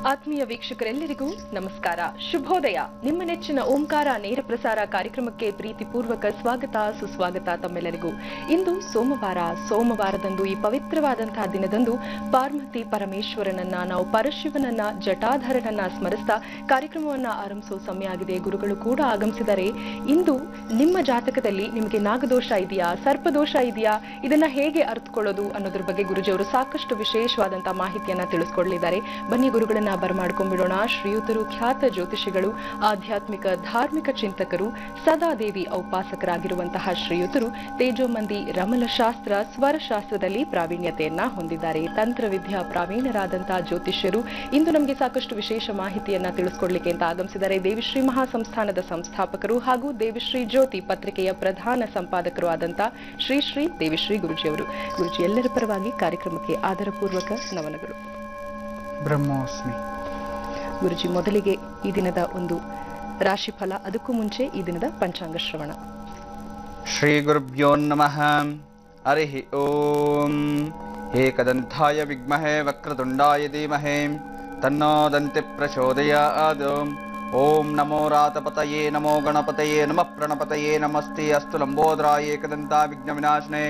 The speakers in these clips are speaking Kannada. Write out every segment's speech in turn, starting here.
ಆತ್ಮೀಯ ವೀಕ್ಷಕರೆಲ್ಲರಿಗೂ ನಮಸ್ಕಾರ, ಶುಭೋದಯ. ನಿಮ್ಮ ನೆಚ್ಚಿನ ಓಂಕಾರ ನೇರ ಪ್ರಸಾರ ಕಾರ್ಯಕ್ರಮಕ್ಕೆ ಪ್ರೀತಿಪೂರ್ವಕ ಸ್ವಾಗತ, ಸುಸ್ವಾಗತ ತಮ್ಮೆಲ್ಲರಿಗೂ. ಇಂದು ಸೋಮವಾರದಂದು ಈ ಪವಿತ್ರವಾದಂತಹ ದಿನದಂದು ಪಾರ್ವತಿ ಪರಮೇಶ್ವರನನ್ನ, ನಾವು ಪರಶಿವನನ್ನ, ಜಟಾಧರನನ್ನ ಸ್ಮರಿಸ್ತಾ ಕಾರ್ಯಕ್ರಮವನ್ನ ಆರಂಭಿಸುವ ಸಮಯ ಆಗಿದೆ. ಗುರುಗಳು ಕೂಡ ಆಗಮಿಸಿದ್ದಾರೆ. ಇಂದು ನಿಮ್ಮ ಜಾತಕದಲ್ಲಿ ನಿಮಗೆ ನಾಗದೋಷ ಇದೆಯಾ, ಸರ್ಪದೋಷ ಇದೆಯಾ, ಇದನ್ನ ಹೇಗೆ ಅರ್ಥಕೊಳ್ಳೋದು ಅನ್ನೋದ್ರ ಬಗ್ಗೆ ಗುರುಜಿಯವರು ಸಾಕಷ್ಟು ವಿಶೇಷವಾದಂತಹ ಮಾಹಿತಿಯನ್ನ ತಿಳಿಸ್ಕೊಡ್ಲಿದ್ದಾರೆ. ಬನ್ನಿ ಗುರುಗಳನ್ನ ಬರಮಾಡ್ಕೊಂಡ್ಬಿಡೋಣ. ಶ್ರೀಯುತರು ಖ್ಯಾತ ಜ್ಯೋತಿಷಿಗಳು, ಆಧ್ಯಾತ್ಮಿಕ ಧಾರ್ಮಿಕ ಚಿಂತಕರು, ಸದಾದೇವಿ ಔಪಾಸಕರಾಗಿರುವಂತಹ ಶ್ರೀಯುತರು ತೇಜೋಮಂದಿ ರಮಲಶಾಸ್ತ್ರ, ಸ್ವರಶಾಸ್ತ್ರದಲ್ಲಿ ಪ್ರಾವೀಣ್ಯತೆಯನ್ನ ಹೊಂದಿದ್ದಾರೆ. ತಂತ್ರವಿದ್ಯಾ ಪ್ರಾವೀಣರಾದಂತಹ ಜ್ಯೋತಿಷ್ಯರು ಇಂದು ನಮಗೆ ಸಾಕಷ್ಟು ವಿಶೇಷ ಮಾಹಿತಿಯನ್ನ ತಿಳಿಸ್ಕೊಡ್ಲಿಕ್ಕೆ ಅಂತ ಆಗಮಿಸಿದ್ದಾರೆ. ದೇವಿಶ್ರೀ ಮಹಾಸಂಸ್ಥಾನದ ಸಂಸ್ಥಾಪಕರು ಹಾಗೂ ದೇವಿಶ್ರೀ ಜ್ಯೋತಿ ಪತ್ರಿಕೆಯ ಪ್ರಧಾನ ಸಂಪಾದಕರು ಆದಂತಹ ಶ್ರೀ ದೇವಿಶ್ರೀ ಗುರುಜಿಯವರು. ಗುರುಜಿ, ಎಲ್ಲರ ಪರವಾಗಿ ಕಾರ್ಯಕ್ರಮಕ್ಕೆ ಆದರಪೂರ್ವಕ ನಮನಗಳು. ಬ್ರಹ್ಮೋಸ್ಮಿ. ಗುರುಜಿ, ಮೊದಲಿಗೆ ಈ ದಿನದ ಒಂದು ರಾಶಿಫಲ, ಅದಕ್ಕೂ ಮುಂಚೆ ಈ ದಿನದ ಪಂಚಾಂಗ ಶ್ರವಣ. ಶ್ರೀ ಗುರುಭ್ಯೋ ನಮಃ. ಹರಿ ಓಂ. ಏಕದಂತಾಯ ವಿದ್ಮಹೇ ವಕ್ರತುಂಡಾಯ ಧೀಮಹಿ ತನ್ನೋ ದಂತಿ ಪ್ರಚೋದಯಾತ್. ಓಂ ನಮೋ ರಾತಪತಯೇ ನಮೋ ಗಣಪತಯೇ ನಮಃ ಪ್ರಣಪತಯೇ ನಮಸ್ತೆ ಅಸ್ತು ಲಂಬೋದರಾಯ ಏಕದಂತ ವಿಘ್ನ ವಿನಾಶನೇ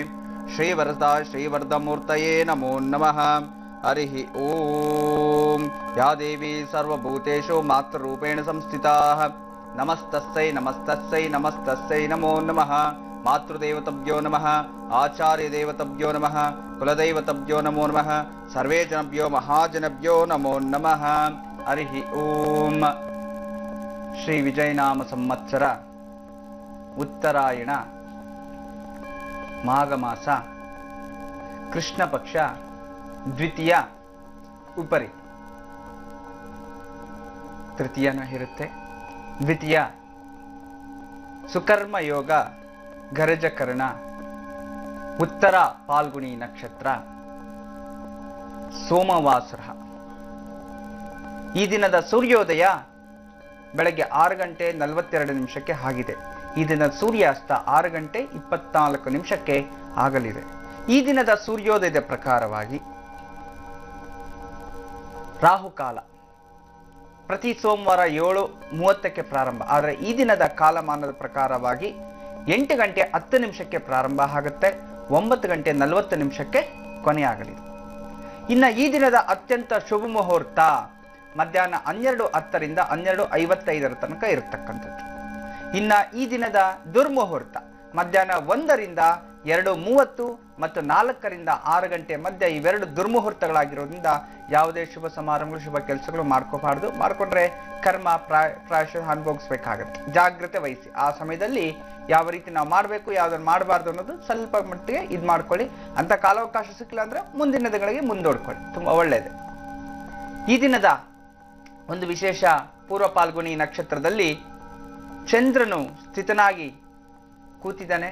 ಶ್ರೀವರದಾ ಶ್ರೀವರ್ಧಮೂರ್ತಯೇ ನಮೋ ನಮಃ. ಹರಿ ಓಂ. ಯಾ ದೇವಿ ಸರ್ವಭೂತೇಷು ಮಾತೃರೂಪೇಣ ಸಂಸ್ಥಿತಾಃ ನಮಸ್ತಸ್ಸೈ ನಮಸ್ತಸ್ಸೈ ನಮಸ್ತಸ್ಸೈ ನಮೋ ನಮಃ. ಮಾತೃದೇವತಭ್ಯೋ ನಮಃ, ಆಚಾರ್ಯದೇವತಭ್ಯೋ ನಮಃ, ಕುಲದೈವತಭ್ಯೋ ನಮೋ ನಮಃ, ಸರ್ವೇ ಜನಭ್ಯೋ ಮಹಾಜನಭ್ಯೋ ನಮೋ ನಮಃ. ಹರಿ ಓಂ. ಶ್ರೀ ವಿಜಯನಾಮ ಸಂವತ್ಸರ ಉತ್ತರಾಯಣ ಮಾಘ ಮಾಸ ಕೃಷ್ಣ ಪಕ್ಷ ದ್ವಿತೀಯ ಉಪರಿ ತೃತೀಯನ ಇರುತ್ತೆ. ದ್ವಿತೀಯ ಸುಕರ್ಮ ಯೋಗ ಗರಜಕರ್ಣ ಉತ್ತರ ಪಾಲ್ಗುಣಿ ನಕ್ಷತ್ರ ಸೋಮವಾಸರ. ಈ ದಿನದ ಸೂರ್ಯೋದಯ ಬೆಳಗ್ಗೆ 6:42 ಆಗಿದೆ. ಈ ದಿನದ ಸೂರ್ಯಾಸ್ತ 6:24 ಆಗಲಿದೆ. ಈ ದಿನದ ಸೂರ್ಯೋದಯದ ಪ್ರಕಾರವಾಗಿ ರಾಹುಕಾಲ ಪ್ರತಿ ಸೋಮವಾರ 7:30 ಪ್ರಾರಂಭ. ಆದರೆ ಈ ದಿನದ ಕಾಲಮಾನದ ಪ್ರಕಾರವಾಗಿ 8:10 ಪ್ರಾರಂಭ ಆಗುತ್ತೆ, 9:40 ಕೊನೆಯಾಗಲಿದೆ. ಇನ್ನು ಈ ದಿನದ ಅತ್ಯಂತ ಶುಭ ಮುಹೂರ್ತ ಮಧ್ಯಾಹ್ನ 12:10 12:55 ತನಕ ಇರತಕ್ಕಂಥದ್ದು. ಇನ್ನು ಈ ದಿನದ ದುರ್ಮುಹೂರ್ತ ಮಧ್ಯಾಹ್ನ 1 2:30 ಮತ್ತು 4 6 ಮಧ್ಯೆ. ಇವೆರಡು ದುರ್ಮುಹೂರ್ತಗಳಾಗಿರೋದ್ರಿಂದ ಯಾವುದೇ ಶುಭ ಸಮಾರಂಭಗಳು, ಶುಭ ಕೆಲಸಗಳು ಮಾಡ್ಕೋಬಾರ್ದು. ಮಾಡ್ಕೊಂಡ್ರೆ ಕರ್ಮ ಪ್ರಾಯಶಃ ಅನುಭವಿಸ್ಬೇಕಾಗತ್ತೆ. ಜಾಗ್ರತೆ ವಹಿಸಿ. ಆ ಸಮಯದಲ್ಲಿ ಯಾವ ರೀತಿ ನಾವು ಮಾಡಬೇಕು, ಯಾವ್ದನ್ನು ಮಾಡಬಾರ್ದು ಅನ್ನೋದು ಸ್ವಲ್ಪ ಮಟ್ಟಿಗೆ ಇದು ಮಾಡ್ಕೊಳ್ಳಿ. ಅಂತ ಕಾಲಾವಕಾಶ ಸಿಕ್ಕಿಲ್ಲ ಅಂದ್ರೆ ಮುಂದಿನ ದಿನಗಳಿಗೆ ಮುಂದೂಡ್ಕೊಳ್ಳಿ, ತುಂಬಾ ಒಳ್ಳೆಯದು. ಈ ದಿನದ ಒಂದು ವಿಶೇಷ, ಪೂರ್ವ ಪಾಲ್ಗುಣಿ ನಕ್ಷತ್ರದಲ್ಲಿ ಚಂದ್ರನು ಸ್ಥಿತನಾಗಿ ಕೂತಿದ್ದಾನೆ.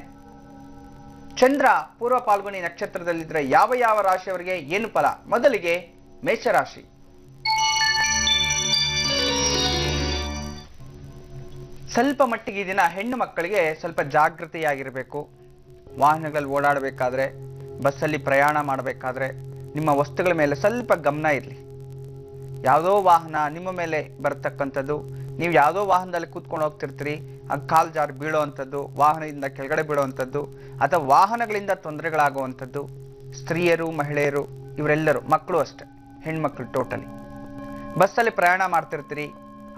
ಚಂದ್ರ ಪೂರ್ವ ಪಾಲ್ಗುಣಿ ನಕ್ಷತ್ರದಲ್ಲಿದ್ರೆ ಯಾವ ಯಾವ ರಾಶಿಯವರಿಗೆ ಏನು ಫಲ? ಮೊದಲಿಗೆ ಮೇಷರಾಶಿ. ಸ್ವಲ್ಪ ಮಟ್ಟಿಗೆ ಈ ದಿನ ಹೆಣ್ಣು ಮಕ್ಕಳಿಗೆ ಸ್ವಲ್ಪ ಜಾಗೃತಿಯಾಗಿರಬೇಕು. ವಾಹನಗಳಲ್ಲಿ ಓಡಾಡಬೇಕಾದ್ರೆ, ಬಸ್ಸಲ್ಲಿ ಪ್ರಯಾಣ ಮಾಡಬೇಕಾದ್ರೆ ನಿಮ್ಮ ವಸ್ತುಗಳ ಮೇಲೆ ಸ್ವಲ್ಪ ಗಮನ ಇರಲಿ. ಯಾವುದೋ ವಾಹನ ನಿಮ್ಮ ಮೇಲೆ ಬರತಕ್ಕಂಥದ್ದು, ನೀವು ಯಾವುದೋ ವಾಹನದಲ್ಲಿ ಕೂತ್ಕೊಂಡು ಹೋಗ್ತಿರ್ತೀರಿ, ಅದು ಕಾಲು ಜಾರಿ ಬೀಳೋವಂಥದ್ದು, ವಾಹನದಿಂದ ಕೆಳಗಡೆ ಬೀಳುವಂಥದ್ದು, ಅಥವಾ ವಾಹನಗಳಿಂದ ತೊಂದರೆಗಳಾಗುವಂಥದ್ದು. ಸ್ತ್ರೀಯರು, ಮಹಿಳೆಯರು, ಇವರೆಲ್ಲರೂ, ಮಕ್ಕಳು ಅಷ್ಟೆ, ಹೆಣ್ಮಕ್ಳು ಟೋಟಲಿ. ಬಸ್ಸಲ್ಲಿ ಪ್ರಯಾಣ ಮಾಡ್ತಿರ್ತೀರಿ,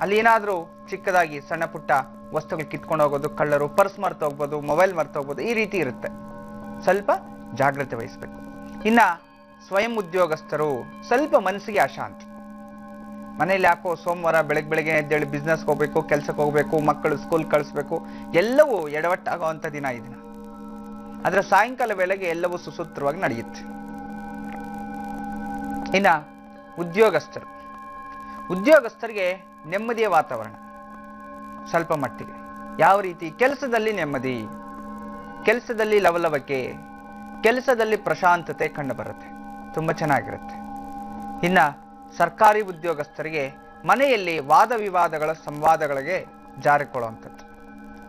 ಅಲ್ಲಿ ಏನಾದರೂ ಚಿಕ್ಕದಾಗಿ ಸಣ್ಣ ಪುಟ್ಟ ವಸ್ತುಗಳು ಕಿತ್ಕೊಂಡು ಹೋಗೋದು, ಕಳ್ಳರು, ಪರ್ಸ್ ಮರ್ತು ಹೋಗ್ಬೋದು, ಮೊಬೈಲ್ ಮರ್ತು ಹೋಗ್ಬೋದು, ಈ ರೀತಿ ಇರುತ್ತೆ. ಸ್ವಲ್ಪ ಜಾಗ್ರತೆ ವಹಿಸ್ಬೇಕು. ಇನ್ನು ಸ್ವಯಂ ಉದ್ಯೋಗಸ್ಥರು ಸ್ವಲ್ಪ ಮನಸ್ಸಿಗೆ ಅಶಾಂತಿ. ಮನೇಲಿ ಯಾಕೋ ಸೋಮವಾರ ಬೆಳಗ್ಗೆ ಎದ್ದೇಳಿ ಬಿಸ್ನೆಸ್ಗೆ ಹೋಗ್ಬೇಕು, ಕೆಲ್ಸಕ್ಕೆ ಹೋಗ್ಬೇಕು, ಮಕ್ಕಳು ಸ್ಕೂಲ್ ಕಳಿಸ್ಬೇಕು, ಎಲ್ಲವೂ ಎಡವಟ್ಟಾಗುವಂಥ ದಿನ ಈ ದಿನ. ಆದರೆ ಸಾಯಂಕಾಲ ವೇಳೆಗೆ ಎಲ್ಲವೂ ಸುಸೂತ್ರವಾಗಿ ನಡೆಯುತ್ತೆ. ಇನ್ನು ಉದ್ಯೋಗಸ್ಥರಿಗೆ ನೆಮ್ಮದಿಯ ವಾತಾವರಣ ಸ್ವಲ್ಪ ಮಟ್ಟಿಗೆ. ಯಾವ ರೀತಿ? ಕೆಲಸದಲ್ಲಿ ನೆಮ್ಮದಿ, ಕೆಲಸದಲ್ಲಿ ಲವಲವಿಕೆ, ಕೆಲಸದಲ್ಲಿ ಪ್ರಶಾಂತತೆ ಕಂಡು ಬರುತ್ತೆ, ತುಂಬ ಚೆನ್ನಾಗಿರುತ್ತೆ. ಇನ್ನು ಸರ್ಕಾರಿ ಉದ್ಯೋಗಸ್ಥರಿಗೆ ಮನೆಯಲ್ಲಿ ವಾದ ವಿವಾದಗಳ ಸಂವಾದಗಳಿಗೆ ಜಾರಿಕೊಳ್ಳುವಂಥದ್ದು.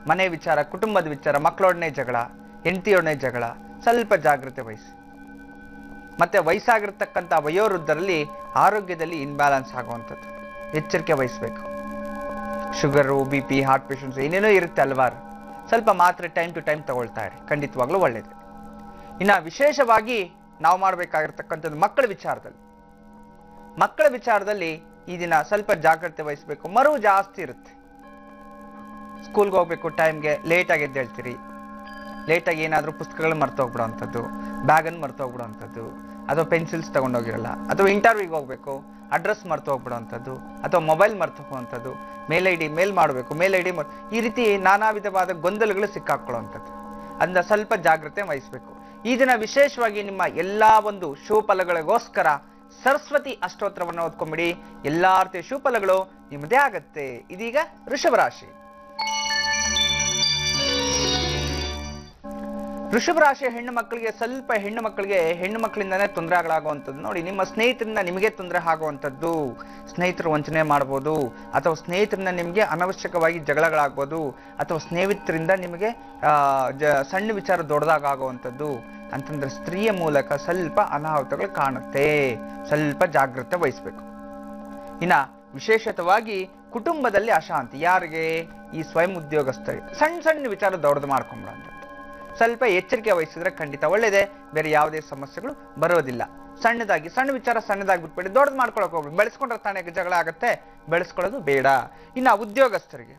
ಮನೆ ವಿಚಾರ, ಕುಟುಂಬದ ವಿಚಾರ, ಮಕ್ಕಳೊಡನೆ ಜಗಳ, ಹೆಂಡತಿಯೊಡನೆ ಜಗಳ, ಸ್ವಲ್ಪ ಜಾಗ್ರತೆ ವಹಿಸಿ. ಮತ್ತೆ ವಯಸ್ಸಾಗಿರ್ತಕ್ಕಂಥ ವಯೋವೃದ್ಧರಲ್ಲಿ ಆರೋಗ್ಯದಲ್ಲಿ ಇನ್ಬ್ಯಾಲೆನ್ಸ್ ಆಗುವಂಥದ್ದು, ಎಚ್ಚರಿಕೆ ವಹಿಸಬೇಕು. ಶುಗರು, BP, ಹಾರ್ಟ್ ಪೇಷಂಟ್ಸ್ ಏನೇನೋ ಇರುತ್ತೆ ಹಲವಾರು. ಸ್ವಲ್ಪ ಮಾತ್ರೆ ಟೈಮ್ ಟು ಟೈಮ್ ತಗೊಳ್ತಾ ಇರಿ, ಖಂಡಿತವಾಗ್ಲೂ ಒಳ್ಳೇದು. ಇನ್ನು ವಿಶೇಷವಾಗಿ ನಾವು ಮಾಡಬೇಕಾಗಿರ್ತಕ್ಕಂಥದ್ದು ಮಕ್ಕಳ ವಿಚಾರದಲ್ಲಿ ಈ ದಿನ ಸ್ವಲ್ಪ ಜಾಗ್ರತೆ ವಹಿಸಬೇಕು. ಮರು ಜಾಸ್ತಿ ಇರುತ್ತೆ. ಸ್ಕೂಲ್ಗೆ ಹೋಗ್ಬೇಕು ಟೈಮ್ಗೆ ಲೇಟಾಗಿ ಎದ್ದೇಳ್ತೀರಿ, ಲೇಟಾಗಿ ಏನಾದರೂ ಪುಸ್ತಕಗಳು ಮರ್ತೋಗ್ಬಿಡೋವಂಥದ್ದು, ಬ್ಯಾಗನ್ನು ಮರ್ತೋಗ್ಬಿಡೋವಂಥದ್ದು, ಅಥವಾ ಪೆನ್ಸಿಲ್ಸ್ ತಗೊಂಡೋಗಿರಲ್ಲ, ಅಥವಾ ಇಂಟರ್ವ್ಯೂಗೆ ಹೋಗ್ಬೇಕು ಅಡ್ರೆಸ್ ಮರ್ತು ಹೋಗ್ಬಿಡೋವಂಥದ್ದು, ಅಥವಾ ಮೊಬೈಲ್ ಮರ್ತು ಹೋಗುವಂಥದ್ದು, ಮೇಲ್ ಮಾಡಬೇಕು, ಈ ರೀತಿ ನಾನಾ ವಿಧವಾದ ಗೊಂದಲಗಳು ಸಿಕ್ಕಾಕೊಳ್ಳುವಂಥದ್ದು. ಅದನ್ನ ಸ್ವಲ್ಪ ಜಾಗ್ರತೆ ವಹಿಸಬೇಕು. ಈ ದಿನ ವಿಶೇಷವಾಗಿ ನಿಮ್ಮ ಎಲ್ಲಾ ಒಂದು ಶುಭಫಲಗಳಿಗೋಸ್ಕರ ಸರಸ್ವತಿ ಅಷ್ಟೋತ್ತರವನ್ನು ಓದ್ಕೊಂಬಿಡಿ. ಎಲ್ಲಾ ರೀತಿಯ ಶುಭಫಲಗಳು ನಿಮ್ಮದೇ ಆಗತ್ತೆ. ಇದೀಗ ವೃಷಭ ರಾಶಿ. ವೃಷಭ ರಾಶಿಯ ಹೆಣ್ಣು ಮಕ್ಕಳಿಗೆ ಹೆಣ್ಣು ಮಕ್ಕಳಿಂದಾನೇ ತೊಂದರೆಗಳಾಗುವಂಥದ್ದು. ನೋಡಿ, ನಿಮ್ಮ ಸ್ನೇಹಿತರಿಂದ ನಿಮಗೆ ತೊಂದರೆ ಆಗುವಂಥದ್ದು, ಸ್ನೇಹಿತರು ವಂಚನೆ ಮಾಡ್ಬೋದು, ಅಥವಾ ಸ್ನೇಹಿತರಿಂದ ನಿಮಗೆ ಅನವಶ್ಯಕವಾಗಿ ಜಗಳಗಳಾಗ್ಬೋದು, ಅಥವಾ ಸ್ನೇಹಿತರಿಂದ ನಿಮಗೆ ಸಣ್ಣ ವಿಚಾರ ದೊಡ್ಡದಾಗುವಂಥದ್ದು. ಅಂತಂದ್ರೆ ಸ್ತ್ರೀಯ ಮೂಲಕ ಸ್ವಲ್ಪ ಅನಾಹುತಗಳು ಕಾಣುತ್ತೆ. ಸ್ವಲ್ಪ ಜಾಗ್ರತೆ ವಹಿಸ್ಬೇಕು. ಇನ್ನ ವಿಶೇಷತವಾಗಿ ಕುಟುಂಬದಲ್ಲಿ ಅಶಾಂತಿ. ಯಾರಿಗೆ? ಈ ಸ್ವಯಂ ಉದ್ಯೋಗಸ್ಥರಿಗೆ ಸಣ್ಣ ವಿಚಾರ ದೊಡ್ಡದು ಮಾಡ್ಕೊಂಡ್ಬಿಡೋಂಥದ್ದು. ಸ್ವಲ್ಪ ಎಚ್ಚರಿಕೆ ವಹಿಸಿದ್ರೆ ಖಂಡಿತ ಒಳ್ಳೇದೇ. ಬೇರೆ ಯಾವುದೇ ಸಮಸ್ಯೆಗಳು ಬರೋದಿಲ್ಲ. ಸಣ್ಣ ವಿಚಾರ ಸಣ್ಣದಾಗಿ ಬಿಟ್ಬಿಡಿ, ದೊಡ್ಡದು ಮಾಡ್ಕೊಳಕ್ ಹೋಗ್ಬಿಡಿ. ಬೆಳೆಸ್ಕೊಂಡ್ರೆ ತಾನೇ ಜಗಳ ಆಗತ್ತೆ, ಬೆಳೆಸ್ಕೊಳ್ಳೋದು ಬೇಡ. ಇನ್ನು ಉದ್ಯೋಗಸ್ಥರಿಗೆ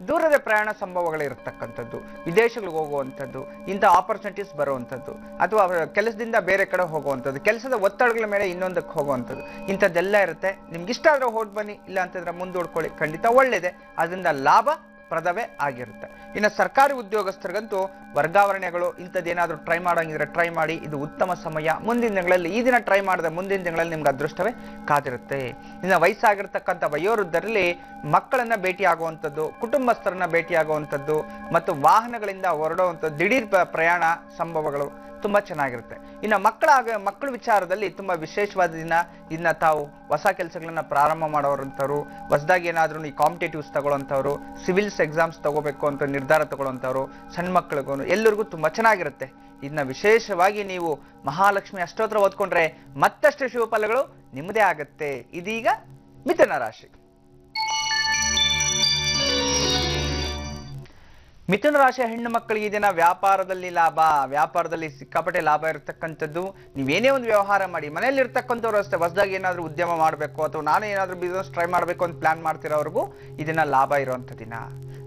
ದೂರದ ಪ್ರಯಾಣ ಸಂಭವಗಳಿರತಕ್ಕಂಥದ್ದು, ವಿದೇಶಗಳಿಗೆ ಹೋಗುವಂಥದ್ದು, ಇಂಥ ಆಪರ್ಚುನಿಟೀಸ್ ಬರುವಂಥದ್ದು, ಅಥವಾ ಕೆಲಸದಿಂದ ಬೇರೆ ಕಡೆ ಹೋಗುವಂಥದ್ದು, ಕೆಲಸದ ಒತ್ತಡಗಳ ಮೇಲೆ ಇನ್ನೊಂದಕ್ಕೆ ಹೋಗುವಂಥದ್ದು, ಇಂಥದ್ದೆಲ್ಲ ಇರುತ್ತೆ. ನಿಮ್ಗೆ ಇಷ್ಟ ಆದ್ರೆ ಹೋಗಿ ಬನ್ನಿ, ಇಲ್ಲ ಅಂತಂದ್ರೆ ಮುಂದೂಡ್ಕೊಳ್ಳಿ, ಖಂಡಿತ ಒಳ್ಳೇದೇ. ಅದರಿಂದ ಲಾಭ ಪ್ರದವೇ ಆಗಿರುತ್ತೆ. ಇನ್ನು ಸರ್ಕಾರಿ ಉದ್ಯೋಗಸ್ಥರಿಗಂತೂ ವರ್ಗಾವಣೆಗಳು ಇಂಥದ್ದೇನಾದ್ರೂ ಟ್ರೈ ಮಾಡೋಂಗಿದ್ರೆ ಟ್ರೈ ಮಾಡಿ, ಇದು ಉತ್ತಮ ಸಮಯ. ಮುಂದಿನ ದಿನಗಳಲ್ಲಿ, ಈ ದಿನ ಟ್ರೈ ಮಾಡಿದ ಮುಂದಿನ ದಿನಗಳಲ್ಲಿ ನಿಮ್ಗೆ ಅದೃಷ್ಟವೇ ಕಾದಿರುತ್ತೆ. ಇನ್ನು ವಯಸ್ಸಾಗಿರ್ತಕ್ಕಂಥ ವಯೋವೃದ್ಧರಲ್ಲಿ ಮಕ್ಕಳನ್ನ ಭೇಟಿ ಆಗುವಂಥದ್ದು, ಕುಟುಂಬಸ್ಥರನ್ನ ಭೇಟಿ ಆಗುವಂಥದ್ದು, ಮತ್ತು ವಾಹನಗಳಿಂದ ಹೊರಡುವಂಥದ್ದು, ದಿಢೀರ್ ಪ್ರಯಾಣ ಸಂಭವಗಳು ತುಂಬಾ ಚೆನ್ನಾಗಿರುತ್ತೆ. ಇನ್ನು ಮಕ್ಕಳ ವಿಚಾರದಲ್ಲಿ ತುಂಬಾ ವಿಶೇಷವಾದ ದಿನ. ಇನ್ನ ತಾವು ಹೊಸ ಕೆಲಸಗಳನ್ನ ಪ್ರಾರಂಭ ಮಾಡೋರಂಥವ್ರು, ಹೊಸದಾಗಿ ಏನಾದ್ರೂ ಈ ಕಾಂಪಿಟೇಟಿವ್ಸ್ ತಗೊಳ್ಳೋಂಥವ್ರು, ಸಿವಿಲ್ಸ್ ಎಕ್ಸಾಮ್ಸ್ ತಗೋಬೇಕು ಅಂತ ನಿರ್ಧಾರ ತಗೊಳ್ಳೋಂಥವ್ರು, ಸಣ್ಣ ಮಕ್ಕಳಿಗೂ ಎಲ್ಲರಿಗೂ ತುಂಬಾ ಚೆನ್ನಾಗಿರುತ್ತೆ. ಇನ್ನ ವಿಶೇಷವಾಗಿ ನೀವು ಮಹಾಲಕ್ಷ್ಮಿ ಅಷ್ಟೋತ್ರ ಓದ್ಕೊಂಡ್ರೆ ಮತ್ತಷ್ಟು ಶುಭ ಫಲಗಳು ನಿಮ್ಮದೇ ಆಗತ್ತೆ. ಇದೀಗ ಮಿಥುನ ರಾಶಿ. ಮಿಥುನ ರಾಶಿಯ ಹೆಣ್ಣು ಮಕ್ಕಳಿಗೆ ಈ ದಿನ ವ್ಯಾಪಾರದಲ್ಲಿ ಸಿಕ್ಕಾಪಟ್ಟೆ ಲಾಭ ಇರತಕ್ಕಂಥದ್ದು. ನೀವೇನೇ ಒಂದು ವ್ಯವಹಾರ ಮಾಡಿ, ಮನೆಯಲ್ಲಿ ಇರ್ತಕ್ಕಂಥವ್ರು ಅಷ್ಟೇ, ಹೊಸದಾಗಿ ಏನಾದರೂ ಉದ್ಯಮ ಮಾಡಬೇಕು ಅಥವಾ ನಾನು ಏನಾದರೂ ಬಿಸ್ನೆಸ್ ಟ್ರೈ ಮಾಡಬೇಕು ಅಂತ ಪ್ಲಾನ್ ಮಾಡ್ತಿರೋರ್ಗೂ ಈ ದಿನ ಲಾಭ ಇರುವಂಥ ದಿನ.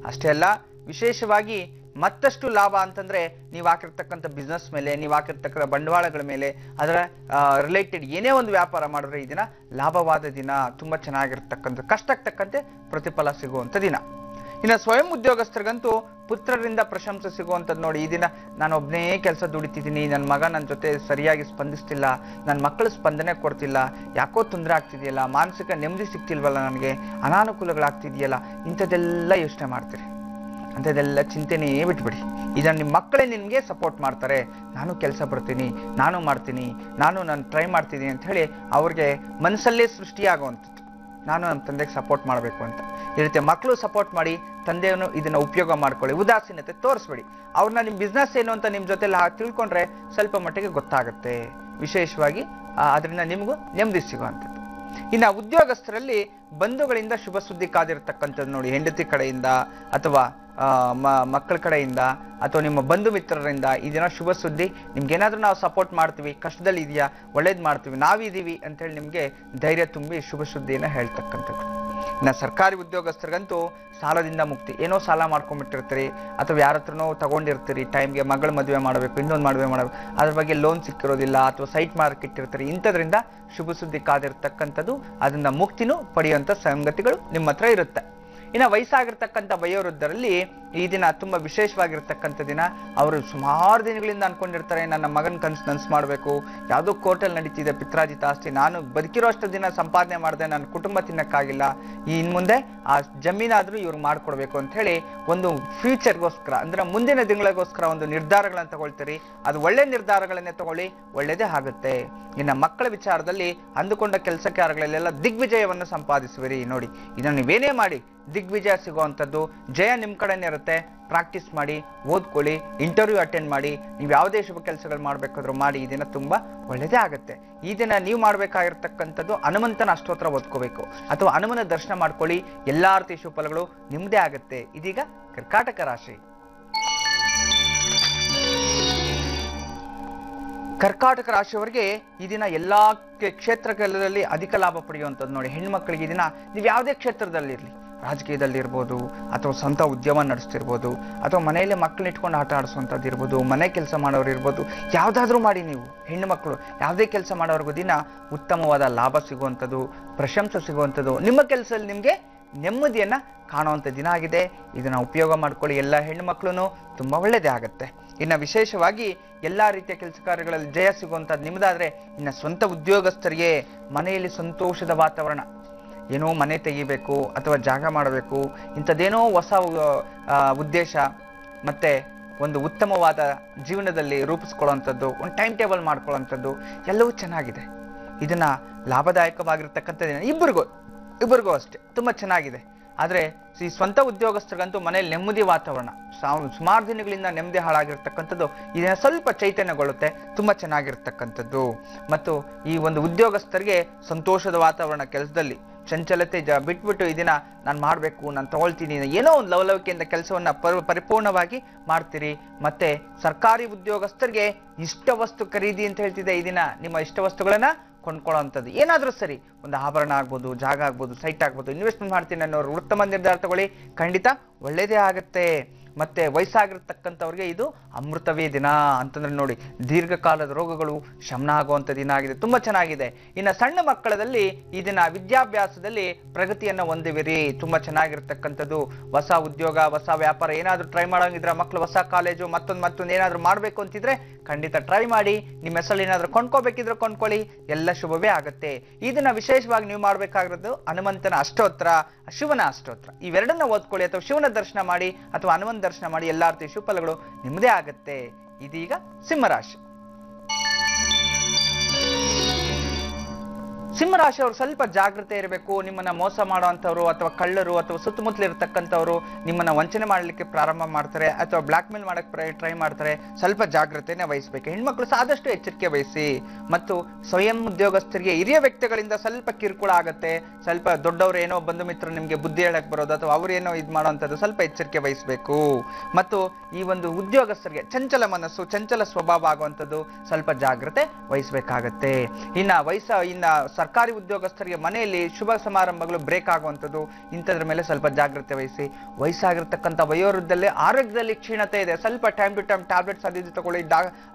ಅಷ್ಟೇ ಅಲ್ಲ, ವಿಶೇಷವಾಗಿ ಮತ್ತಷ್ಟು ಲಾಭ ಅಂತಂದ್ರೆ ನೀವು ಹಾಕಿರ್ತಕ್ಕಂಥ ಬಿಸ್ನೆಸ್ ಮೇಲೆ, ನೀವು ಹಾಕಿರ್ತಕ್ಕಂಥ ಬಂಡವಾಳಗಳ ಮೇಲೆ, ಅದರ ರಿಲೇಟೆಡ್ ಏನೇ ಒಂದು ವ್ಯಾಪಾರ ಮಾಡಿದ್ರೆ ಈ ದಿನ ಲಾಭವಾದ ದಿನ. ತುಂಬಾ ಚೆನ್ನಾಗಿರ್ತಕ್ಕಂಥ, ಕಷ್ಟಕ್ಕೆ ತಕ್ಕಂತೆ ಪ್ರತಿಫಲ ಸಿಗುವಂಥ ದಿನ. ಇನ್ನು ಸ್ವಯಂ ಉದ್ಯೋಗಸ್ಥರಿಗಂತೂ ಪುತ್ರರಿಂದ ಪ್ರಶಂಸೆ ಸಿಗುವಂಥದ್ದು. ನೋಡಿ, ಈ ದಿನ ನಾನು ಒಬ್ಬನೇ ಕೆಲಸ ದುಡಿತಿದ್ದೀನಿ, ನನ್ನ ಮಗ ನನ್ನ ಜೊತೆ ಸರಿಯಾಗಿ ಸ್ಪಂದಿಸ್ತಿಲ್ಲ, ನನ್ನ ಮಕ್ಕಳು ಸ್ಪಂದನೆ ಕೊಡ್ತಿಲ್ಲ, ಯಾಕೋ ತೊಂದರೆ ಆಗ್ತಿದೆಯಲ್ಲ, ಮಾನಸಿಕ ನೆಮ್ಮದಿ ಸಿಗ್ತಿಲ್ವಲ್ಲ, ನನಗೆ ಅನಾನುಕೂಲಗಳಾಗ್ತಿದೆಯಲ್ಲ, ಇಂಥದ್ದೆಲ್ಲ ಯೋಚನೆ ಮಾಡ್ತೀರಿ. ಅಂಥದ್ದೆಲ್ಲ ಚಿಂತೆನೇ ಬಿಟ್ಬಿಡಿ. ಇದನ್ನು ನಿಮ್ಮ ಮಕ್ಕಳೇ ನಿಮಗೆ ಸಪೋರ್ಟ್ ಮಾಡ್ತಾರೆ. ನಾನು ಕೆಲಸ ಬರ್ತೀನಿ, ನಾನು ಮಾಡ್ತೀನಿ, ನಾನು ಟ್ರೈ ಮಾಡ್ತೀನಿ ಅಂತ ಹೇಳಿ ಅವ್ರಿಗೆ ಮನಸ್ಸಲ್ಲೇ ಸೃಷ್ಟಿಯಾಗುವಂಥದ್ದು. ನಾನು ನಮ್ಮ ತಂದೆಗೆ ಸಪೋರ್ಟ್ ಮಾಡಬೇಕು ಅಂತ ಈ ರೀತಿ ಮಕ್ಕಳು ಸಪೋರ್ಟ್ ಮಾಡಿ, ತಂದೆಯನ್ನು ಇದನ್ನ ಉಪಯೋಗ ಮಾಡ್ಕೊಳ್ಳಿ. ಉದಾಸೀನತೆ ತೋರಿಸ್ಬೇಡಿ. ಅವ್ರನ್ನ ನಿಮ್ಮ ಬಿಸ್ನೆಸ್ ಏನು ಅಂತ ನಿಮ್ಮ ಜೊತೆಲ್ಲ ತಿಳ್ಕೊಂಡ್ರೆ ಸ್ವಲ್ಪ ಮಟ್ಟಿಗೆ ಗೊತ್ತಾಗುತ್ತೆ. ವಿಶೇಷವಾಗಿ ಅದರಿಂದ ನಿಮಗೂ ನೆಮ್ಮದಿ ಸಿಗುವಂಥದ್ದು. ಇನ್ನು ಉದ್ಯೋಗಸ್ಥರಲ್ಲಿ ಬಂಧುಗಳಿಂದ ಶುಭ ಸುದ್ದಿ ಕಾದಿರ್ತಕ್ಕಂಥದ್ದು. ನೋಡಿ, ಹೆಂಡತಿ ಕಡೆಯಿಂದ ಅಥವಾ ಮಕ್ಕಳ ಕಡೆಯಿಂದ ಅಥವಾ ನಿಮ್ಮ ಬಂಧು ಮಿತ್ರರಿಂದ ಈ ದಿನ ಶುಭ ಸುದ್ದಿ. ನಿಮ್ಗೇನಾದ್ರೂ ನಾವು ಸಪೋರ್ಟ್ ಮಾಡ್ತೀವಿ, ಕಷ್ಟದಲ್ಲಿ ಇದೆಯಾ, ಒಳ್ಳೇದು ಮಾಡ್ತೀವಿ, ನಾವಿದ್ದೀವಿ ಅಂತೇಳಿ ನಿಮಗೆ ಧೈರ್ಯ ತುಂಬಿ ಶುಭ ಸುದ್ದಿಯನ್ನು ಹೇಳ್ತಕ್ಕಂಥದ್ದು. ಇನ್ನು ಸರ್ಕಾರಿ ಉದ್ಯೋಗಸ್ಥರಿಗಂತೂ ಸಾಲದಿಂದ ಮುಕ್ತಿ. ಏನೋ ಸಾಲ ಮಾಡ್ಕೊಂಡ್ಬಿಟ್ಟಿರ್ತೀರಿ, ಅಥವಾ ಯಾರ ಹತ್ರನೋ ತಗೊಂಡಿರ್ತೀರಿ, ಟೈಮ್ಗೆ ಮಗಳ ಮದುವೆ ಮಾಡಬೇಕು, ಇನ್ನೊಂದು ಮದುವೆ ಮಾಡಬೇಕು, ಅದ್ರ ಬಗ್ಗೆ ಲೋನ್ ಸಿಕ್ಕಿರೋದಿಲ್ಲ, ಅಥವಾ ಸೈಟ್ ಮಾರ್ಕ್ ಇಟ್ಟಿರ್ತೀರಿ. ಇಂಥದ್ರಿಂದ ಶುಭ ಸುದ್ದಿ ಕಾದಿರ್ತಕ್ಕಂಥದ್ದು, ಅದನ್ನ ಮುಕ್ತಿನೂ ಪಡೆಯುವಂಥ ಸಂಗತಿಗಳು ನಿಮ್ಮ ಹತ್ರ ಇರುತ್ತೆ. ಇನ್ನು ವಯಸ್ಸಾಗಿರ್ತಕ್ಕಂಥ ವಯೋವೃದ್ಧರಲ್ಲಿ ಈ ದಿನ ತುಂಬಾ ವಿಶೇಷವಾಗಿರ್ತಕ್ಕಂಥ ದಿನ. ಅವರು ಸುಮಾರು ದಿನಗಳಿಂದ ಅನ್ಕೊಂಡಿರ್ತಾರೆ, ನನ್ನ ಮಗನ ಕನಸು ಮಾಡಬೇಕು, ಯಾವುದೋ ಕೋರ್ಟಲ್ಲಿ ನಡೀತಿದೆ ಪಿತ್ರಾಜಿತ ಆಸ್ತಿ, ನಾನು ಬದುಕಿರೋ ಅಷ್ಟು ದಿನ ಸಂಪಾದನೆ ಮಾಡಿದೆ, ನನ್ನ ಕುಟುಂಬ ತಿನ್ನಕ್ಕಾಗಿಲ್ಲ, ಇನ್ ಮುಂದೆ ಆ ಜಮೀನಾದ್ರೂ ಇವ್ರು ಮಾಡ್ಕೊಡ್ಬೇಕು ಅಂತ ಹೇಳಿ ಒಂದು ಫ್ಯೂಚರ್ಗೋಸ್ಕರ, ಅಂದ್ರೆ ಮುಂದಿನ ದಿನಗಳಿಗೋಸ್ಕರ ಒಂದು ನಿರ್ಧಾರಗಳನ್ನ ತಗೊಳ್ತೀರಿ. ಅದು ಒಳ್ಳೆ ನಿರ್ಧಾರಗಳನ್ನೇ ತಗೊಳ್ಳಿ, ಒಳ್ಳೇದೇ ಆಗುತ್ತೆ. ಇನ್ನು ಮಕ್ಕಳ ವಿಚಾರದಲ್ಲಿ ಅಂದುಕೊಂಡ ಕೆಲಸ ಕಾರ್ಯಗಳಲ್ಲೆಲ್ಲ ದಿಗ್ವಿಜಯವನ್ನು ಸಂಪಾದಿಸುವಿರಿ. ನೋಡಿ, ಇದನ್ನು ನೀವೇನೇ ಮಾಡಿ ದಿಗ್ವಿಜಯ ಸಿಗುವಂಥದ್ದು, ಜಯ ನಿಮ್ಮ ಕಡೆನೇ ಇರುತ್ತೆ. ಬರುತ್ತೆ. ಪ್ರಾಕ್ಟೀಸ್ ಮಾಡಿ, ಓದ್ಕೊಳ್ಳಿ, ಇಂಟರ್ವ್ಯೂ ಅಟೆಂಡ್ ಮಾಡಿ, ನೀವು ಯಾವುದೇ ಶುಭ ಕೆಲಸಗಳು ಮಾಡಬೇಕಾದ್ರೂ ಮಾಡಿ. ಈ ದಿನ ತುಂಬ ಒಳ್ಳೆಯದೇ ಆಗುತ್ತೆ. ಈ ದಿನ ನೀವು ಮಾಡಬೇಕಾಗಿರ್ತಕ್ಕಂಥದ್ದು ಹನುಮಂತನ ಅಷ್ಟೋತ್ರ ಓದ್ಕೋಬೇಕು ಅಥವಾ ಹನುಮನ ದರ್ಶನ ಮಾಡ್ಕೊಳ್ಳಿ. ಎಲ್ಲ ರೀತಿಯ ಶುಭ ಫಲಗಳು ನಿಮ್ಮದೇ ಆಗುತ್ತೆ. ಇದೀಗ ಕರ್ಕಾಟಕ ರಾಶಿ. ಕರ್ಕಾಟಕ ರಾಶಿಯವರಿಗೆ ಈ ದಿನ ಎಲ್ಲಾ ಕ್ಷೇತ್ರಗಳಲ್ಲಿ ಅಧಿಕ ಲಾಭ ಪಡೆಯುವಂಥದ್ದು ನೋಡಿ. ಹೆಣ್ಮಕ್ಳಿಗೆ ಈ ದಿನ ನೀವು ಯಾವುದೇ ಕ್ಷೇತ್ರದಲ್ಲಿರಲಿ, ರಾಜಕೀಯದಲ್ಲಿ ಇರ್ಬೋದು, ಅಥವಾ ಸ್ವಂತ ಉದ್ಯಮ ನಡೆಸ್ತಿರ್ಬೋದು, ಅಥವಾ ಮನೆಯಲ್ಲೇ ಮಕ್ಕಳನ್ನ ಇಟ್ಕೊಂಡು ಆಟ ಆಡಿಸುವಂಥದ್ದು ಇರ್ಬೋದು, ಮನೆ ಕೆಲಸ ಮಾಡೋರು ಇರ್ಬೋದು, ಯಾವುದಾದ್ರೂ ಮಾಡಿ ನೀವು ಹೆಣ್ಣು ಮಕ್ಕಳು ಯಾವುದೇ ಕೆಲಸ ಮಾಡೋರ್ಗೂ ದಿನ ಉತ್ತಮವಾದ ಲಾಭ ಸಿಗುವಂಥದ್ದು, ಪ್ರಶಂಸೆ ಸಿಗುವಂಥದ್ದು, ನಿಮ್ಮ ಕೆಲಸದಲ್ಲಿ ನಿಮಗೆ ನೆಮ್ಮದಿಯನ್ನ ಕಾಣುವಂಥ ದಿನ ಆಗಿದೆ. ಇದನ್ನ ಉಪಯೋಗ ಮಾಡ್ಕೊಳ್ಳಿ. ಎಲ್ಲ ಹೆಣ್ಣು ಮಕ್ಕಳು ತುಂಬಾ ಒಳ್ಳೆಯದೇ ಆಗುತ್ತೆ. ಇನ್ನು ವಿಶೇಷವಾಗಿ ಎಲ್ಲಾ ರೀತಿಯ ಕೆಲಸ ಕಾರ್ಯಗಳಲ್ಲಿ ಜಯ ಸಿಗುವಂಥದ್ದು ನಿಮ್ಮದಾದ್ರೆ, ಇನ್ನು ಸ್ವಂತ ಉದ್ಯೋಗಸ್ಥರಿಗೆ ಮನೆಯಲ್ಲಿ ಸಂತೋಷದ ವಾತಾವರಣ, ಏನೋ ಮನೆ ತೆಗಿಬೇಕು ಅಥವಾ ಜಾಗ ಮಾಡಬೇಕು, ಇಂಥದ್ದೇನೋ ಹೊಸ ಉದ್ದೇಶ ಮತ್ತೆ ಒಂದು ಉತ್ತಮವಾದ ಜೀವನದಲ್ಲಿ ರೂಪಿಸ್ಕೊಳ್ಳುವಂಥದ್ದು, ಒಂದು ಟೈಮ್ ಟೇಬಲ್ ಮಾಡ್ಕೊಳ್ಳುವಂಥದ್ದು ಎಲ್ಲವೂ ಚೆನ್ನಾಗಿದೆ. ಇದನ್ನ ಲಾಭದಾಯಕವಾಗಿರ್ತಕ್ಕಂಥ ದಿನ ಇಬ್ಬರಿಗೂ ಅಷ್ಟೇ ತುಂಬ ಚೆನ್ನಾಗಿದೆ. ಆದರೆ ಈ ಸ್ವಂತ ಉದ್ಯೋಗಸ್ಥರಿಗಂತೂ ಮನೆಯಲ್ಲಿ ನೆಮ್ಮದಿ ವಾತಾವರಣ, ಸುಮಾರು ದಿನಗಳಿಂದ ನೆಮ್ಮದಿ ಹಾಳಾಗಿರ್ತಕ್ಕಂಥದ್ದು ಇದನ್ನ ಸ್ವಲ್ಪ ಚೈತನ್ಯಗೊಳ್ಳುತ್ತೆ, ತುಂಬ ಚೆನ್ನಾಗಿರ್ತಕ್ಕಂಥದ್ದು. ಮತ್ತು ಈ ಒಂದು ಉದ್ಯೋಗಸ್ಥರಿಗೆ ಸಂತೋಷದ ವಾತಾವರಣ, ಕೆಲಸದಲ್ಲಿ ಚಂಚಲತೆ ಬಿಟ್ಬಿಟ್ಟು ಈ ದಿನ ನಾನು ಮಾಡಬೇಕು, ನಾನು ತಗೊಳ್ತೀನಿ, ಏನೋ ಒಂದು ಲವಲವಿಕೆಯಿಂದ ಕೆಲಸವನ್ನ ಪರಿಪೂರ್ಣವಾಗಿ ಮಾಡ್ತೀರಿ. ಮತ್ತೆ ಸರ್ಕಾರಿ ಉದ್ಯೋಗಸ್ಥರಿಗೆ ಇಷ್ಟ ವಸ್ತು ಖರೀದಿ ಅಂತ ಹೇಳ್ತಿದ್ದೆ. ಈ ದಿನ ನಿಮ್ಮ ಇಷ್ಟ ವಸ್ತುಗಳನ್ನ ಕೊಂಡ್ಕೊಳ್ಳೋವಂಥದ್ದು ಏನಾದರೂ ಸರಿ, ಒಂದು ಆಭರಣ ಆಗ್ಬೋದು, ಜಾಗ ಆಗ್ಬೋದು, ಸೈಟ್ ಆಗ್ಬೋದು, ಇನ್ವೆಸ್ಟ್ಮೆಂಟ್ ಮಾಡ್ತೀನಿ ಅನ್ನೋರು ಉತ್ತಮ ನಿರ್ಧಾರ ತಗೊಳ್ಳಿ, ಖಂಡಿತ ಒಳ್ಳೇದೇ ಆಗುತ್ತೆ. ಮತ್ತೆ ವಯಸ್ಸಾಗಿರ್ತಕ್ಕಂಥವ್ರಿಗೆ ಇದು ಅಮೃತವೇ ದಿನ ಅಂತಂದ್ರೆ ನೋಡಿ, ದೀರ್ಘಕಾಲದ ರೋಗಗಳು ಶಮನ ಆಗುವಂಥ ದಿನ ಆಗಿದೆ, ತುಂಬಾ ಚೆನ್ನಾಗಿದೆ. ಇನ್ನು ಸಣ್ಣ ಮಕ್ಕಳದಲ್ಲಿ ಈ ದಿನ ವಿದ್ಯಾಭ್ಯಾಸದಲ್ಲಿ ಪ್ರಗತಿಯನ್ನು ಹೊಂದಿವಿರಿ, ತುಂಬಾ ಚೆನ್ನಾಗಿರ್ತಕ್ಕಂಥದ್ದು. ಹೊಸ ಉದ್ಯೋಗ, ಹೊಸ ವ್ಯಾಪಾರ ಏನಾದರೂ ಟ್ರೈ ಮಾಡೋಂಗಿದ್ರೆ ಮಕ್ಕಳು, ಹೊಸ ಕಾಲೇಜು ಮತ್ತೊಂದು ಏನಾದರೂ ಮಾಡಬೇಕು ಅಂತಿದ್ರೆ ಖಂಡಿತ ಟ್ರೈ ಮಾಡಿ. ನಿಮ್ಮ ಹೆಸರಲ್ಲಿ ಏನಾದರೂ ಕೊಂಡ್ಕೋಬೇಕಿದ್ರೆ ಕೊಂಡ್ಕೊಳ್ಳಿ, ಎಲ್ಲ ಶುಭವೇ ಆಗುತ್ತೆ. ಈ ದಿನ ವಿಶೇಷವಾಗಿ ನೀವು ಮಾಡಬೇಕಾಗಿರೋದು ಹನುಮಂತನ ಅಷ್ಟೋತ್ರ, ಶಿವನ ಅಷ್ಟೋತ್ರ, ಇವೆರಡನ್ನ ಓದ್ಕೊಳ್ಳಿ ಅಥವಾ ಶಿವನ ದರ್ಶನ ಮಾಡಿ ಅಥವಾ ಹನುಮಂತ ದರ್ಶನ ಮಾಡಿ. ಎಲ್ಲಾ ರೀತಿಯ ಶುಭ ಫಲಗಳು ನಿಮ್ಮದೇ ಆಗುತ್ತೆ. ಇದೀಗ ಸಿಂಹರಾಶಿ. ಸಿಂಹರಾಶಿಯವರು ಸ್ವಲ್ಪ ಜಾಗೃತೆ ಇರಬೇಕು. ನಿಮ್ಮನ್ನ ಮೋಸ ಮಾಡುವಂಥವ್ರು ಅಥವಾ ಕಳ್ಳರು ಅಥವಾ ಸುತ್ತಮುತ್ತಲು ಇರತಕ್ಕಂಥವ್ರು ನಿಮ್ಮನ್ನ ವಂಚನೆ ಮಾಡಲಿಕ್ಕೆ ಪ್ರಾರಂಭ ಮಾಡ್ತಾರೆ ಅಥವಾ ಬ್ಲಾಕ್ ಮೇಲ್ ಮಾಡಕ್ಕೆ ಟ್ರೈ ಮಾಡ್ತಾರೆ. ಸ್ವಲ್ಪ ಜಾಗೃತೆನೇ ವಹಿಸಬೇಕು. ಹೆಣ್ಮಕ್ಳು ಆದಷ್ಟು ಎಚ್ಚರಿಕೆ ವಹಿಸಿ. ಮತ್ತು ಸ್ವಯಂ ಉದ್ಯೋಗಸ್ಥರಿಗೆ ಹಿರಿಯ ವ್ಯಕ್ತಿಗಳಿಂದ ಸ್ವಲ್ಪ ಕಿರುಕುಳ ಆಗುತ್ತೆ. ಸ್ವಲ್ಪ ದೊಡ್ಡವರು ಏನೋ ಬಂಧು ಮಿತ್ರರು ನಿಮಗೆ ಬುದ್ಧಿ ಹೇಳಕ್ ಬರೋದು ಅಥವಾ ಅವರೇನೋ ಇದು ಮಾಡೋವಂಥದ್ದು, ಸ್ವಲ್ಪ ಎಚ್ಚರಿಕೆ ವಹಿಸಬೇಕು. ಮತ್ತು ಈ ಒಂದು ಉದ್ಯೋಗಸ್ಥರಿಗೆ ಚಂಚಲ ಮನಸ್ಸು, ಚಂಚಲ ಸ್ವಭಾವ ಆಗುವಂಥದ್ದು, ಸ್ವಲ್ಪ ಜಾಗೃತೆ ವಹಿಸಬೇಕಾಗತ್ತೆ. ಇನ್ನ ಸರ್ಕಾರಿ ಉದ್ಯೋಗಸ್ಥರಿಗೆ ಮನೆಯಲ್ಲಿ ಶುಭ ಸಮಾರಂಭಗಳು ಬ್ರೇಕ್ ಆಗುವಂಥದ್ದು, ಇಂಥದ್ರ ಮೇಲೆ ಸ್ವಲ್ಪ ಜಾಗೃತೆ ವಹಿಸಿ. ವಯಸ್ಸಾಗಿರ್ತಕ್ಕಂಥ ವಯೋವೃದ್ಧದಲ್ಲಿ ಆರೋಗ್ಯದಲ್ಲಿ ಕ್ಷೀಣತೆ ಇದೆ, ಸ್ವಲ್ಪ ಟೈಮ್ ಟು ಟೈಮ್ ಟ್ಯಾಬ್ಲೆಟ್ಸ್ ಅದು ತಗೊಳ್ಳಿ,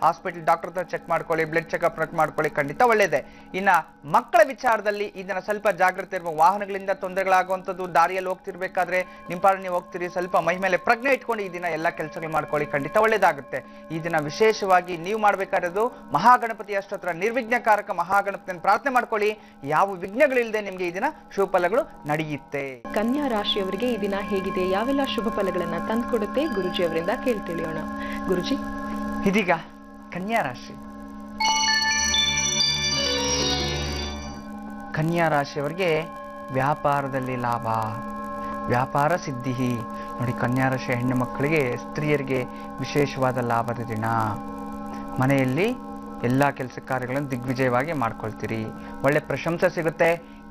ಹಾಸ್ಪಿಟಲ್ ಡಾಕ್ಟರ್ ಹತ್ರ ಚೆಕ್ ಮಾಡ್ಕೊಳ್ಳಿ, ಬ್ಲಡ್ ಚೆಕ್ಅಪ್ ಮಾಡ್ಕೊಳ್ಳಿ, ಖಂಡಿತ ಒಳ್ಳೇದೆ. ಇನ್ನ ಮಕ್ಕಳ ವಿಚಾರದಲ್ಲಿ ಇದನ್ನ ಸ್ವಲ್ಪ ಜಾಗೃತೆ ಇರಬೇಕು. ವಾಹನಗಳಿಂದ ತೊಂದರೆಗಳಾಗುವಂಥದ್ದು, ದಾರಿಯಲ್ಲಿ ಹೋಗ್ತಿರ್ಬೇಕಾದ್ರೆ ನಿಮ್ಮ ಪಾಡು ನೀವು ಹೋಗ್ತೀರಿ, ಸ್ವಲ್ಪ ಮೈ ಮೇಲೆ ಪ್ರಜ್ಞೆ ಇಟ್ಕೊಂಡು ಈ ದಿನ ಎಲ್ಲ ಕೆಲಸಗಳು ಮಾಡ್ಕೊಳ್ಳಿ, ಖಂಡಿತ ಒಳ್ಳೇದಾಗುತ್ತೆ. ಈ ದಿನ ವಿಶೇಷವಾಗಿ ನೀವು ಮಾಡಬೇಕಾಗಿರೋದು ಮಹಾಗಣಪತಿ ಅಷ್ಟೋತ್ರ, ನಿರ್ವಿಘ್ನಕಾರಕ ಮಹಾಗಣಪತಿಯನ್ನು ಪ್ರಾರ್ಥನೆ ಮಾಡ್ಕೊಳ್ಳಿ. ಯಾವ ವಿಘ್ನಗಳಿಲ್ಲದೆ ನಿಮ್ಗೆ ಈ ದಿನ ಶುಭ ಫಲಗಳು ನಡೆಯುತ್ತೆ. ಕನ್ಯಾ ರಾಶಿಯವರಿಗೆ ಈ ದಿನ ಹೇಗಿದೆ, ಯಾವೆಲ್ಲ ಶುಭ ಫಲಗಳನ್ನ ತಂದುಕೊಡುತ್ತೆ, ಗುರುಜಿ ಅವರಿಂದ ಕೇಳಿ ತಿಳಿಯೋಣ. ಗುರುಜಿ, ಇದೀಗ ಕನ್ಯಾ ರಾಶಿ. ಕನ್ಯಾ ರಾಶಿಯವರಿಗೆ ವ್ಯಾಪಾರದಲ್ಲಿ ಲಾಭ, ವ್ಯಾಪಾರ ಸಿದ್ಧಿ ನೋಡಿ. ಕನ್ಯಾ ರಾಶಿಯ ಹೆಣ್ಣು ಮಕ್ಕಳಿಗೆ, ಸ್ತ್ರೀಯರಿಗೆ ವಿಶೇಷವಾದ ಲಾಭದ ದಿನ. ಮನೆಯಲ್ಲಿ ಎಲ್ಲ ಕೆಲಸ ಕಾರ್ಯಗಳನ್ನು ದಿಗ್ವಿಜಯವಾಗಿ ಮಾಡ್ಕೊಳ್ತೀರಿ. ಒಳ್ಳೆ ಪ್ರಶಂಸೆ ಸಿಗುತ್ತೆ.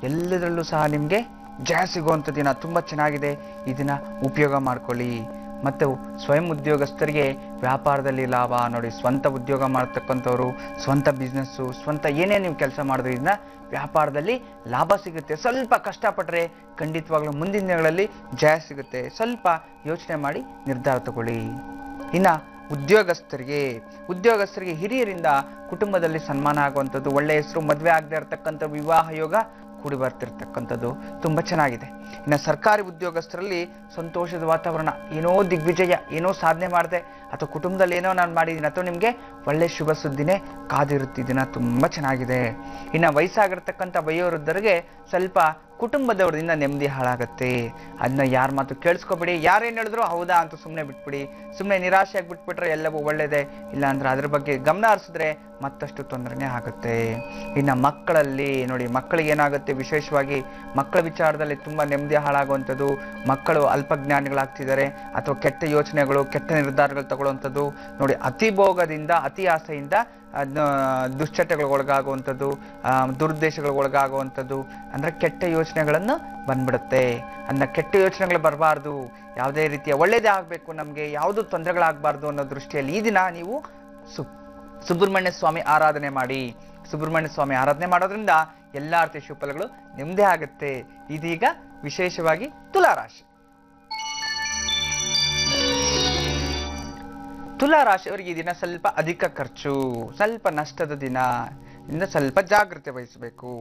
ಎಲ್ಲದರಲ್ಲೂ ಸಹ ನಿಮಗೆ ಜಯ ಸಿಗುವಂಥ ದಿನ, ತುಂಬ ಚೆನ್ನಾಗಿದೆ. ಈ ದಿನ ಉಪಯೋಗ ಮಾಡ್ಕೊಳ್ಳಿ. ಮತ್ತು ಸ್ವಯಂ ಉದ್ಯೋಗಸ್ಥರಿಗೆ ವ್ಯಾಪಾರದಲ್ಲಿ ಲಾಭ ನೋಡಿ. ಸ್ವಂತ ಉದ್ಯೋಗ ಮಾಡತಕ್ಕಂಥವ್ರು, ಸ್ವಂತ ಬಿಸ್ನೆಸ್ಸು, ಸ್ವಂತ ಏನೇ ನೀವು ಕೆಲಸ ಮಾಡಿದ್ರು ಇದನ್ನ ವ್ಯಾಪಾರದಲ್ಲಿ ಲಾಭ ಸಿಗುತ್ತೆ. ಸ್ವಲ್ಪ ಕಷ್ಟಪಟ್ಟರೆ ಖಂಡಿತವಾಗ್ಲೂ ಮುಂದಿನ ದಿನಗಳಲ್ಲಿ ಜಯ ಸಿಗುತ್ತೆ. ಸ್ವಲ್ಪ ಯೋಚನೆ ಮಾಡಿ ನಿರ್ಧಾರ ತಗೊಳ್ಳಿ. ಇನ್ನು ಉದ್ಯೋಗಸ್ಥರಿಗೆ ಹಿರಿಯರಿಂದ ಕುಟುಂಬದಲ್ಲಿ ಸನ್ಮಾನ ಆಗುವಂಥದ್ದು, ಒಳ್ಳೆ ಹೆಸರು, ಮದುವೆ ಆಗದೆ ಇರತಕ್ಕಂಥ ವಿವಾಹ ಯೋಗ ಕೂಡಿ ಬರ್ತಿರ್ತಕ್ಕಂಥದ್ದು ತುಂಬ ಚೆನ್ನಾಗಿದೆ. ಇನ್ನು ಸರ್ಕಾರಿ ಉದ್ಯೋಗಸ್ಥರಲ್ಲಿ ಸಂತೋಷದ ವಾತಾವರಣ, ಏನೋ ದಿಗ್ವಿಜಯ, ಏನೋ ಸಾಧನೆ ಮಾಡಿದೆ ಅಥವಾ ಕುಟುಂಬದಲ್ಲಿ ಏನೋ ನಾನು ಮಾಡಿದ್ದೀನಿ ಅಥವಾ ನಿಮಗೆ ಒಳ್ಳೆ ಶುಭ ಸುದ್ದಿನೇ ಕಾದಿರುತ್ತಿದ್ದೀನ, ತುಂಬ ಚೆನ್ನಾಗಿದೆ. ಇನ್ನು ವಯಸ್ಸಾಗಿರ್ತಕ್ಕಂಥ ವಯೋವೃದ್ಧರಿಗೆ ಸ್ವಲ್ಪ ಕುಟುಂಬದವರಿಂದ ನೆಮ್ಮದಿ ಹಾಳಾಗತ್ತೆ. ಅದನ್ನ ಯಾರ ಮಾತು ಕೇಳಿಸ್ಕೊಬೇಡಿ. ಯಾರೇನು ಹೇಳಿದ್ರು ಹೌದಾ ಅಂತ ಸುಮ್ಮನೆ ಬಿಟ್ಬಿಡಿ. ಸುಮ್ಮನೆ ನಿರಾಶೆ ಬಿಟ್ಬಿಟ್ರೆ ಎಲ್ಲವೂ ಒಳ್ಳೇದೇ. ಇಲ್ಲ ಅಂದ್ರೆ ಅದ್ರ ಬಗ್ಗೆ ಗಮನ ಹರಿಸಿದ್ರೆ ಮತ್ತಷ್ಟು ತೊಂದರೆನೇ ಆಗುತ್ತೆ. ಇನ್ನು ಮಕ್ಕಳಲ್ಲಿ ನೋಡಿ, ಮಕ್ಕಳಿಗೆ ಏನಾಗುತ್ತೆ, ವಿಶೇಷವಾಗಿ ಮಕ್ಕಳ ವಿಚಾರದಲ್ಲಿ ತುಂಬ ನೆಮ್ಮದಿ ಹಾಳಾಗುವಂಥದ್ದು, ಮಕ್ಕಳು ಅಲ್ಪಜ್ಞಾನಿಗಳಾಗ್ತಿದ್ದಾರೆ ಅಥವಾ ಕೆಟ್ಟ ಯೋಚನೆಗಳು, ಕೆಟ್ಟ ನಿರ್ಧಾರಗಳು ತಗೊಳ್ಳುವಂಥದ್ದು ನೋಡಿ. ಅತಿ ಭೋಗದಿಂದ, ಅತಿ ಆಸೆಯಿಂದ ದುಶ್ಚಟಗಳಿಗೊಳಗಾಗುವಂಥದ್ದು, ದುರುದ್ದೇಶಗಳಿಗೊಳಗಾಗುವಂಥದ್ದು, ಅಂದರೆ ಕೆಟ್ಟ ಯೋಚನೆಗಳನ್ನು ಬಂದ್ಬಿಡುತ್ತೆ. ಅದನ್ನ ಕೆಟ್ಟ ಯೋಚನೆಗಳು ಬರಬಾರ್ದು, ಯಾವುದೇ ರೀತಿಯ ಒಳ್ಳೇದೇ ಆಗಬೇಕು, ನಮಗೆ ಯಾವುದು ತೊಂದರೆಗಳಾಗಬಾರ್ದು ಅನ್ನೋ ದೃಷ್ಟಿಯಲ್ಲಿ ಈ ದಿನ ನೀವು ಸುಬ್ರಹ್ಮಣ್ಯ ಸ್ವಾಮಿ ಆರಾಧನೆ ಮಾಡಿ. ಸುಬ್ರಹ್ಮಣ್ಯ ಸ್ವಾಮಿ ಆರಾಧನೆ ಮಾಡೋದ್ರಿಂದ ಎಲ್ಲ ರೀತಿಯ ಶುಭಫಲಗಳು ನಿಮ್ಮದೇ ಆಗುತ್ತೆ. ಇದೀಗ ವಿಶೇಷವಾಗಿ ತುಲಾರಾಶಿ. ತುಲಾರಾಶಿಯವರಿಗೆ ಈ ದಿನ ಸ್ವಲ್ಪ ಅಧಿಕ ಖರ್ಚು, ಸ್ವಲ್ಪ ನಷ್ಟದ ದಿನ, ಇಂದ ಸ್ವಲ್ಪ ಜಾಗೃತಿ ವಹಿಸಬೇಕು.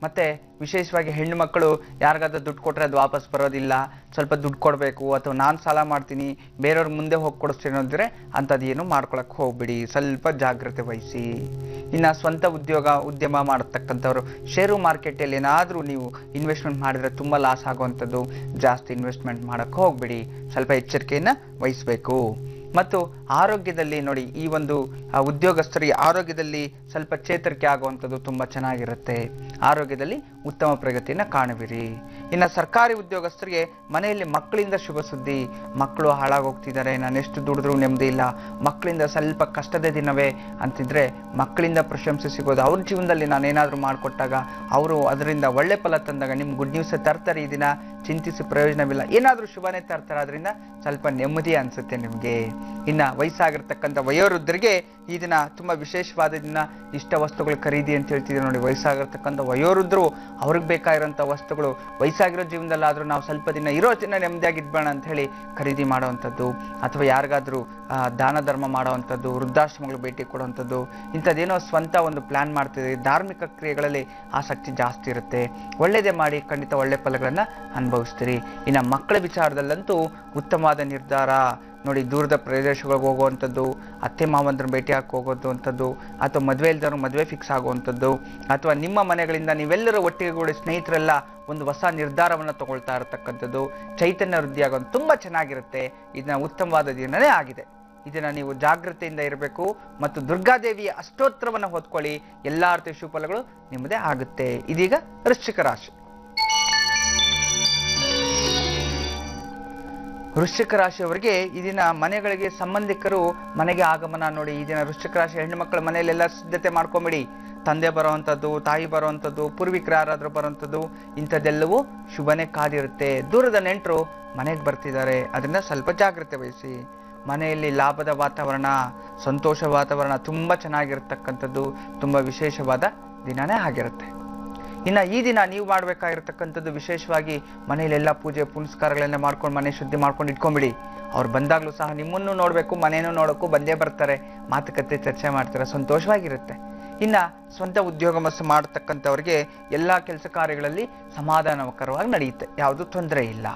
ಮತ್ತೆ ವಿಶೇಷವಾಗಿ ಹೆಣ್ಣು ಮಕ್ಕಳು ಯಾರಿಗಾದ್ರೂ ದುಡ್ಡು ಕೊಟ್ಟರೆ ಅದು ವಾಪಸ್ ಬರೋದಿಲ್ಲ, ಸ್ವಲ್ಪ ದುಡ್ಡು ಕೊಡಬೇಕು, ಅಥವಾ ನಾನು ಸಾಲ ಮಾಡ್ತೀನಿ ಬೇರೆಯವ್ರ ಮುಂದೆ ಹೋಗಿ ಕೊಡಿಸ್ತೀನಿ ಅಂದರೆ ಅಂಥದ್ದು ಏನು ಮಾಡ್ಕೊಳಕ್ಕೆ ಹೋಗ್ಬಿಡಿ, ಸ್ವಲ್ಪ ಜಾಗ್ರತೆ ವಹಿಸಿ. ಇನ್ನು ಸ್ವಂತ ಉದ್ಯಮ ಮಾಡತಕ್ಕಂಥವ್ರು ಷೇರು ಮಾರ್ಕೆಟಲ್ಲಿ ಏನಾದರೂ ನೀವು ಇನ್ವೆಸ್ಟ್ಮೆಂಟ್ ಮಾಡಿದರೆ ತುಂಬ ಲಾಸ್ ಆಗುವಂಥದ್ದು, ಜಾಸ್ತಿ ಇನ್ವೆಸ್ಟ್ಮೆಂಟ್ ಮಾಡೋಕ್ಕೆ ಹೋಗ್ಬಿಡಿ, ಸ್ವಲ್ಪ ಎಚ್ಚರಿಕೆಯನ್ನು ವಹಿಸಬೇಕು. ಮತ್ತು ಆರೋಗ್ಯದಲ್ಲಿ ನೋಡಿ, ಈ ಒಂದು ಉದ್ಯೋಗಸ್ಥರಿಗೆ ಆರೋಗ್ಯದಲ್ಲಿ ಸ್ವಲ್ಪ ಚೇತರಿಕೆ ಆಗುವಂಥದ್ದು ತುಂಬ ಚೆನ್ನಾಗಿರುತ್ತೆ. ಆರೋಗ್ಯದಲ್ಲಿ ಉತ್ತಮ ಪ್ರಗತಿಯನ್ನು ಕಾಣುವಿರಿ. ಇನ್ನು ಸರ್ಕಾರಿ ಉದ್ಯೋಗಸ್ಥರಿಗೆ ಮನೆಯಲ್ಲಿ ಮಕ್ಕಳಿಂದ ಶುಭ ಸುದ್ದಿ. ಮಕ್ಕಳು ಹಾಳಾಗೋಗ್ತಿದ್ದಾರೆ, ನಾನು ಎಷ್ಟು ದುಡಿದ್ರೂ ನೆಮ್ಮದಿ ಇಲ್ಲ, ಮಕ್ಕಳಿಂದ ಸ್ವಲ್ಪ ಕಷ್ಟದ ದಿನವೇ ಅಂತಿದ್ರೆ ಮಕ್ಕಳಿಂದ ಪ್ರಶಂಸೆ ಸಿಗೋದು, ಅವ್ರ ಜೀವನದಲ್ಲಿ ನಾನೇನಾದರೂ ಮಾಡಿಕೊಟ್ಟಾಗ ಅವರು ಅದರಿಂದ ಒಳ್ಳೆ ಫಲ ತಂದಾಗ ನಿಮ್ಮ ಗುಡ್ ನ್ಯೂಸ್ ತರ್ತಾರೆ. ಈ ದಿನ ಚಿಂತಿಸಿ ಪ್ರಯೋಜನವಿಲ್ಲ, ಏನಾದರೂ ಶುಭನೇ ತರ್ತಾರೆ, ಅದರಿಂದ ಸ್ವಲ್ಪ ನೆಮ್ಮದಿ ಅನಿಸುತ್ತೆ ನಿಮಗೆ. ಇನ್ನು ವಯಸ್ಸಾಗಿರ್ತಕ್ಕಂಥ ವಯೋವೃದ್ಧರಿಗೆ ಈ ದಿನ ತುಂಬ ವಿಶೇಷವಾದ ದಿನ. ಇಷ್ಟ ವಸ್ತುಗಳು ಖರೀದಿ ಅಂತ ಹೇಳ್ತಿದ್ದೀವಿ ನೋಡಿ. ವಯಸ್ಸಾಗಿರ್ತಕ್ಕಂಥ ವಯೋವೃದ್ಧರು ಅವ್ರಿಗೆ ಬೇಕಾಗಿರೋಂಥ ವಸ್ತುಗಳು, ವಯಸ್ಸಾಗಿರೋ ಜೀವನದಲ್ಲಾದರೂ ನಾವು ಸ್ವಲ್ಪ ದಿನ ಇರೋ ದಿನ ನೆಮ್ಮದಿಯಾಗಿದ್ಬೇಡ ಅಂತ ಹೇಳಿ ಖರೀದಿ ಮಾಡೋವಂಥದ್ದು, ಅಥವಾ ಯಾರಿಗಾದ್ರೂ ದಾನ ಧರ್ಮ ಮಾಡೋವಂಥದ್ದು, ವೃದ್ಧಾಶ್ರಮಗಳು ಭೇಟಿ ಕೊಡುವಂಥದ್ದು, ಇಂಥದ್ದೇನೋ ಸ್ವಂತ ಒಂದು ಪ್ಲಾನ್ ಮಾಡ್ತಿದ್ದೀವಿ. ಧಾರ್ಮಿಕ ಕ್ರಿಯೆಗಳಲ್ಲಿ ಆಸಕ್ತಿ ಜಾಸ್ತಿ ಇರುತ್ತೆ. ಒಳ್ಳೆಯದೇ ಮಾಡಿ, ಖಂಡಿತ ಒಳ್ಳೆ ಫಲಗಳನ್ನು ಅನುಭವಿಸ್ತೀರಿ. ಇನ್ನು ಮಕ್ಕಳ ವಿಚಾರದಲ್ಲಂತೂ ಉತ್ತಮವಾದ ನಿರ್ಧಾರ ನೋಡಿ. ದೂರದ ಪ್ರದೇಶಗಳಿಗೆ ಹೋಗುವಂಥದ್ದು, ಅತ್ತೆ ಮಾವಂದ್ರ ಭೇಟಿ ಹಾಕಿ ಹೋಗೋದು ಅಂಥದ್ದು, ಅಥವಾ ಮದುವೆ ಇಲ್ದವ್ರು ಮದುವೆ ಫಿಕ್ಸ್ ಆಗುವಂಥದ್ದು, ಅಥವಾ ನಿಮ್ಮ ಮನೆಗಳಿಂದ ನೀವೆಲ್ಲರೂ ಒಟ್ಟಿಗೆ ಕೂಡಿ ಸ್ನೇಹಿತರೆಲ್ಲ ಒಂದು ಹೊಸ ನಿರ್ಧಾರವನ್ನು ತಗೊಳ್ತಾ ಇರತಕ್ಕಂಥದ್ದು, ಚೈತನ್ಯ ವೃದ್ಧಿ ಆಗೋದು ತುಂಬ ಚೆನ್ನಾಗಿರುತ್ತೆ. ಇದನ್ನ ಉತ್ತಮವಾದ ದಿನವೇ ಆಗಿದೆ. ಇದನ್ನ ನೀವು ಜಾಗೃತಿಯಿಂದ ಇರಬೇಕು. ಮತ್ತು ದುರ್ಗಾದೇವಿಯ ಅಷ್ಟೋತ್ತರವನ್ನು ಹೊತ್ಕೊಳ್ಳಿ, ಎಲ್ಲ ರೀತಿಯ ಶುಭಫಲಗಳು ನಿಮ್ಮದೇ ಆಗುತ್ತೆ. ಇದೀಗ ವೃಶ್ಚಿಕ ರಾಶಿ. ವೃಶ್ಚಿಕ ರಾಶಿಯವರಿಗೆ ಈ ದಿನ ಮನೆಗಳಿಗೆ ಸಂಬಂಧಿಕರು ಮನೆಗೆ ಆಗಮನ ನೋಡಿ. ಈ ದಿನ ವೃಶ್ಚಿಕ ರಾಶಿ ಹೆಣ್ಣು ಮಕ್ಕಳ ಮನೆಯಲ್ಲೆಲ್ಲ ಸಿದ್ಧತೆ ಮಾಡ್ಕೊಂಬಿಡಿ. ತಂದೆ ಬರೋವಂಥದ್ದು, ತಾಯಿ ಬರೋವಂಥದ್ದು, ಪೂರ್ವಿಕರು ಯಾರಾದರೂ ಬರೋವಂಥದ್ದು, ಇಂಥದ್ದೆಲ್ಲವೂ ಶುಭನೇ ಕಾದಿರುತ್ತೆ. ದೂರದ ನೆಂಟರು ಮನೆಗೆ ಬರ್ತಿದ್ದಾರೆ, ಅದರಿಂದ ಸ್ವಲ್ಪ ಜಾಗ್ರತೆ ವಹಿಸಿ. ಮನೆಯಲ್ಲಿ ಲಾಭದ ವಾತಾವರಣ, ಸಂತೋಷ ವಾತಾವರಣ ತುಂಬ ಚೆನ್ನಾಗಿರ್ತಕ್ಕಂಥದ್ದು, ತುಂಬ ವಿಶೇಷವಾದ ದಿನನೇ ಆಗಿರುತ್ತೆ. ಇನ್ನು ಈ ದಿನ ನೀವು ಮಾಡಬೇಕಾಗಿರ್ತಕ್ಕಂಥದ್ದು ವಿಶೇಷವಾಗಿ ಮನೆಯಲ್ಲೆಲ್ಲ ಪೂಜೆ ಪುನಸ್ಕಾರಗಳೆಲ್ಲ ಮಾಡ್ಕೊಂಡು ಮನೆ ಶುದ್ಧಿ ಮಾಡ್ಕೊಂಡು ಇಟ್ಕೊಂಬಿಡಿ. ಅವ್ರು ಬಂದಾಗಲೂ ಸಹ ನಿಮ್ಮನ್ನು ನೋಡಬೇಕು, ಮನೇನೂ ನೋಡೋಕ್ಕೂ ಬಂದೇ ಬರ್ತಾರೆ, ಮಾತುಕತೆ ಚರ್ಚೆ ಮಾಡ್ತಾರೆ, ಸಂತೋಷವಾಗಿರುತ್ತೆ. ಇನ್ನು ಸ್ವಂತ ಉದ್ಯೋಗ ಮಾಡತಕ್ಕಂಥವ್ರಿಗೆ ಎಲ್ಲ ಕೆಲಸ ಕಾರ್ಯಗಳಲ್ಲಿ ಸಮಾಧಾನಕರವಾಗಿ ನಡೆಯುತ್ತೆ, ಯಾವುದೂ ತೊಂದರೆ ಇಲ್ಲ.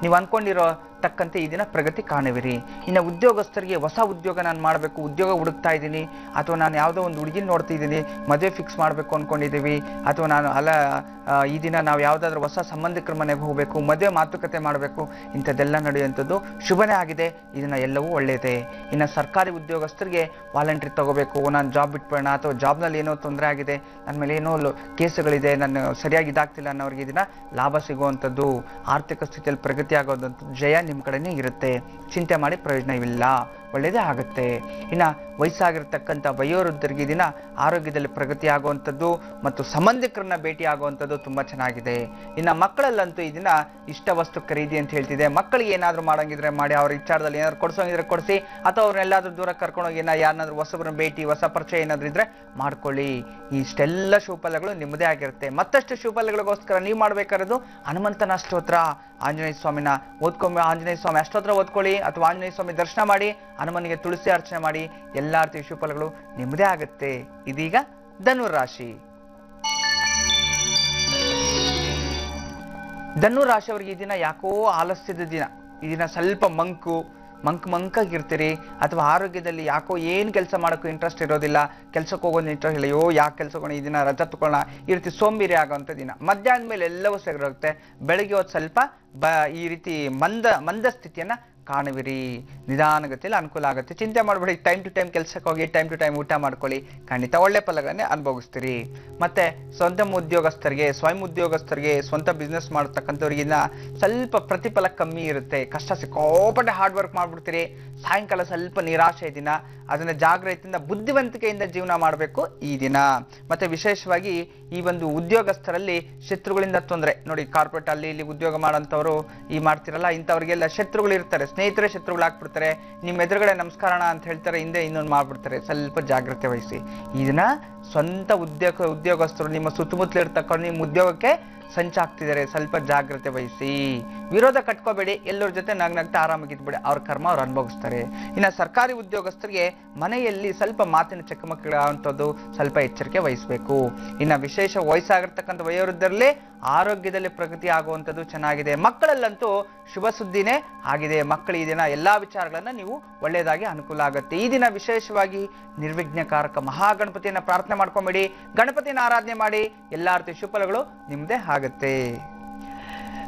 ನೀವು ಅಂದ್ಕೊಂಡಿರೋ ತಕ್ಕಂತೆ ಈ ದಿನ ಪ್ರಗತಿ ಕಾಣುವಿರಿ. ಇನ್ನು ಉದ್ಯೋಗಸ್ಥರಿಗೆ ಹೊಸ ಉದ್ಯೋಗ ನಾನು ಮಾಡಬೇಕು, ಉದ್ಯೋಗ ಹುಡುಕ್ತಾ ಇದ್ದೀನಿ, ಅಥವಾ ನಾನು ಯಾವುದೋ ಒಂದು ಹುಡುಗಿನ ನೋಡ್ತಿದ್ದೀನಿ, ಮದುವೆ ಫಿಕ್ಸ್ ಮಾಡಬೇಕು ಅಂದ್ಕೊಂಡಿದ್ದೀವಿ, ಅಥವಾ ನಾನು ಈ ದಿನ ನಾವು ಯಾವುದಾದ್ರೂ ಹೊಸ ಸಂಬಂಧಿಕರ ಮನೆಗೆ ಹೋಗಬೇಕು, ಮದುವೆ ಮಾತುಕತೆ ಮಾಡಬೇಕು, ಇಂಥದ್ದೆಲ್ಲ ನಡೆಯುವಂಥದ್ದು ಶುಭನೇ ಆಗಿದೆ. ಇದನ್ನು ಎಲ್ಲವೂ ಒಳ್ಳೆಯದೇ. ಇನ್ನು ಸರ್ಕಾರಿ ಉದ್ಯೋಗಸ್ಥರಿಗೆ ವಾಲಂಟ್ರಿ ತಗೋಬೇಕು, ನಾನು ಜಾಬ್ ಬಿಟ್ಬೇಡ, ಅಥವಾ ಜಾಬ್ನಲ್ಲಿ ಏನೋ ತೊಂದರೆ ಆಗಿದೆ, ನನ್ನ ಮೇಲೆ ಏನೋ ಕೇಸುಗಳಿದೆ, ನಾನು ಸರಿಯಾಗಿ ಇದಾಗ್ತಿಲ್ಲ ಅನ್ನೋರಿಗೆ ಇದನ್ನ ಲಾಭ ಸಿಗುವಂಥದ್ದು, ಆರ್ಥಿಕ ಸ್ಥಿತಿಯಲ್ಲಿ ಪ್ರಗತಿ ಆಗೋದಂಥದ್ದು, ಜಯ ನಿಮ್ಮ ಕಡೆನೇ ಇರುತ್ತೆ. ಚಿಂತೆ ಮಾಡಿ ಪ್ರಯೋಜನವಿಲ್ಲ, ಒಳ್ಳೆಯದೇ ಆಗುತ್ತೆ. ಇನ್ನು ವಯಸ್ಸಾಗಿರ್ತಕ್ಕಂಥ ವಯೋವೃದ್ಧರಿಗೆ ದಿನ ಆರೋಗ್ಯದಲ್ಲಿ ಪ್ರಗತಿ ಆಗುವಂಥದ್ದು ಮತ್ತು ಸಂಬಂಧಿಕರನ್ನ ಭೇಟಿ ಆಗುವಂಥದ್ದು ತುಂಬ ಚೆನ್ನಾಗಿದೆ. ಇನ್ನು ಮಕ್ಕಳಲ್ಲಂತೂ ಈ ದಿನ ಇಷ್ಟ ವಸ್ತು ಖರೀದಿ ಅಂತ ಹೇಳ್ತಿದೆ. ಮಕ್ಕಳಿಗೆ ಏನಾದರೂ ಮಾಡೋಂಗಿದ್ರೆ ಮಾಡಿ, ಅವ್ರ ವಿಚಾರದಲ್ಲಿ ಏನಾದ್ರು ಕೊಡಿಸೋಂಗಿದ್ರೆ ಕೊಡಿಸಿ, ಅಥವಾ ಅವ್ರನ್ನೆಲ್ಲಾದ್ರೂ ದೂರ ಕರ್ಕೊಂಡೋಗಿ ಯಾರನ್ನಾದ್ರೂ ಹೊಸಬ್ರನ್ನ ಭೇಟಿ, ಹೊಸ ಪರಿಚಯ ಏನಾದರೂ ಇದ್ರೆ ಮಾಡ್ಕೊಳ್ಳಿ. ಇಷ್ಟೆಲ್ಲ ಶುಭಫಲಗಳು ನಿಮ್ಮದೇ ಆಗಿರುತ್ತೆ. ಮತ್ತಷ್ಟು ಶುಭಫಲಗಳಿಗೋಸ್ಕರ ನೀವು ಮಾಡಬೇಕಾಗಿರೋದು ಹನುಮಂತನ ಸ್ತೋತ್ರ, ಆಂಜನೇಯ ಸ್ವಾಮಿನ ಓದ್ಕೊಂಬ, ಆಂಜನೇಯ ಸ್ವಾಮಿ ಅಷ್ಟೋತ್ರ ಓದ್ಕೊಳ್ಳಿ, ಅಥವಾ ಆಂಜನೇಯ ಸ್ವಾಮಿ ದರ್ಶನ ಮಾಡಿ, ಹನುಮನಿಗೆ ತುಳಸಿ ಅರ್ಚನೆ ಮಾಡಿ, ಎಲ್ಲ ರೀತಿಯ ಶುಭಫಲಗಳು ನಿಮ್ಮದೇ ಆಗುತ್ತೆ. ಇದೀಗ ಧನುರಾಶಿ. ಧನುರಾಶಿಯವರಿಗೆ ಈ ದಿನ ಯಾಕೋ ಆಲಸ್ಯದ ದಿನ. ಈ ದಿನ ಸ್ವಲ್ಪ ಮಂಕು, ಮಂಕಾಗಿರ್ತೀರಿ, ಅಥವಾ ಆರೋಗ್ಯದಲ್ಲಿ ಯಾಕೋ ಏನು ಕೆಲಸ ಮಾಡೋಕ್ಕೂ ಇಂಟ್ರೆಸ್ಟ್ ಇರೋದಿಲ್ಲ, ಕೆಲ್ಸಕ್ಕೆ ಹೋಗೋದು ಇಂಟ್ರೆಸ್ಟ್ ಇಲ್ಲ, ಯಾಕೆ ಕೆಲ್ಸಕ್ಕೆ ಈ ದಿನ ರಜಾ ತಗೊಳ್ಳೋಣ, ಈ ರೀತಿ ಸೋಂಬೇರಿ ಆಗೋವಂಥ ದಿನ. ಮಧ್ಯಾಹ್ನದ ಮೇಲೆ ಎಲ್ಲವೂ ಸರಿಯಾಗುತ್ತೆ. ಬೆಳಗ್ಗೆ ಹೊತ್ತು ಸ್ವಲ್ಪ ಈ ರೀತಿ ಮಂದ ಸ್ಥಿತಿಯನ್ನ ಕಾಣುವಿರಿ. ನಿಧಾನಗತಿಯಲ್ಲಿ ಅನುಕೂಲ ಆಗುತ್ತೆ. ಚಿಂತೆ ಮಾಡಬೇಡಿ. ಟೈಮ್ ಟು ಟೈಮ್ ಕೆಲಸಕ್ಕೆ ಹೋಗಿ, ಟೈಮ್ ಟು ಟೈಮ್ ಊಟ ಮಾಡ್ಕೊಳ್ಳಿ, ಖಂಡಿತ ಒಳ್ಳೆ ಫಲಗಳನ್ನೇ ಅನುಭವಿಸ್ತೀರಿ. ಮತ್ತೆ ಸ್ವಂತ ಉದ್ಯೋಗಸ್ಥರಿಗೆ, ಸ್ವಯಂ ಉದ್ಯೋಗಸ್ಥರಿಗೆ, ಸ್ವಂತ ಬಿಸ್ನೆಸ್ ಮಾಡತಕ್ಕಂಥವ್ರಿಗಿನ್ನ ಸ್ವಲ್ಪ ಪ್ರತಿಫಲ ಕಮ್ಮಿ ಇರುತ್ತೆ. ಕಷ್ಟ ಸಿಕ್ಕಾಪಟ್ಟೆ ಹಾರ್ಡ್ ವರ್ಕ್ ಮಾಡ್ಬಿಡ್ತೀರಿ. ಸಾಯಂಕಾಲ ಸ್ವಲ್ಪ ನಿರಾಶೆ ದಿನ. ಅದನ್ನ ಜಾಗೃತಿಯಿಂದ ಬುದ್ಧಿವಂತಿಕೆಯಿಂದ ಜೀವನ ಮಾಡಬೇಕು ಈ ದಿನ. ಮತ್ತೆ ವಿಶೇಷವಾಗಿ ಈ ಒಂದು ಉದ್ಯೋಗಸ್ಥರಲ್ಲಿ ಶತ್ರುಗಳಿಂದ ತೊಂದರೆ ನೋಡಿ. ಕಾರ್ಪೊರೇಟ್ ಅಲ್ಲಿ ಇಲ್ಲಿ ಉದ್ಯೋಗ ಮಾಡೋಂಥವ್ರು ಮಾಡ್ತಿರಲ್ಲ, ಇಂಥವ್ರಿಗೆಲ್ಲ ಶತ್ರುಗಳು ಇರ್ತಾರೆ. ಸ್ನೇಹಿತರೆ ಶತ್ರುಗಳಾಗ್ಬಿಡ್ತಾರೆ. ನಿಮ್ಮ ಎದುರುಗಡೆ ನಮಸ್ಕಾರಣ ಅಂತ ಹೇಳ್ತಾರೆ, ಹಿಂದೆ ಇನ್ನೊಂದು ಮಾಡ್ಬಿಡ್ತಾರೆ. ಸ್ವಲ್ಪ ಜಾಗ್ರತೆ ವಹಿಸಿ. ಈ ದಿನ ಸ್ವಂತ ಉದ್ಯೋಗಸ್ಥರು ನಿಮ್ಮ ಸುತ್ತಮುತ್ತಲು ಇರ್ತಕ್ಕಂಥ ನಿಮ್ಮ ಉದ್ಯೋಗಕ್ಕೆ ಸಂಚಾಗ್ತಿದ್ದಾರೆ, ಸ್ವಲ್ಪ ಜಾಗ್ರತೆ ವಹಿಸಿ. ವಿರೋಧ ಕಟ್ಕೋಬೇಡಿ. ಎಲ್ಲರ ಜೊತೆ ನಗ್ನಗ್ತಾ ಆರಾಮಾಗಿದ್ಬಿಡಿ. ಅವ್ರ ಕರ್ಮ ಅವ್ರು ಅನುಭವಿಸ್ತಾರೆ. ಇನ್ನು ಸರ್ಕಾರಿ ಉದ್ಯೋಗಸ್ಥರಿಗೆ ಮನೆಯಲ್ಲಿ ಸ್ವಲ್ಪ ಮಾತಿನ ಚಕಮಕಿಗಳಾಗುವಂಥದ್ದು, ಸ್ವಲ್ಪ ಎಚ್ಚರಿಕೆ ವಹಿಸಬೇಕು. ಇನ್ನು ವಿಶೇಷ ವಯಸ್ಸಾಗಿರ್ತಕ್ಕಂಥ ವಯೋವೃದ್ಧರಲ್ಲಿ ಆರೋಗ್ಯದಲ್ಲಿ ಪ್ರಗತಿ ಆಗುವಂಥದ್ದು ಚೆನ್ನಾಗಿದೆ. ಮಕ್ಕಳಲ್ಲಂತೂ ಶುಭ ಸುದ್ದಿನೇ ಆಗಿದೆ. ಮಕ್ಕಳು ಈ ದಿನ ಎಲ್ಲಾ ವಿಚಾರಗಳನ್ನ ನೀವು ಒಳ್ಳೆಯದಾಗಿ ಅನುಕೂಲ ಆಗುತ್ತೆ. ಈ ದಿನ ವಿಶೇಷವಾಗಿ ನಿರ್ವಿಘ್ನಕಾರಕ ಮಹಾಗಣಪತಿಯನ್ನ ಪ್ರಾರ್ಥನೆ ಮಾಡ್ಕೊಂಬೇಡಿ. ಗಣಪತಿನ ಆರಾಧನೆ ಮಾಡಿ. ಎಲ್ಲಾ ರೀತಿಯ ಶುಭಫಲಗಳು ನಿಮ್ದೇ ಆಗುತ್ತೆ.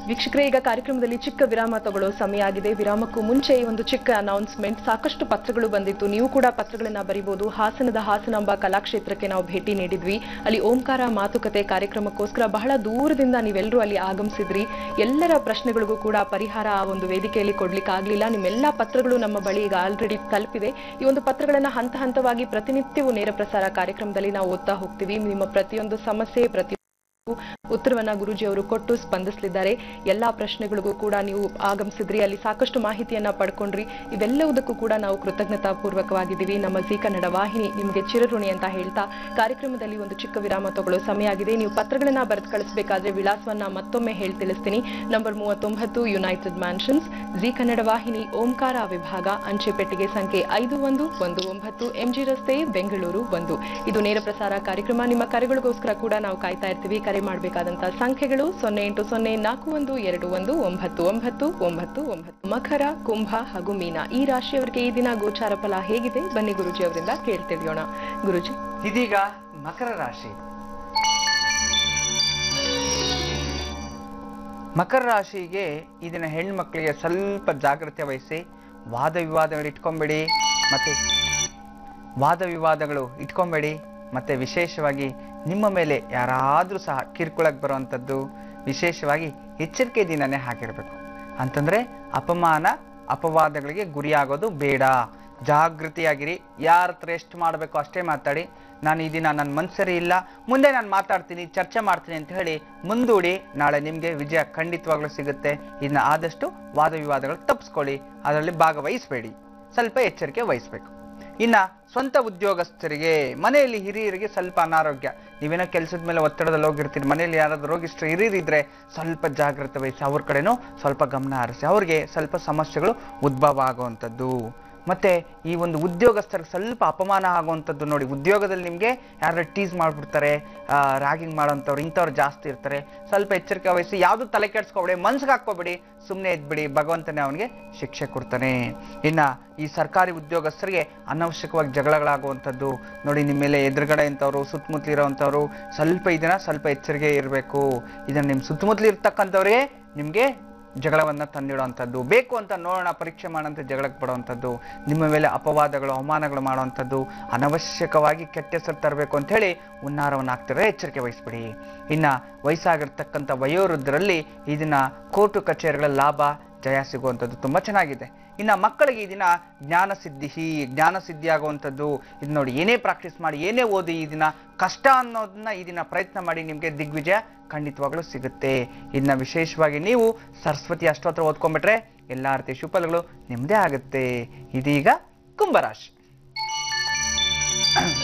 ವೀಕ್ಷಕರೇ, ಈಗ ಕಾರ್ಯಕ್ರಮದಲ್ಲಿ ಚಿಕ್ಕ ವಿರಾಮ ತಗೊಳ್ಳೋ ಸಮಯ ಆಗಿದೆ. ವಿರಾಮಕ್ಕೂ ಮುಂಚೆ ಒಂದು ಚಿಕ್ಕ ಅನೌನ್ಸ್ಮೆಂಟ್. ಸಾಕಷ್ಟು ಪತ್ರಗಳು ಬಂದಿತ್ತು. ನೀವು ಕೂಡ ಪತ್ರಗಳನ್ನ ಬರೀಬಹುದು. ಹಾಸನದ ಹಾಸನಾಂಬ ಕಲಾಕ್ಷೇತ್ರಕ್ಕೆ ನಾವು ಭೇಟಿ ನೀಡಿದ್ವಿ. ಅಲ್ಲಿ ಓಂಕಾರ ಮಾತುಕತೆ ಕಾರ್ಯಕ್ರಮಕ್ಕೋಸ್ಕರ ಬಹಳ ದೂರದಿಂದ ನೀವೆಲ್ಲರೂ ಅಲ್ಲಿ ಆಗಮಿಸಿದ್ರಿ. ಎಲ್ಲರ ಪ್ರಶ್ನೆಗಳಿಗೂ ಕೂಡ ಪರಿಹಾರ ಆ ಒಂದು ವೇದಿಕೆಯಲ್ಲಿ ಕೊಡ್ಲಿಕ್ಕಾಗ್ಲಿಲ್ಲ. ನಿಮ್ಮೆಲ್ಲಾ ಪತ್ರಗಳು ನಮ್ಮ ಬಳಿ ಈಗ ಆಲ್ರೆಡಿ ತಲುಪಿದೆ. ಈ ಒಂದು ಪತ್ರಗಳನ್ನ ಹಂತ ಹಂತವಾಗಿ ಪ್ರತಿನಿತ್ಯವೂ ನೇರ ಪ್ರಸಾರ ಕಾರ್ಯಕ್ರಮದಲ್ಲಿ ನಾವು ಓದ್ತಾ ಹೋಗ್ತೀವಿ. ನಿಮ್ಮ ಪ್ರತಿಯೊಂದು ಸಮಸ್ಯೆ, ಉತ್ತರವನ್ನ ಗುರೂಜಿ ಅವರು ಕೊಟ್ಟು ಸ್ಪಂದಿಸಲಿದ್ದಾರೆ. ಎಲ್ಲಾ ಪ್ರಶ್ನೆಗಳಿಗೂ ಕೂಡ ನೀವು ಆಗಮಿಸಿದ್ರಿ. ಅಲ್ಲಿ ಸಾಕಷ್ಟು ಮಾಹಿತಿಯನ್ನ ಪಡ್ಕೊಂಡ್ರಿ. ಇವೆಲ್ಲವುದಕ್ಕೂ ಕೂಡ ನಾವು ಕೃತಜ್ಞತಾ ಪೂರ್ವಕವಾಗಿದ್ದೀವಿ. ನಮ್ಮ ಜೀ ಕನ್ನಡ ವಾಹಿನಿ ನಿಮಗೆ ಚಿರಋಣಿ ಅಂತ ಹೇಳ್ತಾ ಕಾರ್ಯಕ್ರಮದಲ್ಲಿ ಒಂದು ಚಿಕ್ಕ ವಿರಾಮ ತಗೊಳ್ಳೋ ಸಮಯ ಆಗಿದೆ. ನೀವು ಪತ್ರಗಳನ್ನ ಬರೆದು ಕಳಿಸಬೇಕಾದ್ರೆ ವಿಳಾಸವನ್ನ ಮತ್ತೊಮ್ಮೆ ತಿಳಿಸ್ತೀನಿ. Number 39 United Mansions, Zee Kannada ವಾಹಿನಿ, ಓಂಕಾರ ವಿಭಾಗ, ಅಂಚೆ ಪೆಟ್ಟಿಗೆ ಸಂಖ್ಯೆ 5119, MG ರಸ್ತೆ, ಬೆಂಗಳೂರು 1. ಇದು ನೇರ ಪ್ರಸಾರ ಕಾರ್ಯಕ್ರಮ. ನಿಮ್ಮ ಕರೆಗಳಿಗೋಸ್ಕರ ಕೂಡ ನಾವು ಕಾಯ್ತಾ ಇರ್ತೀವಿ. ಕರೆ ಮಾಡಬೇಕಾದಂತಹ ಸಂಖ್ಯೆಗಳು 080421999999. ಮಕರ, ಕುಂಭ ಹಾಗೂ ಮೀನ ಈ ರಾಶಿಯವರಿಗೆ ಈ ದಿನ ಗೋಚಾರ ಫಲ ಹೇಗಿದೆ? ಬನ್ನಿ ಗುರುಜಿ ಅವರಿಂದ ಕೇಳ್ತಿಳಿಯೋಣ. ಗುರುಜಿ, ಇದೀಗ ಮಕರ ರಾಶಿ. ಮಕರ ರಾಶಿಗೆ ಈ ದಿನ ಹೆಣ್ಮಕ್ಳಿಗೆ ಸ್ವಲ್ಪ ಜಾಗ್ರತೆ ವಹಿಸಿ. ವಾದ ವಿವಾದಗಳು ಇಟ್ಕೊಂಬೇಡಿ. ಮತ್ತೆ ವಿಶೇಷವಾಗಿ ನಿಮ್ಮ ಮೇಲೆ ಯಾರಾದ್ರೂ ಸಹ ಕಿರ್ಕೊಳಕ್ ಬರುವಂಥದ್ದು, ವಿಶೇಷವಾಗಿ ಎಚ್ಚರಿಕೆ ದಿನನೇ ಹಾಕಿರ್ಬೇಕು. ಅಂತಂದ್ರೆ ಅಪಮಾನ ಅಪವಾದಗಳಿಗೆ ಗುರಿಯಾಗೋದು ಬೇಡ. ಜಾಗೃತಿಯಾಗಿರಿ. ಯಾರ ಹತ್ರ ಎಷ್ಟು ಮಾಡಬೇಕು ಅಷ್ಟೇ ಮಾತಾಡಿ. ನಾನು ಈ ದಿನ ನನ್ನ ಮನ್ಸರಿ ಇಲ್ಲ, ಮುಂದೆ ನಾನು ಮಾತಾಡ್ತೀನಿ, ಚರ್ಚೆ ಮಾಡ್ತೀನಿ ಅಂತ ಹೇಳಿ ಮುಂದೂಡಿ. ನಾಳೆ ನಿಮ್ಗೆ ವಿಜಯ ಖಂಡಿತವಾಗ್ಲೂ ಸಿಗುತ್ತೆ. ಇನ್ನು ಆದಷ್ಟು ವಾದ ವಿವಾದಗಳು ತಪ್ಪಿಸ್ಕೊಳ್ಳಿ. ಅದರಲ್ಲಿ ಭಾಗವಹಿಸಬೇಡಿ. ಸ್ವಲ್ಪ ಎಚ್ಚರಿಕೆ ವಹಿಸ್ಬೇಕು. ಇನ್ನ ಸ್ವಂತ ಉದ್ಯೋಗಸ್ಥರಿಗೆ, ಮನೆಯಲ್ಲಿ ಹಿರಿಯರಿಗೆ ಸ್ವಲ್ಪ ಅನಾರೋಗ್ಯ. ನೀವೇನೋ ಕೆಲಸದ ಮೇಲೆ ಒತ್ತಡದಲ್ಲಿ ಹೋಗಿರ್ತೀರಿ. ಮನೆಯಲ್ಲಿ ಯಾರಾದ್ರೂ ರೋಗಿಷ್ಠರು ಹಿರಿಯರಿದ್ರೆ ಸ್ವಲ್ಪ ಜಾಗ್ರತೆ ವಹಿಸಿ. ಅವ್ರ ಕಡೆನೂ ಸ್ವಲ್ಪ ಗಮನ ಹರಿಸಿ. ಅವ್ರಿಗೆ ಸ್ವಲ್ಪ ಸಮಸ್ಯೆಗಳು ಉದ್ಭವ ಆಗುವಂಥದ್ದು. ಮತ್ತೆ ಈ ಒಂದು ಉದ್ಯೋಗಸ್ಥರಿಗೆ ಸ್ವಲ್ಪ ಅಪಮಾನ ಆಗುವಂಥದ್ದು ನೋಡಿ. ಉದ್ಯೋಗದಲ್ಲಿ ನಿಮಗೆ ಯಾರು ಟೀಸ್ ಮಾಡ್ಬಿಡ್ತಾರೆ, ರ್ಯಾಗಿಂಗ್ ಮಾಡೋಂಥವ್ರು, ಇಂಥವ್ರು ಜಾಸ್ತಿ ಇರ್ತಾರೆ. ಸ್ವಲ್ಪ ಎಚ್ಚರಿಕೆ ವಹಿಸಿ. ಯಾವುದು ತಲೆ ಕೆಡಿಸ್ಕೊಬೇಡಿ, ಮನ್ಸಿಗೆ ಹಾಕ್ಕೋಬೇಡಿ, ಸುಮ್ಮನೆ ಇದ್ಬಿಡಿ. ಭಗವಂತನೇ ಅವನಿಗೆ ಶಿಕ್ಷೆ ಕೊಡ್ತಾನೆ. ಇನ್ನ ಈ ಸರ್ಕಾರಿ ಉದ್ಯೋಗಸ್ಥರಿಗೆ ಅನವಶ್ಯಕವಾಗಿ ಜಗಳಗಳಾಗುವಂಥದ್ದು ನೋಡಿ. ನಿಮ್ಮ ಮೇಲೆ ಎದುರುಗಡೆ ಇಂಥವ್ರು, ಸುತ್ತಮುತ್ತಲು ಇರೋವಂಥವ್ರು, ಸ್ವಲ್ಪ ಇದನ್ನ ಸ್ವಲ್ಪ ಎಚ್ಚರಿಕೆ ಇರಬೇಕು. ಇದನ್ನ ನಿಮ್ಮ ಸುತ್ತಮುತ್ತಲು ಇರ್ತಕ್ಕಂಥವ್ರಿಗೆ ನಿಮಗೆ ಜಗಳವನ್ನ ತಂದಿಡುವಂಥದ್ದು, ಬೇಕು ಅಂತ ನೋಡೋಣ ಪರೀಕ್ಷೆ ಮಾಡೋಂಥ ಜಗಳಕ್ಕೆ ಪಡುವಂಥದ್ದು, ನಿಮ್ಮ ಮೇಲೆ ಅಪವಾದಗಳು ಅವಮಾನಗಳು ಮಾಡುವಂಥದ್ದು, ಅನವಶ್ಯಕವಾಗಿ ಕೆಟ್ಟ ಹೆಸರು ತರಬೇಕು ಅಂತ ಹೇಳಿ ಹುನ್ನಾರವನ್ನು ಹಾಕ್ತಿರೋ ಎಚ್ಚರಿಕೆ ವಹಿಸ್ಬಿಡಿ. ಇನ್ನ ವಯಸ್ಸಾಗಿರ್ತಕ್ಕಂಥ ವಯೋವೃದ್ಧರಲ್ಲಿ ಈ ದಿನ ಕೋರ್ಟು ಕಚೇರಿಗಳ ಲಾಭ ಜಯ ಸಿಗುವಂಥದ್ದು ತುಂಬಾ ಚೆನ್ನಾಗಿದೆ. ಇನ್ನ ಮಕ್ಕಳಿಗೆ ಈ ದಿನ ಜ್ಞಾನ ಸಿದ್ಧಿ ಆಗುವಂಥದ್ದು. ಇದು ನೋಡಿ, ಏನೇ ಪ್ರಾಕ್ಟೀಸ್ ಮಾಡಿ, ಏನೇ ಓದಿ, ಈ ದಿನ ಕಷ್ಟ ಅನ್ನೋದನ್ನ ಈ ದಿನ ಪ್ರಯತ್ನ ಮಾಡಿ, ನಿಮ್ಗೆ ದಿಗ್ವಿಜಯ ಖಂಡಿತವಾಗ್ಲೂ ಸಿಗುತ್ತೆ. ಇನ್ನ ವಿಶೇಷವಾಗಿ ನೀವು ಸರಸ್ವತಿ ಅಷ್ಟೋತ್ರ ಓದ್ಕೊಂಡ್ಬಿಟ್ರೆ ಎಲ್ಲಾ ರೀತಿಯ ಶುಭಫಲಗಳು ನಿಮ್ದೇ ಆಗುತ್ತೆ. ಇದೀಗ ಕುಂಭರಾಶಿ.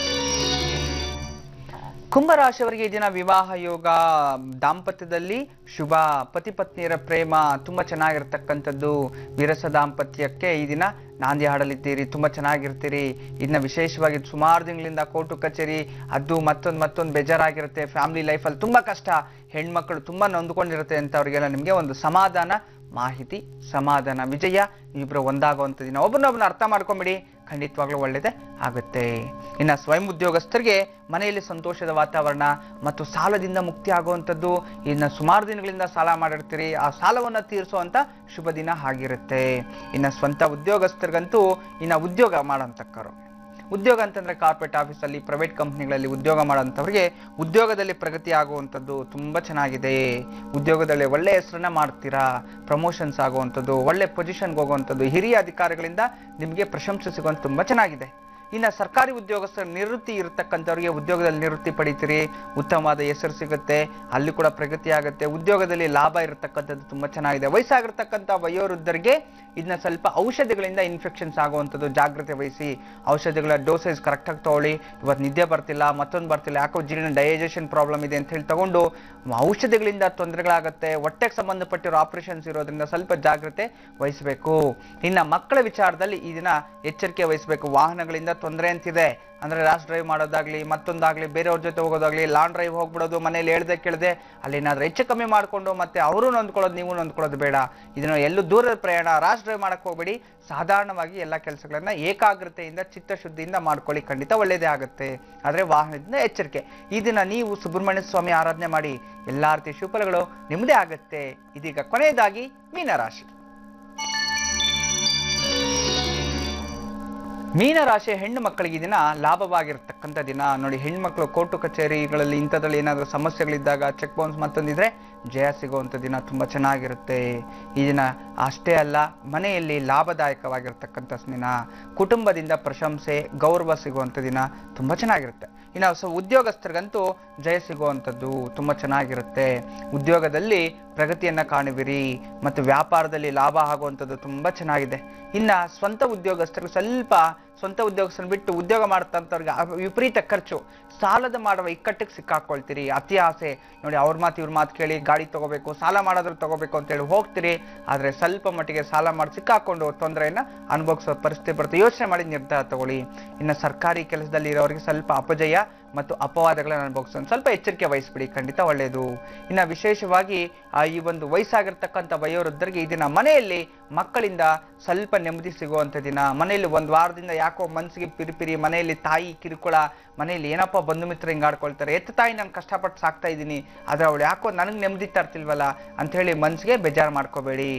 ಕುಂಭರಾಶಿಯವರಿಗೆ ಈ ದಿನ ವಿವಾಹ ಯೋಗ, ದಾಂಪತ್ಯದಲ್ಲಿ ಶುಭ, ಪತಿ ಪತ್ನಿಯರ ಪ್ರೇಮ ತುಂಬಾ ಚೆನ್ನಾಗಿರ್ತಕ್ಕಂಥದ್ದು. ವಿರಸ ದಾಂಪತ್ಯಕ್ಕೆ ಈ ದಿನ ನಾಂದಿ ಹಾಡಲಿದ್ದೀರಿ, ತುಂಬಾ ಚೆನ್ನಾಗಿರ್ತೀರಿ. ಇನ್ನ ವಿಶೇಷವಾಗಿ ಸುಮಾರು ದಿನಗಳಿಂದ ಕೋರ್ಟು ಕಚೇರಿ, ಅದು ಮತ್ತೊಂದು ಬೇಜಾರಾಗಿರುತ್ತೆ. ಫ್ಯಾಮಿಲಿ ಲೈಫಲ್ಲಿ ತುಂಬಾ ಕಷ್ಟ, ಹೆಣ್ಮಕ್ಳು ತುಂಬಾ ನೊಂದ್ಕೊಂಡಿರುತ್ತೆ ಅಂತವ್ರಿಗೆಲ್ಲ ನಿಮ್ಗೆ ಒಂದು ಸಮಾಧಾನ ಮಾಹಿತಿ, ಸಮಾಧಾನ, ವಿಜಯ, ಇಬ್ಬರು ಒಂದಾಗುವಂಥ ದಿನ. ಒಬ್ಬರನ್ನೊಬ್ಬನ ಅರ್ಥ ಮಾಡ್ಕೊಂಬಿಡಿ, ಖಂಡಿತವಾಗ್ಲೂ ಒಳ್ಳೆಯದೇ ಆಗುತ್ತೆ. ಇನ್ನು ಸ್ವಯಂ ಉದ್ಯೋಗಸ್ಥರಿಗೆ ಮನೆಯಲ್ಲಿ ಸಂತೋಷದ ವಾತಾವರಣ ಮತ್ತು ಸಾಲದಿಂದ ಮುಕ್ತಿ ಆಗುವಂಥದ್ದು. ಇನ್ನು ಸುಮಾರು ದಿನಗಳಿಂದ ಸಾಲ ಮಾಡಿರ್ತೀರಿ, ಆ ಸಾಲವನ್ನು ತೀರಿಸುವಂಥ ಶುಭ ದಿನ ಆಗಿರುತ್ತೆ. ಇನ್ನು ಸ್ವಂತ ಉದ್ಯೋಗಸ್ಥರಿಗಂತೂ ಇನ್ನು ಉದ್ಯೋಗ ಮಾಡೋಂಥಕ್ಕರು, ಉದ್ಯೋಗ ಅಂತಂದರೆ ಕಾರ್ಪೊರೇಟ್ ಆಫೀಸಲ್ಲಿ, ಪ್ರೈವೇಟ್ ಕಂಪ್ನಿಗಳಲ್ಲಿ ಉದ್ಯೋಗ ಮಾಡೋಂಥವ್ರಿಗೆ ಉದ್ಯೋಗದಲ್ಲಿ ಪ್ರಗತಿ ಆಗುವಂಥದ್ದು ತುಂಬ ಚೆನ್ನಾಗಿದೆ. ಉದ್ಯೋಗದಲ್ಲಿ ಒಳ್ಳೆಯ ಹೆಸರನ್ನ ಮಾಡ್ತೀರಾ, ಪ್ರಮೋಷನ್ಸ್ ಆಗುವಂಥದ್ದು, ಒಳ್ಳೆ ಪೊಸಿಷನ್ಗೆ ಹೋಗುವಂಥದ್ದು, ಹಿರಿಯ ಅಧಿಕಾರಿಗಳಿಂದ ನಿಮಗೆ ಪ್ರಶಂಸೆ ಸಿಗುವಂಥ ತುಂಬ ಚೆನ್ನಾಗಿದೆ. ಇನ್ನು ಸರ್ಕಾರಿ ಉದ್ಯೋಗಸ್ಥರ ನಿವೃತ್ತಿ ಇರತಕ್ಕಂಥವ್ರಿಗೆ ಉದ್ಯೋಗದಲ್ಲಿ ನಿವೃತ್ತಿ ಪಡಿತೀರಿ, ಉತ್ತಮವಾದ ಹೆಸರು ಸಿಗುತ್ತೆ, ಅಲ್ಲಿ ಕೂಡ ಪ್ರಗತಿ ಆಗುತ್ತೆ. ಉದ್ಯೋಗದಲ್ಲಿ ಲಾಭ ಇರತಕ್ಕಂಥದ್ದು ತುಂಬ ಚೆನ್ನಾಗಿದೆ. ವಯಸ್ಸಾಗಿರ್ತಕ್ಕಂಥ ವಯೋವೃದ್ಧರಿಗೆ ಇದನ್ನ ಸ್ವಲ್ಪ ಔಷಧಿಗಳಿಂದ ಇನ್ಫೆಕ್ಷನ್ಸ್ ಆಗುವಂಥದ್ದು ಜಾಗ್ರತೆ ವಹಿಸಿ. ಔಷಧಿಗಳ ಡೋಸೇಜ್ ಕರೆಕ್ಟಾಗಿ ತಗೊಳ್ಳಿ. ಇವತ್ತು ನಿದ್ದೆ ಬರ್ತಿಲ್ಲ, ಮತ್ತೊಂದು ಬರ್ತಿಲ್ಲ, ಯಾಕೋ ಜೀರ್ಣ ಡೈಜೆಷನ್ ಪ್ರಾಬ್ಲಮ್ ಇದೆ ಅಂತ ಹೇಳಿ ತಗೊಂಡು ಔಷಧಿಗಳಿಂದ ತೊಂದರೆಗಳಾಗುತ್ತೆ. ಹೊಟ್ಟೆಗೆ ಸಂಬಂಧಪಟ್ಟಿರೋ ಆಪರೇಷನ್ಸ್ ಇರೋದ್ರಿಂದ ಸ್ವಲ್ಪ ಜಾಗ್ರತೆ ವಹಿಸಬೇಕು. ಇನ್ನು ಮಕ್ಕಳ ವಿಚಾರದಲ್ಲಿ ಈ ದಿನ ಎಚ್ಚರಿಕೆ ವಹಿಸಬೇಕು. ವಾಹನಗಳಿಂದ ತೊಂದರೆ ಅಂತಿದೆ ಅಂದ್ರೆ ರ್ಯಾಶ್ ಡ್ರೈವ್ ಮಾಡೋದಾಗ್ಲಿ, ಮತ್ತೊಂದಾಗ್ಲಿ, ಬೇರೆಯವ್ರ ಜೊತೆ ಹೋಗೋದಾಗ್ಲಿ, ಲಾಂಗ್ ಡ್ರೈವ್ ಹೋಗ್ಬಿಡೋದು, ಮನೇಲಿ ಹೇಳ್ದೆ ಕೇಳದೆ ಅಲ್ಲಿ ಏನಾದ್ರೂ ಹೆಚ್ಚು ಕಮ್ಮಿ ಮಾಡ್ಕೊಂಡು ಮತ್ತೆ ಅವರು ನೊಂದ್ಕೊಳ್ಳೋದು, ನೀವು ನೊಂದ್ಕೊಳ್ಳೋದು ಬೇಡ. ಇದನ್ನ ಎಲ್ಲೂ ದೂರದ ಪ್ರಯಾಣ, ರ್ಯಾಶ್ ಡ್ರೈವ್ ಮಾಡಕ್ ಹೋಗ್ಬೇಡಿ. ಸಾಧಾರಣವಾಗಿ ಎಲ್ಲ ಕೆಲಸಗಳನ್ನ ಏಕಾಗ್ರತೆಯಿಂದ, ಚಿತ್ತಶುದ್ಧಿಯಿಂದ ಮಾಡ್ಕೊಳ್ಳಿ, ಖಂಡಿತ ಒಳ್ಳೇದೇ ಆಗುತ್ತೆ. ಆದ್ರೆ ವಾಹನದಿಂದ ಎಚ್ಚರಿಕೆ. ಈ ದಿನ ನೀವು ಸುಬ್ರಹ್ಮಣ್ಯ ಸ್ವಾಮಿ ಆರಾಧನೆ ಮಾಡಿ, ಎಲ್ಲಾ ರೀತಿಯ ಶುಭಫಲಗಳು ನಿಮ್ಮದೇ ಆಗುತ್ತೆ. ಇದೀಗ ಕೊನೆಯದಾಗಿ ಮೀನರಾಶಿ. ಮೀನರಾಶಿಯ ಹೆಣ್ಣು ಮಕ್ಕಳಿಗೆ ದಿನ ಲಾಭವಾಗಿರ್ತಕ್ಕಂಥ ದಿನ. ನೋಡಿ, ಹೆಣ್ಮಕ್ಳು ಕೋರ್ಟು ಕಚೇರಿಗಳಲ್ಲಿ ಇಂಥದ್ರಲ್ಲಿ ಏನಾದರೂ ಸಮಸ್ಯೆಗಳಿದ್ದಾಗ, ಚೆಕ್ ಬೌನ್ಸ್ ಮತ್ತೊಂದಿದ್ರೆ ಜಯ ಸಿಗುವಂಥ ದಿನ ತುಂಬ ಚೆನ್ನಾಗಿರುತ್ತೆ. ಈ ದಿನ ಅಷ್ಟೇ ಅಲ್ಲ, ಮನೆಯಲ್ಲಿ ಲಾಭದಾಯಕವಾಗಿರ್ತಕ್ಕಂಥ ದಿನ, ಕುಟುಂಬದಿಂದ ಪ್ರಶಂಸೆ, ಗೌರವ ಸಿಗುವಂಥ ದಿನ ತುಂಬ ಚೆನ್ನಾಗಿರುತ್ತೆ. ಇನ್ನು ಉದ್ಯೋಗಸ್ಥರಿಗಂತೂ ಜಯ ಸಿಗುವಂಥದ್ದು ತುಂಬ ಚೆನ್ನಾಗಿರುತ್ತೆ. ಉದ್ಯೋಗದಲ್ಲಿ ಪ್ರಗತಿಯನ್ನು ಕಾಣುವಿರಿ ಮತ್ತು ವ್ಯಾಪಾರದಲ್ಲಿ ಲಾಭ ಆಗುವಂಥದ್ದು ತುಂಬ ಚೆನ್ನಾಗಿದೆ. ಇನ್ನು ಸ್ವಂತ ಉದ್ಯೋಗಸ್ಥರಿಗೆ ಸ್ವಲ್ಪ ಸ್ವಂತ ಉದ್ಯೋಗಸ್ಥರನ್ನ ಬಿಟ್ಟು ಉದ್ಯೋಗ ಮಾಡ್ತಂಥವ್ರಿಗೆ ವಿಪರೀತ ಖರ್ಚು, ಸಾಲದ ಮಾಡುವ ಇಕ್ಕಟ್ಟಿಗೆ ಸಿಕ್ಕಾಕೊಳ್ತೀರಿ. ಅತಿ ಆಸೆ, ನೋಡಿ ಅವ್ರ ಮಾತು ಇವ್ರ ಮಾತು ಕೇಳಿ ಗಾಡಿ ತಗೋಬೇಕು, ಸಾಲ ಮಾಡೋದ್ರ ತಗೋಬೇಕು ಅಂತೇಳಿ ಹೋಗ್ತೀರಿ. ಆದರೆ ಸ್ವಲ್ಪ ಮಟ್ಟಿಗೆ ಸಾಲ ಮಾಡಿ ಸಿಕ್ಕಾಕೊಂಡು ತೊಂದರೆಯನ್ನು ಅನುಭವಿಸೋ ಪರಿಸ್ಥಿತಿ ಬರುತ್ತೆ. ಯೋಚನೆ ಮಾಡಿ ನಿರ್ಧಾರ ತಗೊಳ್ಳಿ. ಇನ್ನು ಸರ್ಕಾರಿ ಕೆಲಸದಲ್ಲಿ ಇರೋರಿಗೆ ಸ್ವಲ್ಪ ಅಪಜಯ ಮತ್ತು ಅಪವಾದಗಳನ್ನು ಅನುಭವಿಸೋದು ಸ್ವಲ್ಪ ಎಚ್ಚರಿಕೆ ವಹಿಸ್ಬಿಡಿ, ಖಂಡಿತ ಒಳ್ಳೆಯದು. ಇನ್ನು ವಿಶೇಷವಾಗಿ ಈ ಒಂದು ವಯಸ್ಸಾಗಿರ್ತಕ್ಕಂಥ ವಯೋವೃದ್ಧರಿಗೆ ಈ ದಿನ ಮನೆಯಲ್ಲಿ ಮಕ್ಕಳಿಂದ ಸ್ವಲ್ಪ ನೆಮ್ಮದಿ ಸಿಗುವಂಥ ದಿನ. ಮನೆಯಲ್ಲಿ ಒಂದು ವಾರದಿಂದ ಯಾಕೋ ಮನಸ್ಸಿಗೆ ಪಿರಿಪಿರಿ, ಮನೆಯಲ್ಲಿ ತಾಯಿ ಕಿರುಕುಳ, ಮನೆಯಲ್ಲಿ ಏನಪ್ಪ ಬಂಧು ಮಿತ್ರ ಹಿಂಗೆ ಆಡ್ಕೊಳ್ತಾರೆ, ಎತ್ತ ತಾಯಿ ನಾನು ಕಷ್ಟಪಟ್ಟು ಸಾಕ್ತಾ ಇದ್ದೀನಿ, ಆದರೆ ಅವಳು ಯಾಕೋ ನನಗೆ ನೆಮ್ಮದಿ ತರ್ತಿಲ್ವಲ್ಲ ಅಂಥೇಳಿ ಮನಸ್ಸಿಗೆ ಬೇಜಾರು ಮಾಡ್ಕೋಬೇಡಿ.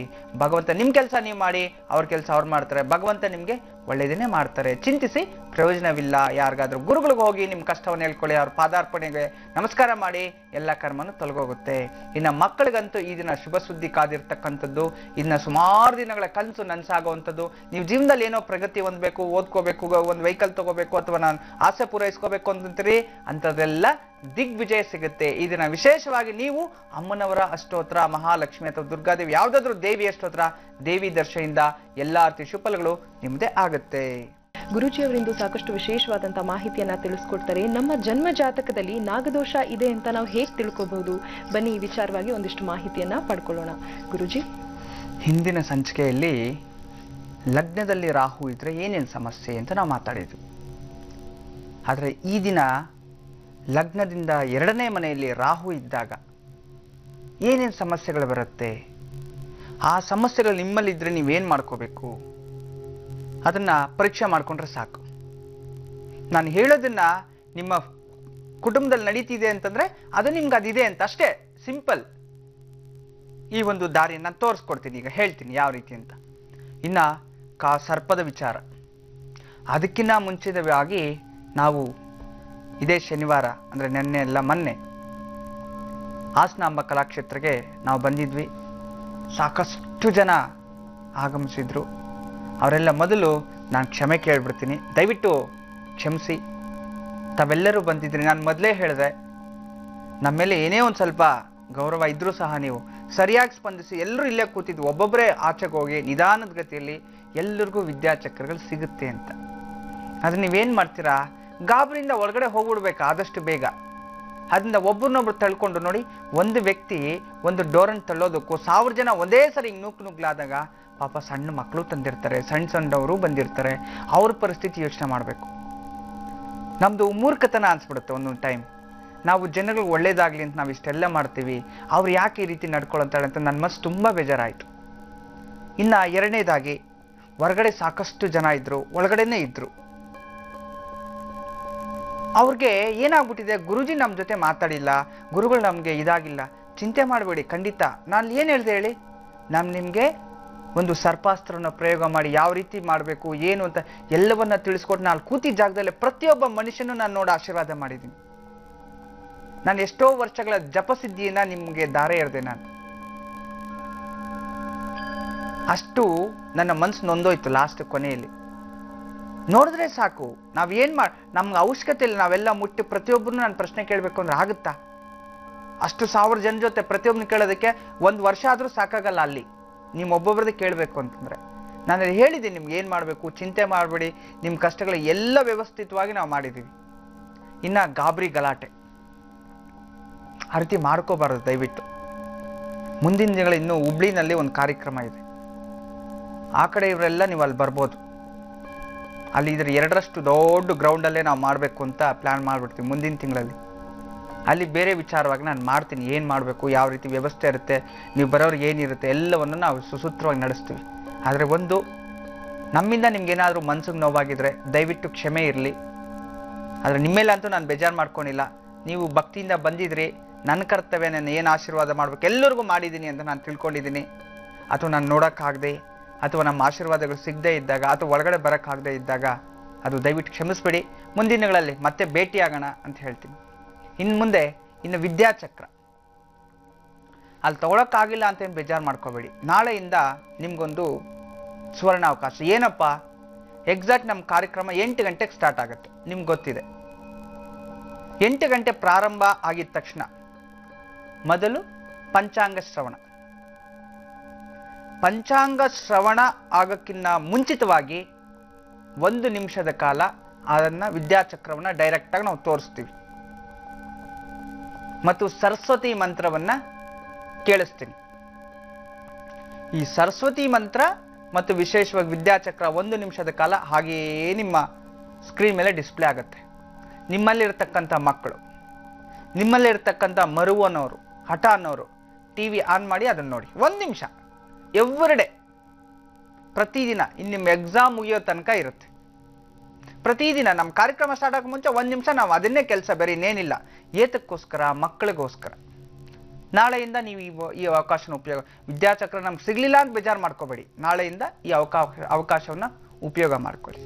ಭಗವಂತ ನಿಮ್ಮ ಕೆಲಸ ನೀವು ಮಾಡಿ, ಅವ್ರ ಕೆಲಸ ಅವ್ರು ಮಾಡ್ತಾರೆ. ಭಗವಂತ ನಿಮಗೆ ಒಳ್ಳೆಯದನ್ನೇ ಮಾಡ್ತಾರೆ. ಚಿಂತಿಸಿ ಪ್ರಯೋಜನವಿಲ್ಲ. ಯಾರಿಗಾದ್ರೂ ಗುರುಗಳಿಗೆ ಹೋಗಿ ನಿಮ್ಮ ಕಷ್ಟವನ್ನು ಹೇಳ್ಕೊಳ್ಳಿ, ಅವ್ರ ಪಾದಾರ್ಪಣೆಗೆ ನಮಸ್ಕಾರ ಮಾಡಿ, ಎಲ್ಲ ಕರ್ಮನು ತೊಲಗೋಗುತ್ತೆ. ಇನ್ನು ಮಕ್ಕಳಿಗಂತೂ ಈ ದಿನ ಶುಭ ಸುದ್ದಿ ಕಾದಿರ್ತಕ್ಕಂಥದ್ದು. ಇನ್ನು ಸುಮಾರು ದಿನಗಳ ಕನಸು ನನಸಾಗುವಂಥದ್ದು. ನೀವು ಜೀವನದಲ್ಲಿ ಏನೋ ಪ್ರಗತಿ ಹೊಂದಬೇಕು, ಓದ್ಕೋಬೇಕು, ಒಂದು ವೆಹಿಕಲ್ ತಗೋಬೇಕು, ಅಥವಾ ನಾನು ಆಸೆ ಪೂರೈಸ್ಕೋಬೇಕು ಅಂತೀರಿ, ಅಂಥದ್ದೆಲ್ಲ ದಿಗ್ವಿಜಯ ಸಿಗುತ್ತೆ. ಈ ದಿನ ವಿಶೇಷವಾಗಿ ನೀವು ಅಮ್ಮನವರ ಅಷ್ಟೋತ್ರ, ಮಹಾಲಕ್ಷ್ಮಿ ಅಥವಾ ದುರ್ಗಾದೇವಿ, ಯಾವುದಾದ್ರೂ ದೇವಿ ಅಷ್ಟೋತ್ರ, ದೇವಿ ದರ್ಶನದಿಂದ ಎಲ್ಲ ರೀತಿ ಶುಭಫಲಗಳು ನಿಮ್ಮದೇ ಆಗುತ್ತೆ. ಗುರೂಜಿಯವರಿಂದ ಸಾಕಷ್ಟು ವಿಶೇಷವಾದಂತಹ ಮಾಹಿತಿಯನ್ನ ತಿಳಿಸ್ಕೊಡ್ತಾರೆ. ನಮ್ಮ ಜನ್ಮ ಜಾತಕದಲ್ಲಿ ನಾಗದೋಷ ಇದೆ ಅಂತ ನಾವು ಹೇಗೆ ತಿಳ್ಕೋಬಹುದು? ಬನ್ನಿ ಈ ವಿಚಾರವಾಗಿ ಒಂದಿಷ್ಟು ಮಾಹಿತಿಯನ್ನ ಪಡ್ಕೊಳ್ಳೋಣ. ಗುರೂಜಿ, ಹಿಂದಿನ ಸಂಚಿಕೆಯಲ್ಲಿ ಲಗ್ನದಲ್ಲಿ ರಾಹು ಇದ್ರೆ ಏನೇನು ಸಮಸ್ಯೆ ಅಂತ ನಾವು ಮಾತಾಡಿದ್ವಿ. ಆದರೆ ಈ ದಿನ ಲಗ್ನದಿಂದ 2ನೇ ಮನೆಯಲ್ಲಿ ರಾಹು ಇದ್ದಾಗ ಏನೇನು ಸಮಸ್ಯೆಗಳು ಬರುತ್ತೆ, ಆ ಸಮಸ್ಯೆಗಳು ನಿಮ್ಮಲ್ಲಿದ್ದರೆ ನೀವೇನು ಮಾಡ್ಕೋಬೇಕು ಅದನ್ನು ಪರೀಕ್ಷೆ ಮಾಡಿಕೊಂಡ್ರೆ ಸಾಕು. ನಾನು ಹೇಳೋದನ್ನ ನಿಮ್ಮ ಕುಟುಂಬದಲ್ಲಿ ನಡೀತಿದೆ ಅಂತಂದರೆ ಅದು ನಿಮ್ಗೆ ಅದಿದೆ ಅಂತ ಅಷ್ಟೇ, ಸಿಂಪಲ್. ಈ ಒಂದು ದಾರಿಯನ್ನು ನಾನು ತೋರಿಸ್ಕೊಡ್ತೀನಿ, ಈಗ ಹೇಳ್ತೀನಿ ಯಾವ ರೀತಿ ಅಂತ. ಇನ್ನು ಸರ್ಪದ ವಿಚಾರ, ಅದಕ್ಕಿಂತ ಮುಂಚಿತವಾಗಿ ನಾವು ಇದೇ ಶನಿವಾರ ಅಂದರೆ ನೆನ್ನೆ ಎಲ್ಲ ಮೊನ್ನೆ ಹಾಸನಾಂಬ ಕಲಾಕ್ಷೇತ್ರಕ್ಕೆ ನಾವು ಬಂದಿದ್ವಿ. ಸಾಕಷ್ಟು ಜನ ಆಗಮಿಸಿದ್ರು. ಅವರೆಲ್ಲ ಮೊದಲು ನಾನು ಕ್ಷಮೆ ಕೇಳ್ಬಿಡ್ತೀನಿ, ದಯವಿಟ್ಟು ಕ್ಷಮಿಸಿ. ತಾವೆಲ್ಲರೂ ಬಂದಿದ್ರಿ, ನಾನು ಮೊದಲೇ ಹೇಳಿದೆ, ನಮ್ಮ ಮೇಲೆ ಏನೇ ಒಂದು ಸ್ವಲ್ಪ ಗೌರವ ಇದ್ರೂ ಸಹ ನೀವು ಸರಿಯಾಗಿ ಸ್ಪಂದಿಸಿ. ಎಲ್ಲರೂ ಇಲ್ಲೇ ಕೂತಿದ್ವಿ, ಒಬ್ಬೊಬ್ಬರೇ ಆಚೆಗೆ ಹೋಗಿ ನಿಧಾನದ ಗತಿಯಲ್ಲಿ ಎಲ್ಲರಿಗೂ ವಿದ್ಯಾಚಕ್ರಗಳು ಸಿಗುತ್ತೆ ಅಂತ. ಆದರೆ ನೀವೇನು ಮಾಡ್ತೀರಾ, ಗಾಬರಿಯಿಂದ ಒಳಗಡೆ ಹೋಗ್ಬಿಡ್ಬೇಕು ಆದಷ್ಟು ಬೇಗ. ಅದರಿಂದ ಒಬ್ಬರನ್ನೊಬ್ರು ತಳ್ಕೊಂಡು ನೋಡಿ, ಒಂದು ವ್ಯಕ್ತಿ ಒಂದು ಡೋರನ್ನು ತಳ್ಳೋದಕ್ಕೂ 1000 ಜನ ಒಂದೇ ಸರಿ ಹಿಂಗೆ ನುಗ್ಲಾದಾಗ ಪಾಪ ಸಣ್ಣ ಮಕ್ಕಳು ತಂದಿರ್ತಾರೆ, ಸಣ್ಣವರು ಬಂದಿರ್ತಾರೆ, ಅವ್ರ ಪರಿಸ್ಥಿತಿ ಯೋಚನೆ ಮಾಡಬೇಕು. ನಮ್ಮದು ಮೂರ್ಖತನ ಅನ್ಸ್ಬಿಡುತ್ತೆ ಒಂದೊಂದು ಟೈಮ್. ನಾವು ಜನಗಳಿಗೆ ಒಳ್ಳೇದಾಗಲಿ ಅಂತ ನಾವು ಇಷ್ಟೆಲ್ಲ ಮಾಡ್ತೀವಿ, ಅವ್ರು ಯಾಕೆ ಈ ರೀತಿ ನಡ್ಕೊಳ್ತಾಳೆ ಅಂತ ನನ್ನ ಮನಸ್ಸು ತುಂಬ ಬೇಜಾರಾಯಿತು. ಇನ್ನು ಎರಡನೇದಾಗಿ ಹೊರಗಡೆ ಸಾಕಷ್ಟು ಜನ ಇದ್ರು, ಒಳಗಡೆನೇ ಇದ್ರು. ಅವ್ರಿಗೆ ಏನಾಗ್ಬಿಟ್ಟಿದೆ, ಗುರುಜಿ ನಮ್ಮ ಜೊತೆ ಮಾತಾಡಿಲ್ಲ, ಗುರುಗಳು ನಮಗೆ ಇದಾಗಿಲ್ಲ. ಚಿಂತೆ ಮಾಡಬೇಡಿ, ಖಂಡಿತ ನಾನು ಏನು ಹೇಳಿದೆ ಹೇಳಿ, ನಾನು ನಿಮಗೆ ಒಂದು ಸರ್ಪಾಸ್ತ್ರನ ಪ್ರಯೋಗ ಮಾಡಿ ಯಾವ ರೀತಿ ಮಾಡಬೇಕು ಏನು ಅಂತ ಎಲ್ಲವನ್ನ ತಿಳಿಸ್ಕೊಟ್ಟು ನಾನು ಕೂತಿದ್ದ ಜಾಗದಲ್ಲೇ ಪ್ರತಿಯೊಬ್ಬ ಮನುಷ್ಯನೂ ನಾನು ನೋಡಿ ಆಶೀರ್ವಾದ ಮಾಡಿದ್ದೀನಿ. ನಾನು ಎಷ್ಟೋ ವರ್ಷಗಳ ಜಪಸಿದ್ಧಿಯನ್ನ ನಿಮಗೆ ದಾರೆ ಎರೆದೆ. ನಾನು ಅಷ್ಟು ನನ್ನ ಮನಸ್ಸು ನೊಂದೋಯ್ತು ಲಾಸ್ಟ್ ಕೊನೆಯಲ್ಲಿ. ನೋಡಿದ್ರೆ ಸಾಕು, ನಾವೇನ್ ನಮ್ಗೆ ಅವಶ್ಯಕತೆ ಇಲ್ಲ ನಾವೆಲ್ಲ ಮುಟ್ಟಿ ಪ್ರತಿಯೊಬ್ಬರನ್ನು ನಾನು ಪ್ರಶ್ನೆ ಕೇಳಬೇಕು ಅಂದ್ರೆ ಆಗುತ್ತಾ? ಅಷ್ಟು 1000 ಜನ ಜೊತೆ ಪ್ರತಿಯೊಬ್ಬನ ಕೇಳೋದಕ್ಕೆ 1 ವರ್ಷ ಆದರೂ ಸಾಕಾಗಲ್ಲ. ಅಲ್ಲಿ ನಿಮ್ಮೊಬ್ಬೊಬ್ಬರದ್ದು ಕೇಳಬೇಕು ಅಂತಂದ್ರೆ ನಾನು ಹೇಳಿದ್ದೀನಿ ನಿಮ್ಗೆ ಏನು ಮಾಡಬೇಕು, ಚಿಂತೆ ಮಾಡಬೇಡಿ, ನಿಮ್ಮ ಕಷ್ಟಗಳ ಎಲ್ಲ ವ್ಯವಸ್ಥಿತವಾಗಿ ನಾವು ಮಾಡಿದ್ದೀವಿ. ಇನ್ನ ಗಾಬರಿ ಗಲಾಟೆ ಆ ರೀತಿ ಮಾಡ್ಕೋಬಾರ್ದು ದಯವಿಟ್ಟು. ಮುಂದಿನ ದಿನಗಳು ಇನ್ನೂ ಹುಬ್ಳಿನಲ್ಲಿ ಒಂದು ಕಾರ್ಯಕ್ರಮ ಇದೆ, ಆ ಕಡೆ ಇವರೆಲ್ಲ ನೀವು ಅಲ್ಲಿ ಬರ್ಬೋದು. ಅಲ್ಲಿ ಇದ್ರ 2ರಷ್ಟು ದೊಡ್ಡ ಗ್ರೌಂಡಲ್ಲೇ ನಾವು ಮಾಡಬೇಕು ಅಂತ ಪ್ಲ್ಯಾನ್ ಮಾಡಿಬಿಡ್ತೀವಿ ಮುಂದಿನ ತಿಂಗಳಲ್ಲಿ. ಅಲ್ಲಿ ಬೇರೆ ವಿಚಾರವಾಗಿ ನಾನು ಮಾಡ್ತೀನಿ, ಏನು ಮಾಡಬೇಕು, ಯಾವ ರೀತಿ ವ್ಯವಸ್ಥೆ ಇರುತ್ತೆ, ನೀವು ಬರೋರಿಗೆ ಏನಿರುತ್ತೆ ಎಲ್ಲವನ್ನು ನಾವು ಸುಸೂತ್ರವಾಗಿ ನಡೆಸ್ತೀವಿ. ಆದರೆ ಒಂದು, ನಮ್ಮಿಂದ ನಿಮ್ಗೇನಾದರೂ ಮನ್ಸಿಗೆ ನೋವಾಗಿದ್ರೆ ದಯವಿಟ್ಟು ಕ್ಷಮೆ ಇರಲಿ. ಆದರೆ ನಿಮ್ಮೇಲಂತೂ ನಾನು ಬೇಜಾರು ಮಾಡ್ಕೊಂಡಿಲ್ಲ. ನೀವು ಭಕ್ತಿಯಿಂದ ಬಂದಿದ್ರಿ, ನನ್ನ ಕರ್ತವ್ಯ ನಾನು ಏನು ಆಶೀರ್ವಾದ ಮಾಡ್ಬೇಕು ಎಲ್ಲರಿಗೂ ಮಾಡಿದ್ದೀನಿ ಅಂತ ನಾನು ತಿಳ್ಕೊಂಡಿದ್ದೀನಿ. ಅಥವಾ ನಾನು ನೋಡೋಕ್ಕಾಗದೆ, ಅಥವಾ ನಮ್ಮ ಆಶೀರ್ವಾದಗಳು ಸಿಗದೇ ಇದ್ದಾಗ, ಅಥವಾ ಒಳಗಡೆ ಬರೋಕ್ಕಾಗದೇ ಇದ್ದಾಗ ಅದು ದಯವಿಟ್ಟು ಕ್ಷಮಿಸ್ಬಿಡಿ. ಮುಂದಿನ ದಿನಗಳಲ್ಲಿ ಮತ್ತೆ ಭೇಟಿಯಾಗೋಣ ಅಂತ ಹೇಳ್ತೀನಿ. ಇನ್ನು ಮುಂದೆ ವಿದ್ಯಾಚಕ್ರ ಅಲ್ಲಿ ತಗೊಳಕ್ಕಾಗಿಲ್ಲ ಅಂತ ಏನು ಬೇಜಾರು ಮಾಡ್ಕೋಬೇಡಿ. ನಾಳೆಯಿಂದ ನಿಮ್ಗೊಂದು ಸುವರ್ಣಾವಕಾಶ. ಏನಪ್ಪ, ಎಕ್ಸಾಕ್ಟ್ ನಮ್ಮ ಕಾರ್ಯಕ್ರಮ 8 ಗಂಟೆಗೆ ಸ್ಟಾರ್ಟ್ ಆಗುತ್ತೆ. ನಿಮ್ಗೆ ಗೊತ್ತಿದೆ, 8 ಗಂಟೆ ಪ್ರಾರಂಭ ಆಗಿದ ತಕ್ಷಣ ಮೊದಲು ಪಂಚಾಂಗ ಶ್ರವಣ. ಪಂಚಾಂಗ ಶ್ರವಣ ಆಗೋಕ್ಕಿಂತ ಮುಂಚಿತವಾಗಿ 1 ನಿಮಿಷದ ಕಾಲ ಅದನ್ನ ವಿದ್ಯಾಚಕ್ರವನ್ನ ಡೈರೆಕ್ಟಾಗಿ ನಾವು ತೋರಿಸ್ತೀವಿ ಮತ್ತು ಸರಸ್ವತಿ ಮಂತ್ರವನ್ನ ಕೇಳಿಸ್ತೀನಿ. ಈ ಸರಸ್ವತಿ ಮಂತ್ರ ಮತ್ತು ವಿಶೇಷವಾಗಿ ವಿದ್ಯಾಚಕ್ರ 1 ನಿಮಿಷದ ಕಾಲ ಹಾಗೆಯೇ ನಿಮ್ಮ ಸ್ಕ್ರೀನ್ ಮೇಲೆ ಡಿಸ್ಪ್ಲೇ ಆಗುತ್ತೆ. ನಿಮ್ಮಲ್ಲಿರ್ತಕ್ಕಂಥ ಮಕ್ಕಳು, ನಿಮ್ಮಲ್ಲಿರ್ತಕ್ಕಂಥ ಮರುವು ಅನ್ನೋರು, ಹಠ ಅನ್ನೋರು TV ಆನ್ ಮಾಡಿ ಅದನ್ನು ನೋಡಿ. 1 ನಿಮಿಷ ಎವ್ರಿಡೇ, ಪ್ರತಿದಿನ. ಇನ್ನು ನಿಮ್ಮ ಎಕ್ಸಾಮ್ ಮುಗಿಯೋ ತನಕ ಇರುತ್ತೆ. ಪ್ರತಿದಿನ ನಮ್ಮ ಕಾರ್ಯಕ್ರಮ ಸ್ಟಾರ್ಟ್ ಆಗೋ ಮುಂಚೆ 1 ನಿಮಿಷ ನಾವು ಅದನ್ನೇ ಕೆಲಸ, ಬೇರೆ ಇನ್ನೇನಿಲ್ಲ. ಏತಕ್ಕೋಸ್ಕರ? ಮಕ್ಕಳಿಗೋಸ್ಕರ. ನಾಳೆಯಿಂದ ನೀವು ಈ ಅವಕಾಶನ ಉಪಯೋಗ, ವಿದ್ಯಾಚಕ್ರ ನಮ್ಗೆ ಸಿಗ್ಲಿಲ್ಲ ಅಂತ ಬೇಜಾರು ಮಾಡ್ಕೋಬೇಡಿ. ನಾಳೆಯಿಂದ ಈ ಅವಕಾಶವನ್ನ ಉಪಯೋಗ ಮಾಡ್ಕೊಳ್ಳಿ.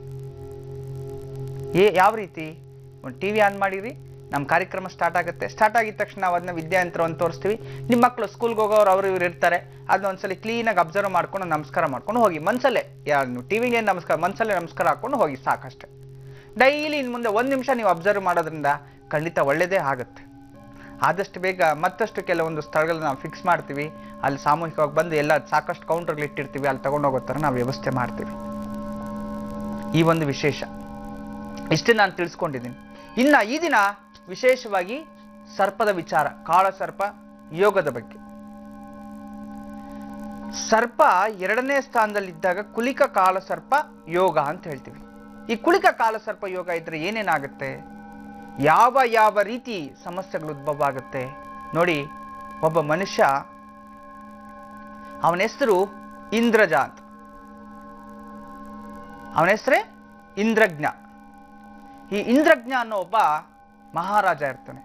ಯಾವ ರೀತಿ? ಒಂದು TV ಆನ್ ಮಾಡಿರಿ, ನಮ್ಮ ಕಾರ್ಯಕ್ರಮ ಸ್ಟಾರ್ಟ್ ಆಗುತ್ತೆ. ಸ್ಟಾರ್ಟ್ ಆಗಿದ ತಕ್ಷಣ ನಾವು ಅದನ್ನ ವಿದ್ಯಾಯಂತ್ರವನ್ನು ತೋರಿಸ್ತೀವಿ. ನಿಮ್ಮ ಮಕ್ಕಳು ಸ್ಕೂಲ್ಗೆ ಹೋಗೋರು ಅವರು ಇವ್ರು ಇರ್ತಾರೆ, ಅದನ್ನ ಒಂದ್ಸಲಿ ಕ್ಲೀನಾಗಿ ಅಬ್ಸರ್ವ್ ಮಾಡ್ಕೊಂಡು ನಮಸ್ಕಾರ ಮಾಡ್ಕೊಂಡು ಹೋಗಿ. ಮನ್ಸಲ್ಲೇ ನೀವು ಟಿವಿಗೆ ನಮಸ್ಕಾರ, ಮನ್ಸಲ್ಲೇ ನಮಸ್ಕಾರ ಹಾಕೊಂಡು ಹೋಗಿ, ಸಾಕಷ್ಟೇ. ಡೈಲಿ ಇನ್ನು ಮುಂದೆ 1 ನಿಮಿಷ ನೀವು ಅಬ್ಸರ್ವ್ ಮಾಡೋದ್ರಿಂದ ಖಂಡಿತ ಒಳ್ಳೆಯದೇ ಆಗುತ್ತೆ. ಆದಷ್ಟು ಬೇಗ ಮತ್ತಷ್ಟು ಕೆಲವೊಂದು ಸ್ಥಳಗಳನ್ನ ನಾವು ಫಿಕ್ಸ್ ಮಾಡ್ತೀವಿ. ಅಲ್ಲಿ ಸಾಮೂಹಿಕವಾಗಿ ಬಂದು ಎಲ್ಲ ಸಾಕಷ್ಟು ಕೌಂಟರ್ಗಳು ಇಟ್ಟಿರ್ತೀವಿ, ಅಲ್ಲಿ ತಗೊಂಡೋಗೋ ಥರ ನಾವು ವ್ಯವಸ್ಥೆ ಮಾಡ್ತೀವಿ. ಈ ಒಂದು ವಿಶೇಷ ಇಷ್ಟೇ ನಾನು ತಿಳಿಸ್ಕೊಂಡಿದ್ದೀನಿ. ಇನ್ನು ಈ ದಿನ ವಿಶೇಷವಾಗಿ ಸರ್ಪದ ವಿಚಾರ, ಕಾಳಸರ್ಪ ಯೋಗದ ಬಗ್ಗೆ. ಸರ್ಪ 2ನೇ ಸ್ಥಾನದಲ್ಲಿದ್ದಾಗ ಕುಲಿಕ ಕಾಳಸರ್ಪ ಯೋಗ ಅಂತ ಹೇಳ್ತೀವಿ. ಈ ಕುಲಿಕ ಕಾಳಸರ್ಪ ಯೋಗ ಇದ್ರೆ ಏನೇನಾಗುತ್ತೆ, ಯಾವ ರೀತಿ ಸಮಸ್ಯೆಗಳು ಉದ್ಭವ ಆಗುತ್ತೆ ನೋಡಿ. ಒಬ್ಬ ಮನುಷ್ಯ, ಅವನ ಹೆಸರು ಇಂದ್ರಜ ಅಂತ. ಅವನ ಹೆಸರೇ ಇಂದ್ರಜ್ಞ. ಈ ಇಂದ್ರಜ್ಞ ಅನ್ನೋ ಒಬ್ಬ ಮಹಾರಾಜ ಇರ್ತಾನೆ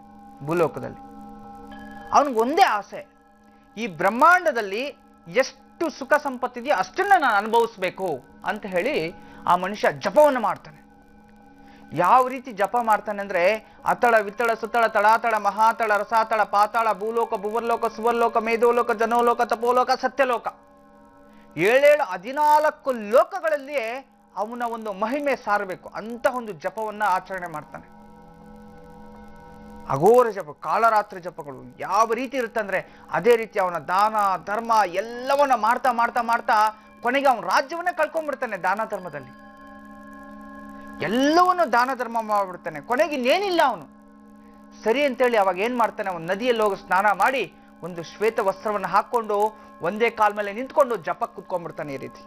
ಭೂಲೋಕದಲ್ಲಿ. ಅವನಿಗೆ ಒಂದೇ ಆಸೆ, ಈ ಬ್ರಹ್ಮಾಂಡದಲ್ಲಿ ಎಷ್ಟು ಸುಖ ಸಂಪತ್ತಿದೆಯೋ ಅಷ್ಟನ್ನ ನಾನು ಅನುಭವಿಸ್ಬೇಕು ಅಂತ ಹೇಳಿ ಆ ಮನುಷ್ಯ ಜಪವನ್ನು ಮಾಡ್ತಾನೆ. ಯಾವ ರೀತಿ ಜಪ ಮಾಡ್ತಾನೆ ಅಂದ್ರೆ, ಅತಳ ವಿತಳ ಸುತಳ ತಳಾತಳ ಮಹಾತಳ ರಸಾತಳ ಪಾತಾಳ ಭೂಲೋಕ ಭುವರ್ಲೋಕ ಸುವರ್ಲೋಕ ಮೇಧೋಲೋಕ ಜನೋಲೋಕ ತಪೋಲೋಕ ಸತ್ಯಲೋಕ, 14 ಲೋಕಗಳಲ್ಲಿಯೇ ಅವನ ಒಂದು ಮಹಿಮೆ ಸಾರಬೇಕು ಅಂತ ಒಂದು ಜಪವನ್ನ ಆಚರಣೆ ಮಾಡ್ತಾನೆ. ಅಘೋರ ಜಪ, ಕಾಳರಾತ್ರಿ ಜಪಗಳು ಯಾವ ರೀತಿ ಇರುತ್ತಂದ್ರೆ ಅದೇ ರೀತಿ ಅವನ ದಾನ ಧರ್ಮ ಎಲ್ಲವನ್ನ ಮಾಡ್ತಾ ಮಾಡ್ತಾ ಮಾಡ್ತಾ ಕೊನೆಗೆ ಅವನ ರಾಜ್ಯವನ್ನೇ ಕಳ್ಕೊಂಡ್ಬಿಡ್ತಾನೆ. ದಾನ ಧರ್ಮದಲ್ಲಿ ಎಲ್ಲವನ್ನು ದಾನ ಧರ್ಮ ಮಾಡ್ಬಿಡ್ತಾನೆ. ಕೊನೆಗೆ ಇನ್ನೇನಿಲ್ಲ ಅವನು. ಸರಿ ಅಂತೇಳಿ ಅವಾಗ ಏನ್ ಮಾಡ್ತಾನೆ, ಅವನು ನದಿಯಲ್ಲಿ ಹೋಗಿ ಸ್ನಾನ ಮಾಡಿ ಒಂದು ಶ್ವೇತ ವಸ್ತ್ರವನ್ನು ಹಾಕೊಂಡು ಒಂದೇ ಕಾಲ ಮೇಲೆ ನಿಂತ್ಕೊಂಡು ಜಪಕ್ಕೆ ಕೂತ್ಕೊಂಡ್ಬಿಡ್ತಾನೆ. ಈ ರೀತಿ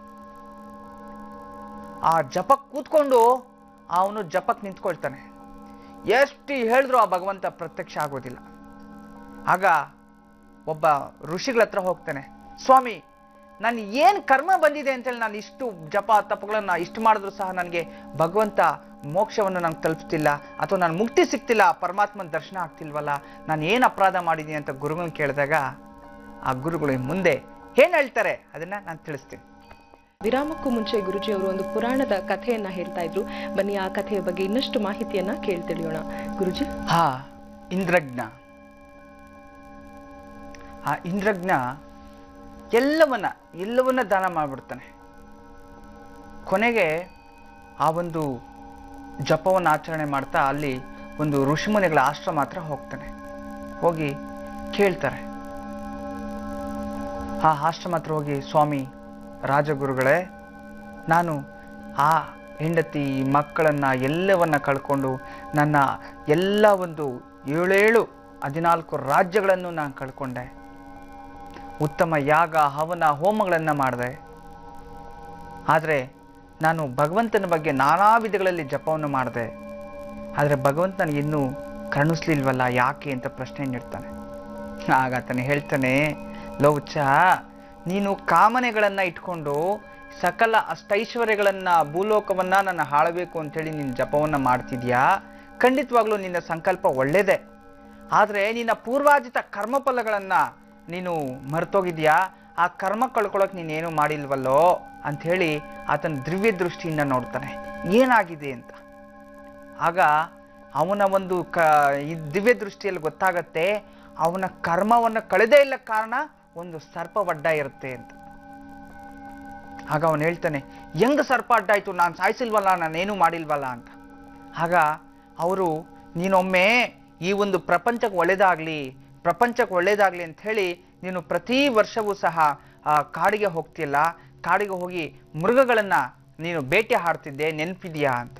ಆ ಜಪಕ್ಕೆ ಕೂತ್ಕೊಂಡು ಅವನು ಜಪಕ್ಕೆ ನಿಂತ್ಕೊಳ್ತಾನೆ. ಎಷ್ಟು ಹೇಳಿದ್ರು ಆ ಭಗವಂತ ಪ್ರತ್ಯಕ್ಷ ಆಗೋದಿಲ್ಲ. ಆಗ ಒಬ್ಬ ಋಷಿಗಳ ಹತ್ರ ಹೋಗ್ತಾನೆ. ಸ್ವಾಮಿ, ನಾನು ಏನು ಕರ್ಮ ಬಂದಿದೆ ಅಂತೇಳಿ ನಾನು ಇಷ್ಟು ಜಪ ತಪಗಳನ್ನ ಇಷ್ಟು ಮಾಡಿದ್ರು ಸಹ ನನಗೆ ಭಗವಂತ ಮೋಕ್ಷವನ್ನು ನಂಗೆ ತಲುಪ್ತಿಲ್ಲ, ಅಥವಾ ನಾನು ಮುಕ್ತಿ ಸಿಗ್ತಿಲ್ಲ, ಪರಮಾತ್ಮನ ದರ್ಶನ ಆಗ್ತಿಲ್ವಲ್ಲ, ನಾನು ಏನು ಅಪರಾಧ ಮಾಡಿದ್ದೀನಿ ಅಂತ ಗುರುಗಳನ್ನ ಕೇಳಿದಾಗ ಆ ಗುರುಗಳು ಮುಂದೆ ಏನು ಹೇಳ್ತಾರೆ ಅದನ್ನ ನಾನು ತಿಳಿಸ್ತೀನಿ. ವಿರಾಮಕ್ಕೂ ಮುಂಚೆ ಗುರುಜಿ ಅವರು ಒಂದು ಪುರಾಣದ ಕಥೆಯನ್ನ ಹೇಳ್ತಾ ಇದ್ರು. ಬನ್ನಿ ಆ ಕಥೆಯ ಬಗ್ಗೆ ಇನ್ನಷ್ಟು ಮಾಹಿತಿಯನ್ನ ಕೇಳಿ ತಿಳಿಯೋಣ. ಗುರುಜಿ, ಇಂದ್ರಜ್ಞ. ಆ ಇಂದ್ರಜ್ಞ ಎಲ್ಲವನ್ನ ದಾನ ಮಾಡಿಬಿಡ್ತಾನೆ. ಕೊನೆಗೆ ಆ ಒಂದು ಜಪವನ್ನು ಆಚರಣೆ ಮಾಡ್ತಾ ಅಲ್ಲಿ ಒಂದು ಋಷಿಮುನಿಗಳ ಆಶ್ರಮ ಹತ್ರ ಹೋಗ್ತಾನೆ. ಹೋಗಿ ಕೇಳ್ತಾರೆ, ಆ ಆಶ್ರಮ ಹತ್ರ ಹೋಗಿ, ಸ್ವಾಮಿ ರಾಜಗುರುಗಳೇ, ನಾನು ಆ ಹೆಂಡತಿ ಮಕ್ಕಳನ್ನ ಎಲ್ಲವನ್ನ ಕಳ್ಕೊಂಡು ನನ್ನ ಎಲ್ಲ ಒಂದು 14 ರಾಜ್ಯಗಳನ್ನು ನಾನು ಕಳ್ಕೊಂಡೆ. ಉತ್ತಮ ಯಾಗ ಹವನ ಹೋಮಗಳನ್ನು ಮಾಡಿದೆ. ಆದರೆ ನಾನು ಭಗವಂತನ ಬಗ್ಗೆ ನಾನಾ ವಿಧಗಳಲ್ಲಿ ಜಪವನ್ನು ಮಾಡಿದೆ. ಆದರೆ ಭಗವಂತ ನನಗೆ ಇನ್ನೂ ಕರುಣಿಸ್ಲಿಲ್ವಲ್ಲ, ಯಾಕೆ ಅಂತ ಪ್ರಶ್ನೆ ನೀಡ್ತಾನೆ. ಆಗ ಆತನೇ ಹೇಳ್ತಾನೆ, ಲೌಚ, ನೀನು ಕಾಮನೆಗಳನ್ನು ಇಟ್ಕೊಂಡು ಸಕಲ ಅಷ್ಟೈಶ್ವರ್ಯಗಳನ್ನ ಭೂಲೋಕವನ್ನ ನನ್ನ ಹಾಳಬೇಕು ಅಂತೇಳಿ ನೀನು ಜಪವನ್ನು ಮಾಡ್ತಿದ್ಯಾ. ಖಂಡಿತವಾಗ್ಲೂ ನಿನ್ನ ಸಂಕಲ್ಪ ಒಳ್ಳೇದೇ. ಆದರೆ ನಿನ್ನ ಪೂರ್ವಾಜಿತ ಕರ್ಮಫಲಗಳನ್ನ ನೀನು ಮರ್ತೋಗಿದ್ಯಾ. ಆ ಕರ್ಮ ಕಳ್ಕೊಳ್ಳೋಕೆ ನೀನೇನು ಮಾಡಿಲ್ವಲ್ಲೋ ಅಂಥೇಳಿ ಆತನ ದಿವ್ಯ ದೃಷ್ಟಿಯಿಂದ ನೋಡ್ತಾನೆ, ಏನಾಗಿದೆ ಅಂತ. ಆಗ ಅವನ ಒಂದು ಈ ದಿವ್ಯ ದೃಷ್ಟಿಯಲ್ಲಿ ಗೊತ್ತಾಗತ್ತೆ, ಅವನ ಕರ್ಮವನ್ನು ಕಳೆದೇ ಇಲ್ಲ ಕಾರಣ ಒಂದು ಸರ್ಪ ಅಡ್ಡ ಇರುತ್ತೆ ಅಂತ. ಆಗ ಅವನು ಹೇಳ್ತಾನೆ, ಹೆಂಗ ಸರ್ಪ ಅಡ್ಡ ಆಯ್ತು, ನಾನು ಸಾಯಿಸಿಲ್ವಲ್ಲ, ನಾನೇನು ಮಾಡಿಲ್ವಲ್ಲ ಅಂತ. ಆಗ ಅವರು, ನೀನೊಮ್ಮೆ ಈ ಒಂದು ಪ್ರಪಂಚಕ್ಕೆ ಒಳ್ಳೇದಾಗ್ಲಿ ಅಂತ ಹೇಳಿ ನೀನು ಪ್ರತಿ ವರ್ಷವೂ ಸಹ ಕಾಡಿಗೆ ಹೋಗ್ತಿಲ್ಲ, ಕಾಡಿಗೆ ಹೋಗಿ ಮೃಗಗಳನ್ನ ನೀನು ಬೇಟೆ ಆಡ್ತಿದ್ದೆ, ನೆನಪಿದೆಯಾ ಅಂತ.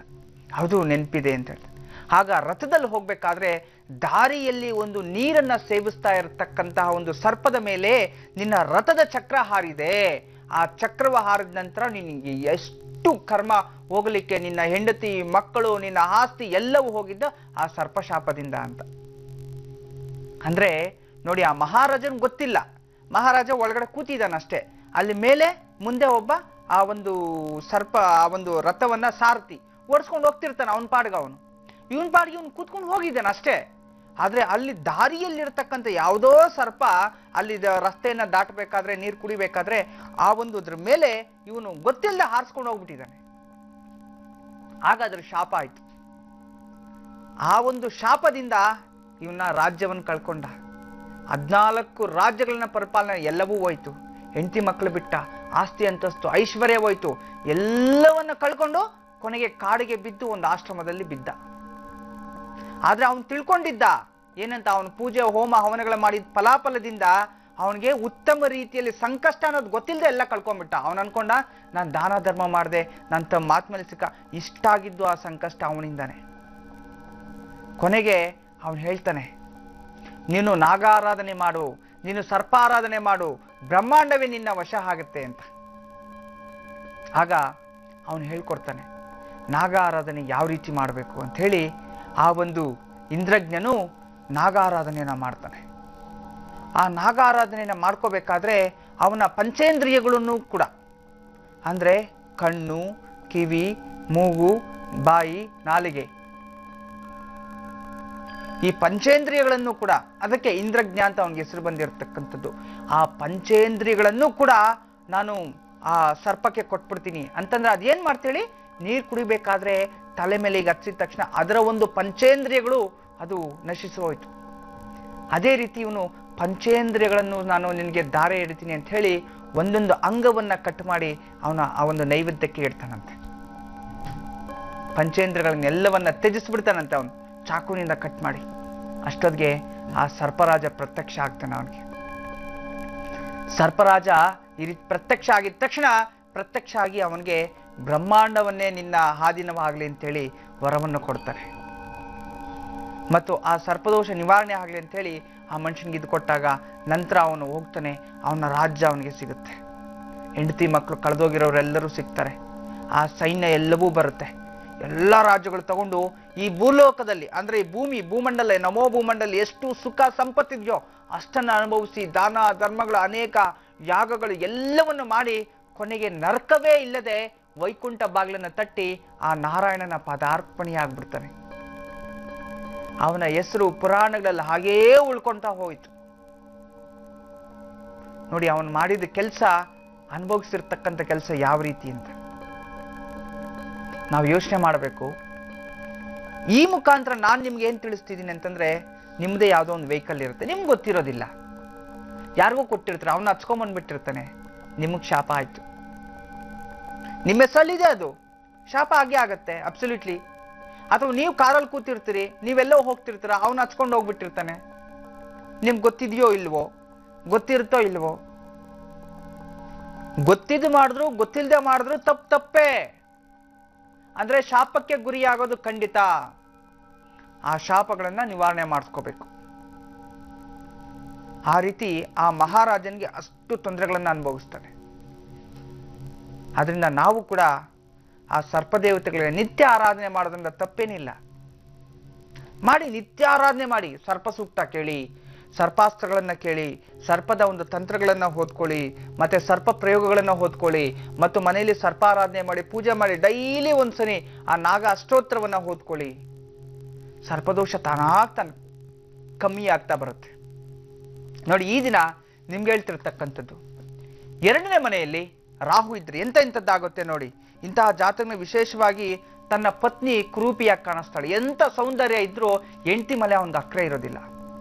ಹೌದು, ನೆನಪಿದೆ ಅಂತ ಹೇಳ್ತಾರೆ. ಆಗ ರಥದಲ್ಲಿ ಹೋಗ್ಬೇಕಾದ್ರೆ ದಾರಿಯಲ್ಲಿ ಒಂದು ನೀರನ್ನ ಸೇವಿಸ್ತಾ ಇರತಕ್ಕಂತಹ ಒಂದು ಸರ್ಪದ ಮೇಲೆ ನಿನ್ನ ರಥದ ಚಕ್ರ ಹಾರಿದೆ. ಆ ಚಕ್ರವ ಹಾರಿದ ನಂತರ ನಿನಗೆ ಎಷ್ಟು ಕರ್ಮ ಹೋಗಲಿಕ್ಕೆ, ನಿನ್ನ ಹೆಂಡತಿ ಮಕ್ಕಳು ನಿನ್ನ ಆಸ್ತಿ ಎಲ್ಲವೂ ಹೋಗಿದ್ದ ಆ ಸರ್ಪಶಾಪದಿಂದ ಅಂತ. ಅಂದ್ರೆ ನೋಡಿ, ಆ ಮಹಾರಾಜನ್ ಗೊತ್ತಿಲ್ಲ, ಮಹಾರಾಜ ಒಳಗಡೆ ಕೂತಿದ್ದಾನಷ್ಟೇ. ಅಲ್ಲಿ ಮೇಲೆ ಮುಂದೆ ಒಬ್ಬ ಆ ಒಂದು ಸರ್ಪ ಆ ಒಂದು ರಥವನ್ನ ಸಾರಥಿ ಓಡಿಸ್ಕೊಂಡು ಹೋಗ್ತಿರ್ತಾನೆ. ಅವನ ಪಾಡ್ಗೆ ಇವನು ಕೂತ್ಕೊಂಡು ಹೋಗಿದ್ದಾನೆ ಅಷ್ಟೇ. ಆದ್ರೆ ಅಲ್ಲಿ ದಾರಿಯಲ್ಲಿರ್ತಕ್ಕಂಥ ಯಾವುದೋ ಸರ್ಪ ಅಲ್ಲಿ ರಸ್ತೆಯನ್ನ ದಾಟಬೇಕಾದ್ರೆ, ನೀರು ಕುಡಿಬೇಕಾದ್ರೆ ಆ ಒಂದು ಅದ್ರ ಮೇಲೆ ಇವನು ಗೊತ್ತಿಲ್ಲದೆ ಹಾರಿಸ್ಕೊಂಡು ಹೋಗ್ಬಿಟ್ಟಿದ್ದಾನೆ. ಆಗ ಅದ್ರ ಶಾಪ ಆಯ್ತು. ಆ ಒಂದು ಶಾಪದಿಂದ ಇವನ ರಾಜ್ಯವನ್ನು ಕಳ್ಕೊಂಡ. 14 ರಾಜ್ಯಗಳನ್ನ ಪರಿಪಾಲನೆ ಎಲ್ಲವೂ ಹೋಯ್ತು. ಹೆಂಡತಿ ಮಕ್ಕಳು ಬಿಟ್ಟ, ಆಸ್ತಿ ಅಂತಸ್ತು ಐಶ್ವರ್ಯ ಹೋಯ್ತು, ಎಲ್ಲವನ್ನ ಕಳ್ಕೊಂಡು ಕೊನೆಗೆ ಕಾಡಿಗೆ ಬಿದ್ದು ಒಂದು ಆಶ್ರಮದಲ್ಲಿ ಬಿದ್ದ. ಆದ್ರೆ ಅವನು ತಿಳ್ಕೊಂಡಿದ್ದ ಏನಂತ, ಅವನು ಪೂಜೆ ಹೋಮ ಹವನಗಳ ಮಾಡಿದ ಫಲಾಫಲದಿಂದ ಅವನಿಗೆ ಉತ್ತಮ ರೀತಿಯಲ್ಲಿ ಸಂಕಷ್ಟ ಅನ್ನೋದು ಗೊತ್ತಿಲ್ಲದೆ ಎಲ್ಲ ಕಳ್ಕೊಂಡ್ಬಿಟ್ಟ. ಅವನು ಅನ್ಕೊಂಡ, ನಾನು ದಾನ ಧರ್ಮ ಮಾಡಿದೆ, ನನ್ನ ತಮ್ಮ ಮಾತ್ಮೇಲೆ ಸಿಕ್ಕ, ಇಷ್ಟಾಗಿದ್ದು ಆ ಸಂಕಷ್ಟ ಅವನಿಂದಾನೆ. ಕೊನೆಗೆ ಅವನು ಹೇಳ್ತಾನೆ, ನೀನು ನಾಗಾರಾಧನೆ ಮಾಡು, ನೀನು ಸರ್ಪಾರಾಧನೆ ಮಾಡು, ಬ್ರಹ್ಮಾಂಡವೇ ನಿನ್ನ ವಶ ಆಗುತ್ತೆ ಅಂತ. ಆಗ ಅವನು ಹೇಳ್ಕೊಡ್ತಾನೆ ನಾಗಾರಾಧನೆ ಯಾವ ರೀತಿ ಮಾಡಬೇಕು ಅಂತ ಹೇಳಿ. ಆ ಒಂದು ಇಂದ್ರಜ್ಞನು ನಾಗಾರಾಧನೆಯನ್ನ ಮಾಡ್ತಾನೆ. ಆ ನಾಗಾರಾಧನೆಯನ್ನ ಮಾಡ್ಕೋಬೇಕಾದ್ರೆ ಅವನ ಪಂಚೇಂದ್ರಿಯಗಳನ್ನು ಕೂಡ, ಅಂದ್ರೆ ಕಣ್ಣು, ಕಿವಿ, ಮೂಗು, ಬಾಯಿ, ನಾಲಿಗೆ, ಈ ಪಂಚೇಂದ್ರಿಯಗಳನ್ನು ಕೂಡ, ಅದಕ್ಕೆ ಇಂದ್ರಜ್ಞ ಅಂತ ಅವನಿಗೆ ಹೆಸರು ಬಂದಿರತಕ್ಕಂಥದ್ದು. ಆ ಪಂಚೇಂದ್ರಿಯಗಳನ್ನು ಕೂಡ ನಾನು ಆ ಸರ್ಪಕ್ಕೆ ಕೊಟ್ಬಿಡ್ತೀನಿ ಅಂತಂದ್ರೆ ಅದೇನ್ ಮಾಡ್ತೇಳಿ, ನೀರು ಕುಡಿಬೇಕಾದ್ರೆ ತಲೆ ಮೇಲೆ ಈಗ ಹಚ್ಚಿದ ತಕ್ಷಣ ಅದರ ಒಂದು ಪಂಚೇಂದ್ರಿಯಗಳು ಅದು ನಶಿಸಿ ಹೋಯ್ತು. ಅದೇ ರೀತಿ ಇವನು ಪಂಚೇಂದ್ರಿಯಗಳನ್ನು ನಾನು ನಿನಗೆ ದಾರೆ ಹಿಡಿತೀನಿ ಅಂತ ಹೇಳಿ ಒಂದೊಂದು ಅಂಗವನ್ನ ಕಟ್ ಮಾಡಿ ಅವನ ಆ ಒಂದು ನೈವೇದ್ಯಕ್ಕೆ ಇಡ್ತಾನಂತೆ. ಪಂಚೇಂದ್ರಿಯಗಳನ್ನೆಲ್ಲವನ್ನ ತ್ಯಜಿಸ್ಬಿಡ್ತಾನಂತೆ ಅವನು ಚಾಕುವಿನಿಂದ ಕಟ್ ಮಾಡಿ. ಅಷ್ಟೊತ್ತಿಗೆ ಆ ಸರ್ಪರಾಜ ಪ್ರತ್ಯಕ್ಷ ಆಗ್ತಾನೆ ಅವನಿಗೆ. ಸರ್ಪರಾಜ ಈ ರೀತಿ ಪ್ರತ್ಯಕ್ಷ ಆಗಿದ ತಕ್ಷಣ ಪ್ರತ್ಯಕ್ಷ ಆಗಿ ಅವನಿಗೆ ಬ್ರಹ್ಮಾಂಡವನ್ನೇ ನಿನ್ನ ಆಧೀನವಾಗಲಿ ಅಂತೇಳಿ ವರವನ್ನು ಕೊಡ್ತಾರೆ. ಮತ್ತು ಆ ಸರ್ಪದೋಷ ನಿವಾರಣೆ ಆಗಲಿ ಅಂತೇಳಿ ಆ ಮನುಷ್ಯನಿಗೆ ಇದು ಕೊಟ್ಟಾಗ ನಂತರ ಅವನು ಹೋಗ್ತಾನೆ, ಅವನ ರಾಜ್ಯ ಅವನಿಗೆ ಸಿಗುತ್ತೆ. ಹೆಂಡತಿ ಮಕ್ಕಳು ಕಳೆದೋಗಿರೋರೆಲ್ಲರೂ ಸಿಗ್ತಾರೆ. ಆ ಸೈನ್ಯ ಎಲ್ಲವೂ ಬರುತ್ತೆ. ಎಲ್ಲ ರಾಜ್ಯಗಳು ತಗೊಂಡು ಈ ಭೂಲೋಕದಲ್ಲಿ, ಅಂದ್ರೆ ಈ ಭೂಮಂಡಲ, ನಮೋ ಭೂಮಂಡಲ ಎಷ್ಟು ಸುಖ ಸಂಪತ್ತಿದೆಯೋ ಅಷ್ಟನ್ನು ಅನುಭವಿಸಿ ದಾನ ಧರ್ಮಗಳ ಅನೇಕ ಯಾಗಗಳು ಎಲ್ಲವನ್ನು ಮಾಡಿ ಕೊನೆಗೆ ನರಕವೇ ಇಲ್ಲದೆ ವೈಕುಂಠ ಬಾಗಿಲನ್ನು ತಟ್ಟಿ ಆ ನಾರಾಯಣನ ಪದಾರ್ಪಣೆಯಾಗ್ಬಿಡ್ತಾನೆ. ಅವನ ಹೆಸರು ಪುರಾಣಗಳಲ್ಲಿ ಹಾಗೇ ಉಳ್ಕೊಂತ ಹೋಯ್ತು. ನೋಡಿ, ಅವನು ಮಾಡಿದ ಕೆಲಸ, ಅನುಭವಿಸಿರ್ತಕ್ಕಂಥ ಕೆಲಸ ಯಾವ ರೀತಿ ಅಂತ ನಾವು ಯೋಚನೆ ಮಾಡಬೇಕು. ಈ ಮುಖಾಂತರ ನಾನು ನಿಮ್ಗೆ ಏನ್ ತಿಳಿಸ್ತಿದ್ದೀನಿ ಅಂತಂದ್ರೆ, ನಿಮ್ದೇ ಯಾವುದೋ ಒಂದು ವೆಹಿಕಲ್ ಇರುತ್ತೆ, ನಿಮ್ಗೆ ಗೊತ್ತಿರೋದಿಲ್ಲ, ಯಾರಿಗೂ ಕೊಟ್ಟಿರ್ತಾರೆ, ಅವನ್ನ ಹಚ್ಕೊಂಡ್ಬಂದ್ಬಿಟ್ಟಿರ್ತಾನೆ, ನಿಮಗ್ ಶಾಪ ಆಯ್ತು. ನಿಮ್ಮ ಹೆಸರಲ್ಲಿದೆ, ಅದು ಶಾಪ ಆಗೇ ಆಗತ್ತೆ ಅಬ್ಸಲ್ಯೂಟ್ಲಿ. ಅಥವಾ ನೀವು ಕಾರಲ್ಲಿ ಕೂತಿರ್ತೀರಿ, ನೀವೆಲ್ಲೋ ಹೋಗ್ತಿರ್ತೀರ, ಅವನ್ನ ಹಚ್ಕೊಂಡು ಹೋಗ್ಬಿಟ್ಟಿರ್ತಾನೆ, ನಿಮ್ಗೆ ಗೊತ್ತಿದೆಯೋ ಇಲ್ವೋ, ಗೊತ್ತಿರುತ್ತೋ ಇಲ್ವೋ. ಗೊತ್ತಿದ್ದು ಮಾಡಿದ್ರು ಗೊತ್ತಿಲ್ಲದೆ ಮಾಡಿದ್ರು ತಪ್ಪೇ. ಅಂದ್ರೆ ಶಾಪಕ್ಕೆ ಗುರಿಯಾಗೋದು ಖಂಡಿತ. ಆ ಶಾಪಗಳನ್ನ ನಿವಾರಣೆ ಮಾಡಿಸ್ಕೋಬೇಕು. ಆ ರೀತಿ ಆ ಮಹಾರಾಜನಿಗೆ ಅಷ್ಟು ತೊಂದರೆಗಳನ್ನ ಅನುಭವಿಸ್ತಾನೆ. ಅದರಿಂದ ನಾವು ಕೂಡ ಆ ಸರ್ಪದೇವತೆಗಳಿಗೆ ನಿತ್ಯ ಆರಾಧನೆ ಮಾಡೋದ್ರಿಂದ ತಪ್ಪೇನಿಲ್ಲ. ಮಾಡಿ, ನಿತ್ಯ ಆರಾಧನೆ ಮಾಡಿ. ಸರ್ಪ ಸೂಕ್ತ ಕೇಳಿ, ಸರ್ಪಾಸ್ತ್ರಗಳನ್ನ ಕೇಳಿ, ಸರ್ಪದ ಒಂದು ತಂತ್ರಗಳನ್ನ ಓದ್ಕೊಳ್ಳಿ, ಮತ್ತೆ ಸರ್ಪ ಪ್ರಯೋಗಗಳನ್ನ ಓದ್ಕೊಳ್ಳಿ, ಮತ್ತು ಮನೆಯಲ್ಲಿ ಸರ್ಪಾರಾಧನೆ ಮಾಡಿ ಪೂಜೆ ಮಾಡಿ ಡೈಲಿ ಒಂದ್ಸರಿ ಆ ನಾಗ ಅಷ್ಟೋತ್ತರವನ್ನ ಓದ್ಕೊಳ್ಳಿ. ಸರ್ಪದೋಷ ತಾನಾಗ್ತಾನೆ ಕಮ್ಮಿ ಆಗ್ತಾ ಬರುತ್ತೆ. ನೋಡಿ, ಈ ದಿನ ನಿಮ್ಗೆ ಹೇಳ್ತಿರ್ತಕ್ಕಂಥದ್ದು, 2ನೇ ಮನೆಯಲ್ಲಿ ರಾಹು ಇದ್ರೆ ಎಂಥದ್ದಾಗುತ್ತೆ ನೋಡಿ. ಇಂತಹ ಜಾತಕನ ವಿಶೇಷವಾಗಿ ತನ್ನ ಪತ್ನಿ ಕ್ರೂಪಿಯಾಗಿ ಕಾಣಿಸ್ತಾಳೆ. ಎಂಥ ಸೌಂದರ್ಯ ಇದ್ರೂ ಹೆಂಡತಿ ಮೇಲೆ ಒಂದು ಅಕ್ರೆ ಇರೋದಿಲ್ಲ.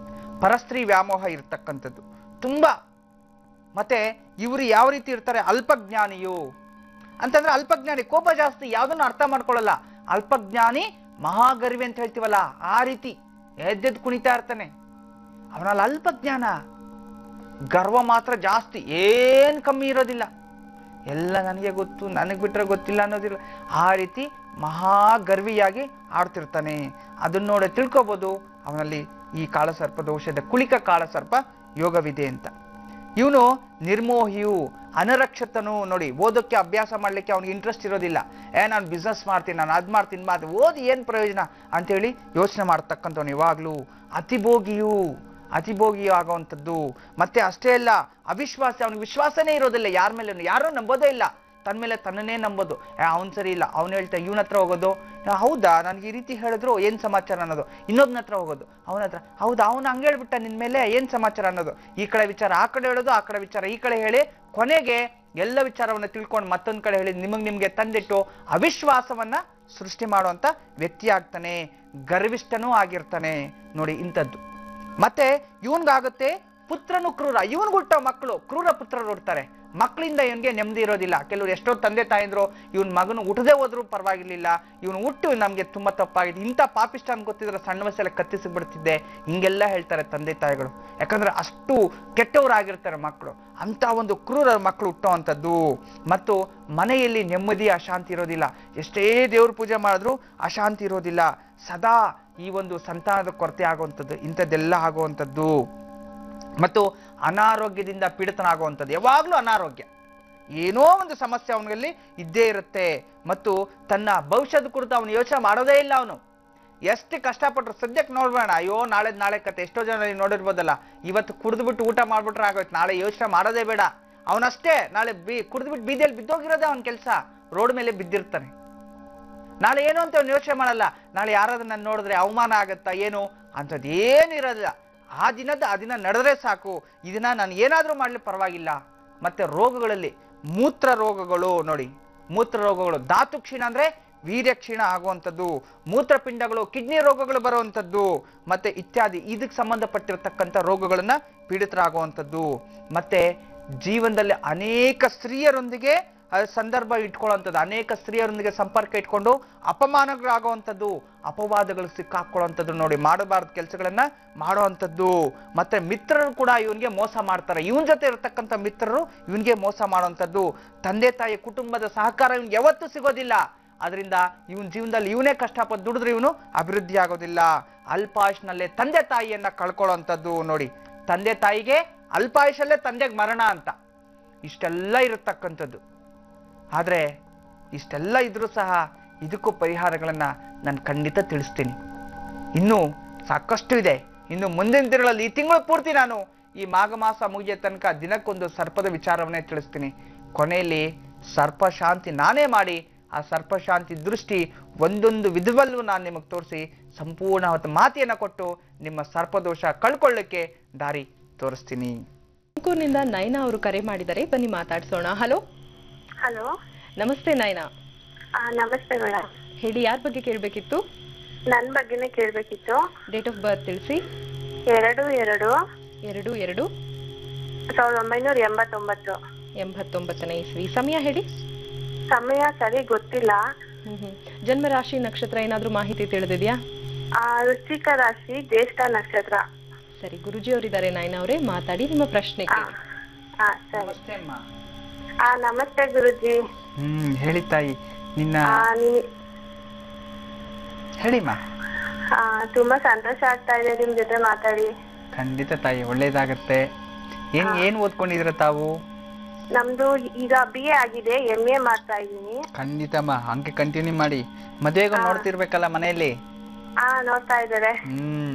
ಪರಸ್ತ್ರೀ ವ್ಯಾಮೋಹ ಇರ್ತಕ್ಕಂಥದ್ದು ತುಂಬಾ. ಮತ್ತೆ ಇವರು ಯಾವ ರೀತಿ ಇರ್ತಾರೆ, ಅಲ್ಪಜ್ಞಾನಿಯು ಅಂತಂದ್ರೆ, ಅಲ್ಪಜ್ಞಾನಿ, ಕೋಪ ಜಾಸ್ತಿ, ಯಾವುದನ್ನು ಅರ್ಥ ಮಾಡ್ಕೊಳ್ಳಲ್ಲ. ಅಲ್ಪಜ್ಞಾನಿ ಮಹಾಗರ್ವಿ ಅಂತ ಹೇಳ್ತೀವಲ್ಲ, ಆ ರೀತಿ ಎದ್ದೆದ್ದು ಕುಣಿತಾ ಇರ್ತಾನೆ. ಅವನಲ್ಲಿ ಅಲ್ಪಜ್ಞಾನ, ಗರ್ವ ಮಾತ್ರ ಜಾಸ್ತಿ, ಏನ್ ಕಮ್ಮಿ ಇರೋದಿಲ್ಲ. ಎಲ್ಲ ನನಗೆ ಗೊತ್ತು, ನನಗೆ ಬಿಟ್ರೆ ಗೊತ್ತಿಲ್ಲ ಅನ್ನೋದಿಲ್ಲ. ಆ ರೀತಿ ಮಹಾಗರ್ವಿಯಾಗಿ ಆಡ್ತಿರ್ತಾನೆ. ಅದನ್ನ ನೋಡಿ ತಿಳ್ಕೊಬೋದು ಅವನಲ್ಲಿ ಈ ಕಾಳಸರ್ಪ ದೋಷದ ಕುಳಿಕ ಕಾಳಸರ್ಪ ಯೋಗವಿದೆ ಅಂತ. ಇವನು ನಿರ್ಮೋಹಿಯು, ಅನರಕ್ಷತನು. ನೋಡಿ, ಓದೋಕ್ಕೆ ಅಭ್ಯಾಸ ಮಾಡ್ಲಿಕ್ಕೆ ಅವನಿಗೆ ಇಂಟ್ರೆಸ್ಟ್ ಇರೋದಿಲ್ಲ. ನಾನು ಬಿಸ್ನೆಸ್ ಮಾಡ್ತೀನಿ, ನಾನು ಅದ್ ಮಾಡ್ತೀನಿ, ಓದಿ ಏನ್ ಪ್ರಯೋಜನ ಅಂತೇಳಿ ಯೋಚನೆ ಮಾಡ್ತಕ್ಕಂಥವ್ನು ಯಾವಾಗ್ಲೂ. ಅತಿಭೋಗಿಯು ಆಗುವಂಥದ್ದು. ಮತ್ತೆ ಅಷ್ಟೇ ಅಲ್ಲ, ಅವಿಶ್ವಾಸ, ಅವನಿಗೆ ವಿಶ್ವಾಸನೇ ಇರೋದಿಲ್ಲ ಯಾರ ಮೇಲೆ, ಯಾರೂ ನಂಬೋದೇ ಇಲ್ಲ, ತನ್ನ ಮೇಲೆ ತನ್ನನ್ನೇ ನಂಬೋದು. ಅವ್ನು ಸರಿ ಇಲ್ಲ, ಅವ್ನು ಹೇಳ್ತಾ ಇವನ ಹತ್ರ ಹೋಗೋದು, ಹೌದಾ ನನಗೆ ಈ ರೀತಿ ಹೇಳಿದ್ರು ಏನ್ ಸಮಾಚಾರ ಅನ್ನೋದು. ಇನ್ನೊಬ್ನ ಹತ್ರ ಹೋಗೋದು, ಅವನ ಹತ್ರ, ಹೌದಾ ಅವನು ಹಂಗೆ ಹೇಳ್ಬಿಟ್ಟ ನಿನ್ ಮೇಲೆ ಏನ್ ಸಮಾಚಾರ ಅನ್ನೋದು. ಈ ಕಡೆ ವಿಚಾರ ಆ ಕಡೆ ಹೇಳೋದು, ಆ ಕಡೆ ವಿಚಾರ ಈ ಕಡೆ ಹೇಳಿ, ಕೊನೆಗೆ ಎಲ್ಲ ವಿಚಾರವನ್ನ ತಿಳ್ಕೊಂಡು ಮತ್ತೊಂದ್ ಕಡೆ ಹೇಳಿ ನಿಮ್ಗೆ ತಂದಿಟ್ಟು ಅವಿಶ್ವಾಸವನ್ನ ಸೃಷ್ಟಿ ಮಾಡುವಂತ ವ್ಯಕ್ತಿ ಆಗ್ತಾನೆ. ಗರ್ವಿಷ್ಠನೂ ಆಗಿರ್ತಾನೆ. ನೋಡಿ ಇಂಥದ್ದು. ಮತ್ತೆ ಇವನ್ಗಾಗುತ್ತೆ ಪುತ್ರನು ಕ್ರೂರ. ಇವನ್ಗುಟ್ಟೋ ಮಕ್ಕಳು ಕ್ರೂರ ಪುತ್ರರು ಹುಡ್ತಾರೆ. ಮಕ್ಕಳಿಂದ ಇವನ್ಗೆ ನೆಮ್ಮದಿ ಇರೋದಿಲ್ಲ. ಕೆಲವರು ಎಷ್ಟೋ ತಂದೆ ತಾಯಿಂದ್ರು ಇವನ್ ಮಗನು ಹುಟ್ಟದೆ ಹೋದ್ರು ಪರವಾಗಿರ್ಲಿಲ್ಲ, ಇವನು ಹುಟ್ಟು ನಮ್ಗೆ ತುಂಬಾ ತಪ್ಪಾಗಿದೆ, ಇಂಥ ಪಾಪಿಷ್ಟ ಅಂತ ಗೊತ್ತಿದ್ರೆ ಸಣ್ಣ ವಯಸ್ಸಲ್ಲಿ ಕತ್ತಿಸಿ ಬಿಡ್ತಿದ್ದೆ, ಹಿಂಗೆಲ್ಲ ಹೇಳ್ತಾರೆ ತಂದೆ ತಾಯಿಗಳು. ಯಾಕಂದ್ರೆ ಅಷ್ಟು ಕೆಟ್ಟವರಾಗಿರ್ತಾರೆ ಮಕ್ಕಳು. ಅಂತ ಒಂದು ಕ್ರೂರ ಮಕ್ಕಳು ಹುಟ್ಟುವಂಥದ್ದು. ಮತ್ತು ಮನೆಯಲ್ಲಿ ನೆಮ್ಮದಿ ಅಶಾಂತಿ ಇರೋದಿಲ್ಲ. ಎಷ್ಟೇ ದೇವ್ರ ಪೂಜೆ ಮಾಡಿದ್ರು ಅಶಾಂತಿ ಇರೋದಿಲ್ಲ. ಸದಾ ಈ ಒಂದು ಸಂತಾನದ ಕೊರತೆ ಆಗುವಂಥದ್ದು, ಇಂಥದ್ದೆಲ್ಲ ಆಗುವಂಥದ್ದು. ಮತ್ತು ಅನಾರೋಗ್ಯದಿಂದ ಪೀಡಿತನಾಗುವಂಥದ್ದು, ಯಾವಾಗಲೂ ಅನಾರೋಗ್ಯ, ಏನೋ ಒಂದು ಸಮಸ್ಯೆ ಅವನಲ್ಲಿ ಇದ್ದೇ ಇರುತ್ತೆ. ಮತ್ತು ತನ್ನ ಭವಿಷ್ಯದ ಕುರಿತು ಅವನು ಯೋಚನೆ ಮಾಡೋದೇ ಇಲ್ಲ. ಅವನು ಎಷ್ಟು ಕಷ್ಟಪಟ್ಟರು ಸದ್ಯಕ್ಕೆ ನೋಡ್ಬೇಡ, ಅಯ್ಯೋ ನಾಳೆ ಕತೆ. ಎಷ್ಟೋ ಜನ ನೋಡಿರ್ಬೋದಲ್ಲ, ಇವತ್ತು ಕುಡಿದ್ಬಿಟ್ಟು ಊಟ ಮಾಡ್ಬಿಟ್ರೆ ಆಗೋಯ್ತು, ನಾಳೆ ಯೋಚನೆ ಮಾಡೋದೇ ಬೇಡ. ಅವನಷ್ಟೇ ನಾಳೆ ಕುಡಿದ್ಬಿಟ್ಟು ಬೀದಿಯಲ್ಲಿ ಬಿದ್ದೋಗಿರೋದೇ ಅವನ ಕೆಲಸ, ರೋಡ್ ಮೇಲೆ ಬಿದ್ದಿರ್ತಾನೆ. ನಾಳೆ ಏನು ಅಂತ ಅವ್ನು ಯೋಚನೆ ಮಾಡಲ್ಲ. ನಾಳೆ ಯಾರಾದ್ರೂ ನನ್ನ ನೋಡಿದ್ರೆ ಅವಮಾನ ಆಗತ್ತಾ ಏನು ಅಂಥದ್ದು ಏನಿರೋದಿಲ್ಲ. ಆ ದಿನ ನಡೆದ್ರೆ ಸಾಕು, ಇದನ್ನ ನಾನು ಏನಾದ್ರೂ ಮಾಡ್ಲಿ ಪರವಾಗಿಲ್ಲ. ಮತ್ತೆ ರೋಗಗಳಲ್ಲಿ ಮೂತ್ರ ರೋಗಗಳು ನೋಡಿ, ಮೂತ್ರ ರೋಗಗಳು, ಧಾತು ಕ್ಷೀಣ ಅಂದ್ರೆ ವೀರ್ಯ ಕ್ಷೀಣ ಆಗುವಂಥದ್ದು, ಮೂತ್ರಪಿಂಡಗಳು, ಕಿಡ್ನಿ ರೋಗಗಳು ಬರುವಂಥದ್ದು, ಮತ್ತೆ ಇತ್ಯಾದಿ ಇದಕ್ಕೆ ಸಂಬಂಧಪಟ್ಟಿರತಕ್ಕಂಥ ರೋಗಗಳನ್ನ ಪೀಡಿತರಾಗುವಂಥದ್ದು. ಮತ್ತೆ ಜೀವನದಲ್ಲಿ ಅನೇಕ ಸ್ತ್ರೀಯರೊಂದಿಗೆ ಸಂದರ್ಭ ಇಟ್ಕೊಳ್ಳುವಂಥದ್ದು, ಅನೇಕ ಸ್ತ್ರೀಯರೊಂದಿಗೆ ಸಂಪರ್ಕ ಇಟ್ಕೊಂಡು ಅಪಮಾನಗಳಾಗುವಂಥದ್ದು, ಅಪವಾದಗಳು ಸಿಕ್ಕಾಕೊಳ್ಳುವಂಥದ್ದು. ನೋಡಿ, ಮಾಡಬಾರ್ದು ಕೆಲಸಗಳನ್ನ ಮಾಡುವಂಥದ್ದು. ಮತ್ತೆ ಮಿತ್ರರು ಕೂಡ ಇವನ್ಗೆ ಮೋಸ ಮಾಡ್ತಾರೆ. ಇವನ್ ಜೊತೆ ಇರತಕ್ಕಂಥ ಮಿತ್ರರು ಇವನ್ಗೆ ಮೋಸ ಮಾಡುವಂಥದ್ದು. ತಂದೆ ತಾಯಿ ಕುಟುಂಬದ ಸಹಕಾರ ಇವನ್ಗೆ ಯಾವತ್ತೂ ಸಿಗೋದಿಲ್ಲ. ಅದರಿಂದ ಇವನ್ ಜೀವನದಲ್ಲಿ ಇವನೇ ಕಷ್ಟಪಟ್ಟು ದುಡಿದ್ರೆ ಇವನು ಅಭಿವೃದ್ಧಿ ಆಗೋದಿಲ್ಲ. ಅಲ್ಪಾಯುಷ್ನಲ್ಲೇ ತಂದೆ ತಾಯಿಯನ್ನ ಕಳ್ಕೊಳ್ಳುವಂಥದ್ದು. ನೋಡಿ, ತಂದೆ ತಾಯಿಗೆ ಅಲ್ಪಾಯುಷಲ್ಲೇ ತಂದೆಗೆ ಮರಣ ಅಂತ ಇಷ್ಟೆಲ್ಲ ಇರತಕ್ಕಂಥದ್ದು. ಆದ್ರೆ ಇಷ್ಟೆಲ್ಲ ಇದ್ರೂ ಸಹ ಇದಕ್ಕೂ ಪರಿಹಾರಗಳನ್ನ ನಾನು ಖಂಡಿತ ತಿಳಿಸ್ತೀನಿ. ಇನ್ನೂ ಸಾಕಷ್ಟು ಇದೆ. ಇನ್ನು ಮುಂದಿನ ದಿನಗಳಲ್ಲಿ ಈ ತಿಂಗಳು ಪೂರ್ತಿ ನಾನು ಈ ಮಾಘ ಮಾಸ ಮುಗಿಯ ತನಕ ದಿನಕ್ಕೊಂದು ಸರ್ಪದ ವಿಚಾರವನ್ನೇ ತಿಳಿಸ್ತೀನಿ. ಕೊನೆಯಲ್ಲಿ ಸರ್ಪ ಶಾಂತಿ ನಾನೇ ಮಾಡಿ ಆ ಸರ್ಪ ಶಾಂತಿ ದೃಷ್ಟಿ ಒಂದೊಂದು ವಿಧವಲ್ಲೂ ನಾನು ನಿಮಗೆ ತೋರಿಸಿ ಸಂಪೂರ್ಣ ಮಾತೆಯನ್ನ ಕೊಟ್ಟು ನಿಮ್ಮ ಸರ್ಪದೋಷ ಕಳ್ಕೊಳ್ಳಿಕ್ಕೆ ದಾರಿ ತೋರಿಸ್ತೀನಿ. ತುಮಕೂರಿನಿಂದ ನಯನಾ ಅವರು ಕರೆ ಮಾಡಿದರೆ, ಬನ್ನಿ ಮಾತಾಡ್ಸೋಣ. ಹಲೋ ಹಲೋ, ನಮಸ್ತೆ ನಯನಾ. ನಮಸ್ತೆ ಮೇಡಮ್. ಹೇಳಿ, ಯಾರ ಬಗ್ಗೆ ಕೇಳಬೇಕಿತ್ತು? ನನ್ ಬಗ್ಗೆನೇ ಕೇಳ್ಬೇಕಿತ್ತು. ಡೇಟ್ ಆಫ್ ಬರ್ತ್ ತಿಳಿಸಿ. 2/2/1989. 89ನೇ ಇಸ್ವಿ. ಸಮಯ ಹೇಳಿ. ಸಮಯ ಸರಿ ಗೊತ್ತಿಲ್ಲ. ಜನ್ಮ ರಾಶಿ ನಕ್ಷತ್ರ ಏನಾದ್ರೂ ಮಾಹಿತಿ ತಿಳಿದಿದ್ಯಾ? ವೃಶ್ಚಿಕ ರಾಶಿ, ಜ್ಯೇಷ್ಠ ನಕ್ಷತ್ರ. ಸರಿ, ಗುರುಜಿ ಅವರಿದ್ದಾರೆ ನಯನಾ ಅವರೇ, ಮಾತಾಡಿ ನಿಮ್ಮ ಪ್ರಶ್ನೆ. ಸರಿ. ನಮಸ್ತೆ ಗುರುಜಿ. ಹೇಳಿ ತಾಯಿ, ನಿನ್ನ ಹೇಳಿಮ್ಮ. ತುಂಬಾ ಸಂತೋಷ ಆಗ್ತಾ ಇದೆ ನಿಮ್ ಜೊತೆ ಮಾತಾಡಿ. ಖಂಡಿತ ತಾಯಿ, ಒಳ್ಳೇದಾಗತ್ತೆ. ಏನ್ ಓದ್ಕೊಂಡಿದ್ರ ತಾವು? ನಮ್ದು ಈಗ BA ಆಗಿದೆ, MA ಮಾಡ್ತಾ ಇದೀನಿ. ಖಂಡಿತಮ್ಮ, ಹಂಗೆ ಕಂಟಿನ್ಯೂ ಮಾಡಿ. ಮದ್ವೆಗೂ ನೋಡ್ತಿರ್ಬೇಕಲ್ಲ ಮನೆಯಲ್ಲಿ? ನೋಡ್ತಾ ಇದಾರೆ.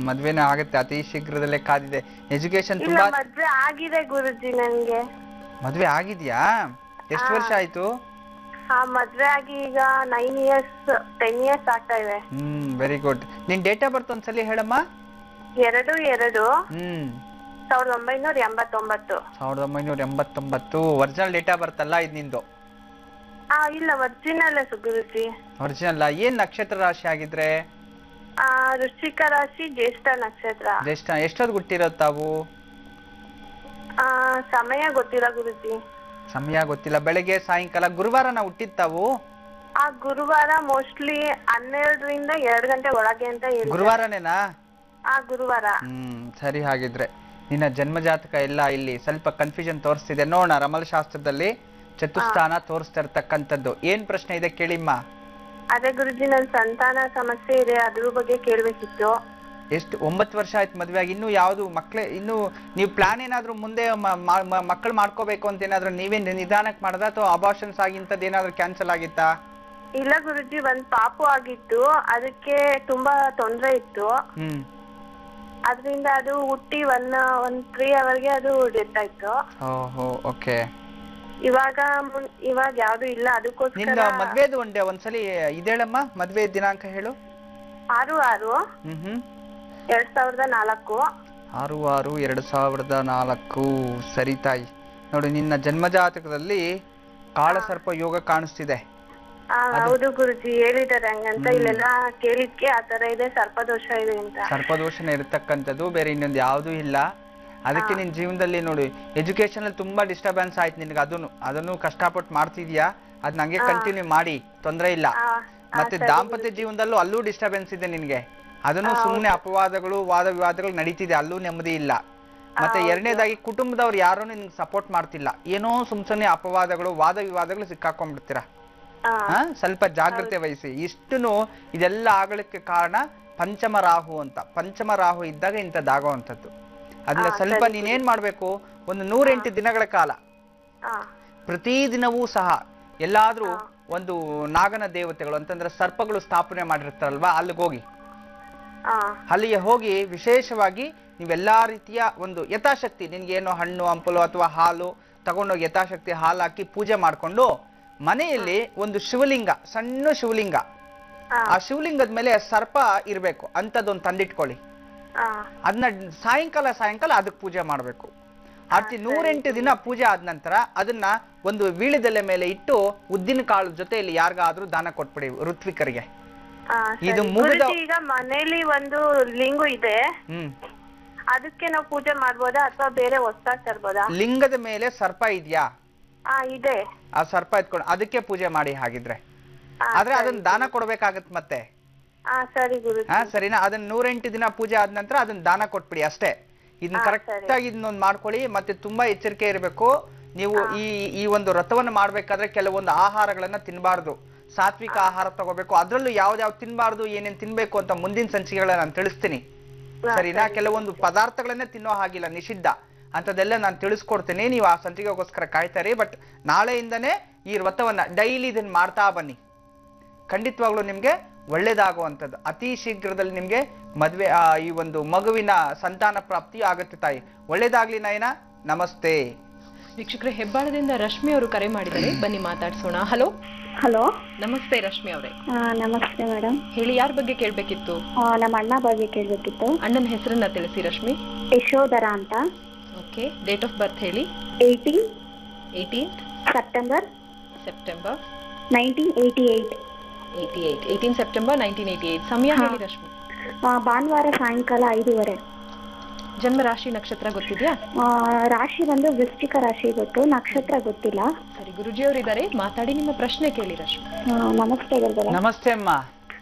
ಮದ್ವೆನೂ ಆಗತ್ತೆ ಅತಿ ಶೀಘ್ರದಲ್ಲೇ ಕಾದಿದೆ. ಎಜುಕೇಶನ್ ಇಲ್ಲ, ಮದ್ವೆ ಆಗಿದೆ ಗುರುಜಿ ನನ್ಗೆ. ಮದ್ವೆ ಆಗಿದ್ಯಾ? ಎಷ್ಟು ವರ್ಷ ಆಯ್ತು? ಮದ್ವೆ ಆಗಿ ಈಗ 9 years 10 years ಆಗ್ತಾ ಇದೆ. Very good. ನಿನ್ ಡೇಟ್ ಆಫ್ ಬರ್ತ್ ಒಂದ್ಸಲಿ ಹೇಳಮ್ಮ. 2/2/1989. 1989 ಒರಿಜಿನಲ್ ಡೇಟ್ ಆಫ್ ಬರ್ತ್ ಅಲ್ಲ ಇದು ನಿಂದು? ಇಲ್ಲ, ಒರಿಜಿನಲ್ ಗುರುಜಿ. ಒರಿಜಿನಲ್. ಏನ್ ನಕ್ಷತ್ರ ರಾಶಿ ಆಗಿದ್ರೆ? ವೃಶ್ಚಿಕ ರಾಶಿ, ಜ್ಯೇಷ್ಠ ನಕ್ಷತ್ರ. ಜ್ಯೇಷ್ಠ. ಎಷ್ಟೊತ್ತು ಹುಟ್ಟಿರೋದು ತಾವು? ಸಮಯ ಗೊತ್ತಿಲ್ಲ ಗುರುಜಿ. ಸಮಯ ಗೊತ್ತಿಲ್ಲ. ಬೆಳಗ್ಗೆ ಸಾಯಂಕಾಲ? ಗುರುವಾರನ ಹುಟ್ಟಿದ್ ತಾವು? ಗುರುವಾರ ಮೋಸ್ಟ್ಲಿ 12ರಿಂದ 2 ಗಂಟೆ ಒಳಗೆ ಅಂತ ಹೇಳಿ. ಗುರುವಾರನೇನಾ? ಗುರುವಾರ. ಸರಿ. ಹಾಗಿದ್ರೆ ನಿನ್ನ ಜನ್ಮ ಜಾತಕ ಎಲ್ಲ ಇಲ್ಲಿ ಸ್ವಲ್ಪ ಕನ್ಫ್ಯೂಷನ್ ತೋರಿಸ್ತಿದೆ. ನೋಡೋಣ, ರಮಲ ಶಾಸ್ತ್ರದಲ್ಲಿ ಚತುಸ್ಥಾನ ತೋರಿಸ್ತಾ ಇರ್ತಕ್ಕಂಥದ್ದು. ಏನ್ ಪ್ರಶ್ನೆ ಇದೆ ಕೇಳಿಮ್ಮ. ಅದೇ ಗುರುಜಿ, ನನ್ ಸಂತಾನ ಸಮಸ್ಯೆ ಇದೆ, ಅದ್ರ ಬಗ್ಗೆ ಕೇಳ್ಬೇಕಿತ್ತು. ಎಷ್ಟು 9 ವರ್ಷ ಆಯ್ತು ಮದ್ವೆ ಆಗಿ, ಇನ್ನು ಯಾವ್ದು ಮಕ್ಳೇ? ಇನ್ನು ನೀವು ಪ್ಲಾನ್ ಏನಾದ್ರು ಮುಂದೆ ಮಕ್ಕಳು ಮಾಡ್ಕೋಬೇಕು ಅಂತ ಏನಾದ್ರು ನೀವೇ ನಿಧಾನಕ್ಕೆ ಮಾಡದ, ಅಥವಾ ಅಬಾರ್ಷನ್ಸ್ ಆಗಿಂತದ್ದು ಏನಾದ್ರು ಕ್ಯಾನ್ಸಲ್ ಆಗಿತ್ತಾ? ಇಲ್ಲ ಗುರುಜಿ, ಒಂದ್ ಪಾಪು ಆಗಿತ್ತು, ಅದಕ್ಕೆ ತುಂಬಾ ತೊಂದ್ರೆ ಇತ್ತು. ಅದ್ರಿಂದ ಅದು ಹುಟ್ಟಿ 3 hourಗೆ ಅದು ಡೆತ್ ಆಯ್ತು. ಓಕೆ. ಇವಾಗ ಯಾವ್ದು ಇಲ್ಲ, ಅದಕ್ಕೋಸ್ಕರ. ನಿನ್ನ ಮದ್ವೆದು ಒಂದ್ಸಲಿ ಇದೇಳಮ್ಮ, ಮದ್ವೆ ದಿನಾಂಕ ಹೇಳು. 6/6/2004. 6/6/2004. ಸರಿ ತಾಯಿ. ನೋಡಿ, ನಿನ್ನ ಜನ್ಮ ಜಾತಕದಲ್ಲಿ ಕಾಳಸರ್ಪ ಯೋಗ ಕಾಣಿಸ್ತಿದೆ. ಹೌದು ಗುರುಜಿ, ಹೇಳಿದಾರೆ ಹಂಗಂತ. ಇಲ್ಲೆಲ್ಲ ಕೇಳಿದ್ಕೆ ಆತರ ಇದೆ, ಸರ್ಪದೋಷ ಇದೆ ಅಂತ. ಸರ್ಪದೋಷನ ಇರತಕ್ಕಂಥದ್ದು, ಬೇರೆ ಇನ್ನೊಂದು ಯಾವ್ದೂ ಇಲ್ಲ. ಅದಕ್ಕೆ ನಿನ್ ಜೀವನದಲ್ಲಿ ನೋಡಿ, ಎಜುಕೇಶನ್ ಅಲ್ಲಿ ತುಂಬಾ ಡಿಸ್ಟರ್ಬೆನ್ಸ್ ಆಯ್ತು ನಿನ್ಗೆ. ಅದನ್ನು ಕಷ್ಟಪಟ್ಟು ಮಾಡ್ತಿದ್ಯಾ, ಅದ್ ನಂಗೆ ಕಂಟಿನ್ಯೂ ಮಾಡಿ, ತೊಂದ್ರೆ ಇಲ್ಲ. ಮತ್ತೆ ದಾಂಪತ್ಯ ಜೀವನದಲ್ಲೂ ಅಲ್ಲೂ ಡಿಸ್ಟರ್ಬೆನ್ಸ್ ಇದೆ ನಿನ್ಗೆ. ಅದನ್ನು ಸುಮ್ಮನೆ ಅಪವಾದಗಳು, ವಾದ ವಿವಾದಗಳು ನಡೀತಿದೆ, ಅಲ್ಲೂ ನೆಮ್ಮದಿ ಇಲ್ಲ. ಮತ್ತೆ ಎರಡನೇದಾಗಿ ಕುಟುಂಬದವ್ರು ಯಾರು ನಿನ್ಗೆ ಸಪೋರ್ಟ್ ಮಾಡ್ತಿಲ್ಲ. ಏನೋ ಸುಮ್ನೆ ಅಪವಾದಗಳು, ವಾದ ವಿವಾದಗಳು ಸಿಕ್ಕಾಕೊಂಡ್ಬಿಡ್ತೀರಾ. ಸ್ವಲ್ಪ ಜಾಗ್ರತೆ ವಹಿಸಿ. ಇಷ್ಟುನು ಇದೆಲ್ಲ ಆಗಲಿಕ್ಕೆ ಕಾರಣ ಪಂಚಮ ರಾಹು ಅಂತ. ಪಂಚಮ ರಾಹು ಇದ್ದಾಗ ಇಂಥದ್ದಾಗುವಂಥದ್ದು. ಅದನ್ನ ಸ್ವಲ್ಪ ನೀನೇನ್ ಮಾಡ್ಬೇಕು, ಒಂದು 108 ದಿನಗಳ ಕಾಲ ಪ್ರತಿದಿನವೂ ಸಹ ಎಲ್ಲಾದ್ರೂ ಒಂದು ನಾಗನ ದೇವತೆಗಳು ಅಂತಂದ್ರೆ ಸರ್ಪಗಳು ಸ್ಥಾಪನೆ ಮಾಡಿರ್ತಾರಲ್ವಾ, ಅಲ್ಲಿಗೆ ಹೋಗಿ. ಅಲ್ಲಿಗೆ ಹೋಗಿ ವಿಶೇಷವಾಗಿ ನೀವೆಲ್ಲಾ ರೀತಿಯ ಒಂದು ಯಥಾಶಕ್ತಿ, ನಿನ್ಗೇನೋ ಹಣ್ಣು ಹಂಪಲು ಅಥವಾ ಹಾಲು ತಗೊಂಡೋಗಿ ಯಥಾಶಕ್ತಿ ಹಾಲು ಹಾಕಿ ಪೂಜೆ ಮಾಡ್ಕೊಂಡು ಮನೆಯಲ್ಲಿ ಒಂದು ಶಿವಲಿಂಗ, ಸಣ್ಣ ಶಿವಲಿಂಗ, ಆ ಶಿವಲಿಂಗದ ಮೇಲೆ ಸರ್ಪ ಇರ್ಬೇಕು ಅಂತದೊಂದು ತಂದಿಟ್ಕೊಳ್ಳಿ. ಅದನ್ನ ಸಾಯಂಕಾಲ ಅದಕ್ಕೆ ಪೂಜೆ ಮಾಡ್ಬೇಕು. 108 ದಿನ ಪೂಜೆ ಆದ ನಂತರ ಅದನ್ನ ಒಂದು ವೀಳ್ಯದೆಲೆ ಮೇಲೆ ಇಟ್ಟು ಉದ್ದಿನ ಕಾಳು ಜೊತೆಯಲ್ಲಿ ಯಾರಿಗಾದ್ರೂ ದಾನ ಕೊಟ್ಬಿಡಿ, ಋತ್ವಿಕರಿಗೆ. ಇದು ಮುಗಿದ ಈಗ ಮನೇಲಿ ಒಂದು ಲಿಂಗು ಇದೆ, ಅದಕ್ಕೆ ನಾವು ಪೂಜೆ ಮಾಡ್ಬೋದಾ ಅಥವಾ ಬೇರೆ ಹೊಸದಾಗಿ ತರ್ಬೋದಾ? ಲಿಂಗದ ಮೇಲೆ ಸರ್ಪ ಇದೆಯಾ? ಇದೆ. ಆ ಸರ್ಪ ಎತ್ಕೊಂಡು ಅದಕ್ಕೆ ಪೂಜೆ ಮಾಡಿ ಹಾಗಿದ್ರೆ. ಆದ್ರೆ ಅದನ್ನ ದಾನ ಕೊಡ್ಬೇಕಾಗತ್ ಮತ್ತೆ. ಸರಿನಾ? ಅದನ್ನ 108 ದಿನ ಪೂಜೆ ಆದ ನಂತರ ಅದನ್ನ ದಾನ ಕೊಟ್ಬಿಡಿ ಅಷ್ಟೇ. ಇದನ್ನ ಕರೆಕ್ಟ್ ಆಗಿ ಇದನ್ನೊಂದು ಮಾಡ್ಕೊಳ್ಳಿ. ಮತ್ತೆ ತುಂಬಾ ಎಚ್ಚರಿಕೆ ಇರಬೇಕು. ನೀವು ಈ ಒಂದು ವ್ರತವನ್ನು ಮಾಡ್ಬೇಕಾದ್ರೆ ಕೆಲವೊಂದು ಆಹಾರಗಳನ್ನ ತಿನ್ಬಾರ್ದು, ಸಾತ್ವಿಕ ಆಹಾರ ತಗೋಬೇಕು. ಅದ್ರಲ್ಲೂ ಯಾವ್ದಾವ್ ತಿನ್ಬಾರ್ದು, ಏನೇನ್ ತಿನ್ಬೇಕು ಅಂತ ಮುಂದಿನ ಸಂಚಿಕೆಗಳ ನಾನು ತಿಳಿಸ್ತೀನಿ. ಸರಿನಾ? ಕೆಲವೊಂದು ಪದಾರ್ಥಗಳನ್ನೇ ತಿನ್ನೋ ಹಾಗಿಲ್ಲ, ನಿಷಿದ್ಧ ಅಂತದೆಲ್ಲ ನಾನು ತಿಳಿಸ್ಕೊಡ್ತೀನಿ. ನೀವು ಆ ಸಂಚಿಕೆಗೋಸ್ಕರ ಕಾಯ್ತಾರೆ. ಬಟ್ ನಾಳೆಯಿಂದನೇ ಈ ವ್ರತವನ್ನ ಡೈಲಿ ಇದನ್ನ ಮಾಡ್ತಾ ಬನ್ನಿ. ಖಂಡಿತವಾಗ್ಲೂ ನಿಮ್ಗೆ ಒಳ್ಳೇದಾಗುವಂಥದ್ದು. ಅತಿ ಶೀಘ್ರದಲ್ಲಿ ನಿಮ್ಗೆ ಮದ್ವೆ ಈ ಒಂದು ಮಗುವಿನ ಸಂತಾನ ಪ್ರಾಪ್ತಿ ಆಗುತ್ತೆ ತಾಯಿ. ಒಳ್ಳೇದಾಗ್ಲಿ ನಯನ. ನಮಸ್ತೆ. ವೀಕ್ಷಕರೇ, ಹೆಬ್ಬಾಳದಿಂದ ರಶ್ಮಿ ಅವರು ಕರೆ ಮಾಡಿದ್ದಾರೆ, ಬನ್ನಿ ಮಾತಾಡ್ಸೋಣ. ಹಲೋ. ಹಲೋ, ನಮಸ್ತೆ ರಶ್ಮಿ ಅವರೇ. ನಮಸ್ತೆ ಮೇಡಮ್. ಹೇಳಿ, ಯಾರ ಬಗ್ಗೆ ಕೇಳ್ಬೇಕಿತ್ತು? ನಮ್ಮ ಅಣ್ಣ ಬಗ್ಗೆ ಕೇಳಬೇಕಿತ್ತು. ಅಣ್ಣನ ಹೆಸರನ್ನ ತಿಳಿಸಿ ರಶ್ಮಿ. ಯಶೋಧರ ಅಂತ. ಓಕೆ, ಡೇಟ್ ಆಫ್ ಬರ್ತ್ ಹೇಳಿ. 18 ಸೆಪ್ಟೆಂಬರ್ ಸೆಪ್ಟೆಂಬರ್ 1988. 18 ಸೆಪ್ಟೆಂಬರ್ 1988. ಸಮಯ ಹೇಳಿ ರಶ್ಮಿ. ಭಾನುವಾರ ಸಾಯಂಕಾಲ 5:30. ಜನ್ಮ ರಾಶಿ ನಕ್ಷತ್ರ ಗೊತ್ತಿದ್ಯಾ? ರಾಶಿ ಬಂದು ವೃಶ್ಚಿಕ ರಾಶಿ ಗೊತ್ತು, ನಕ್ಷತ್ರ ಗೊತ್ತಿಲ್ಲ. ಸರಿ, ಗುರುಜಿ ಅವರಿದ್ದಾರೆ, ಮಾತಾಡಿ, ನಿಮ್ಮ ಪ್ರಶ್ನೆ ಕೇಳಿ ರಶ್ಮಿ. ನಮಸ್ತೆ ಗುರುಗಳೇ. ನಮಸ್ತೆ ಅಮ್ಮ.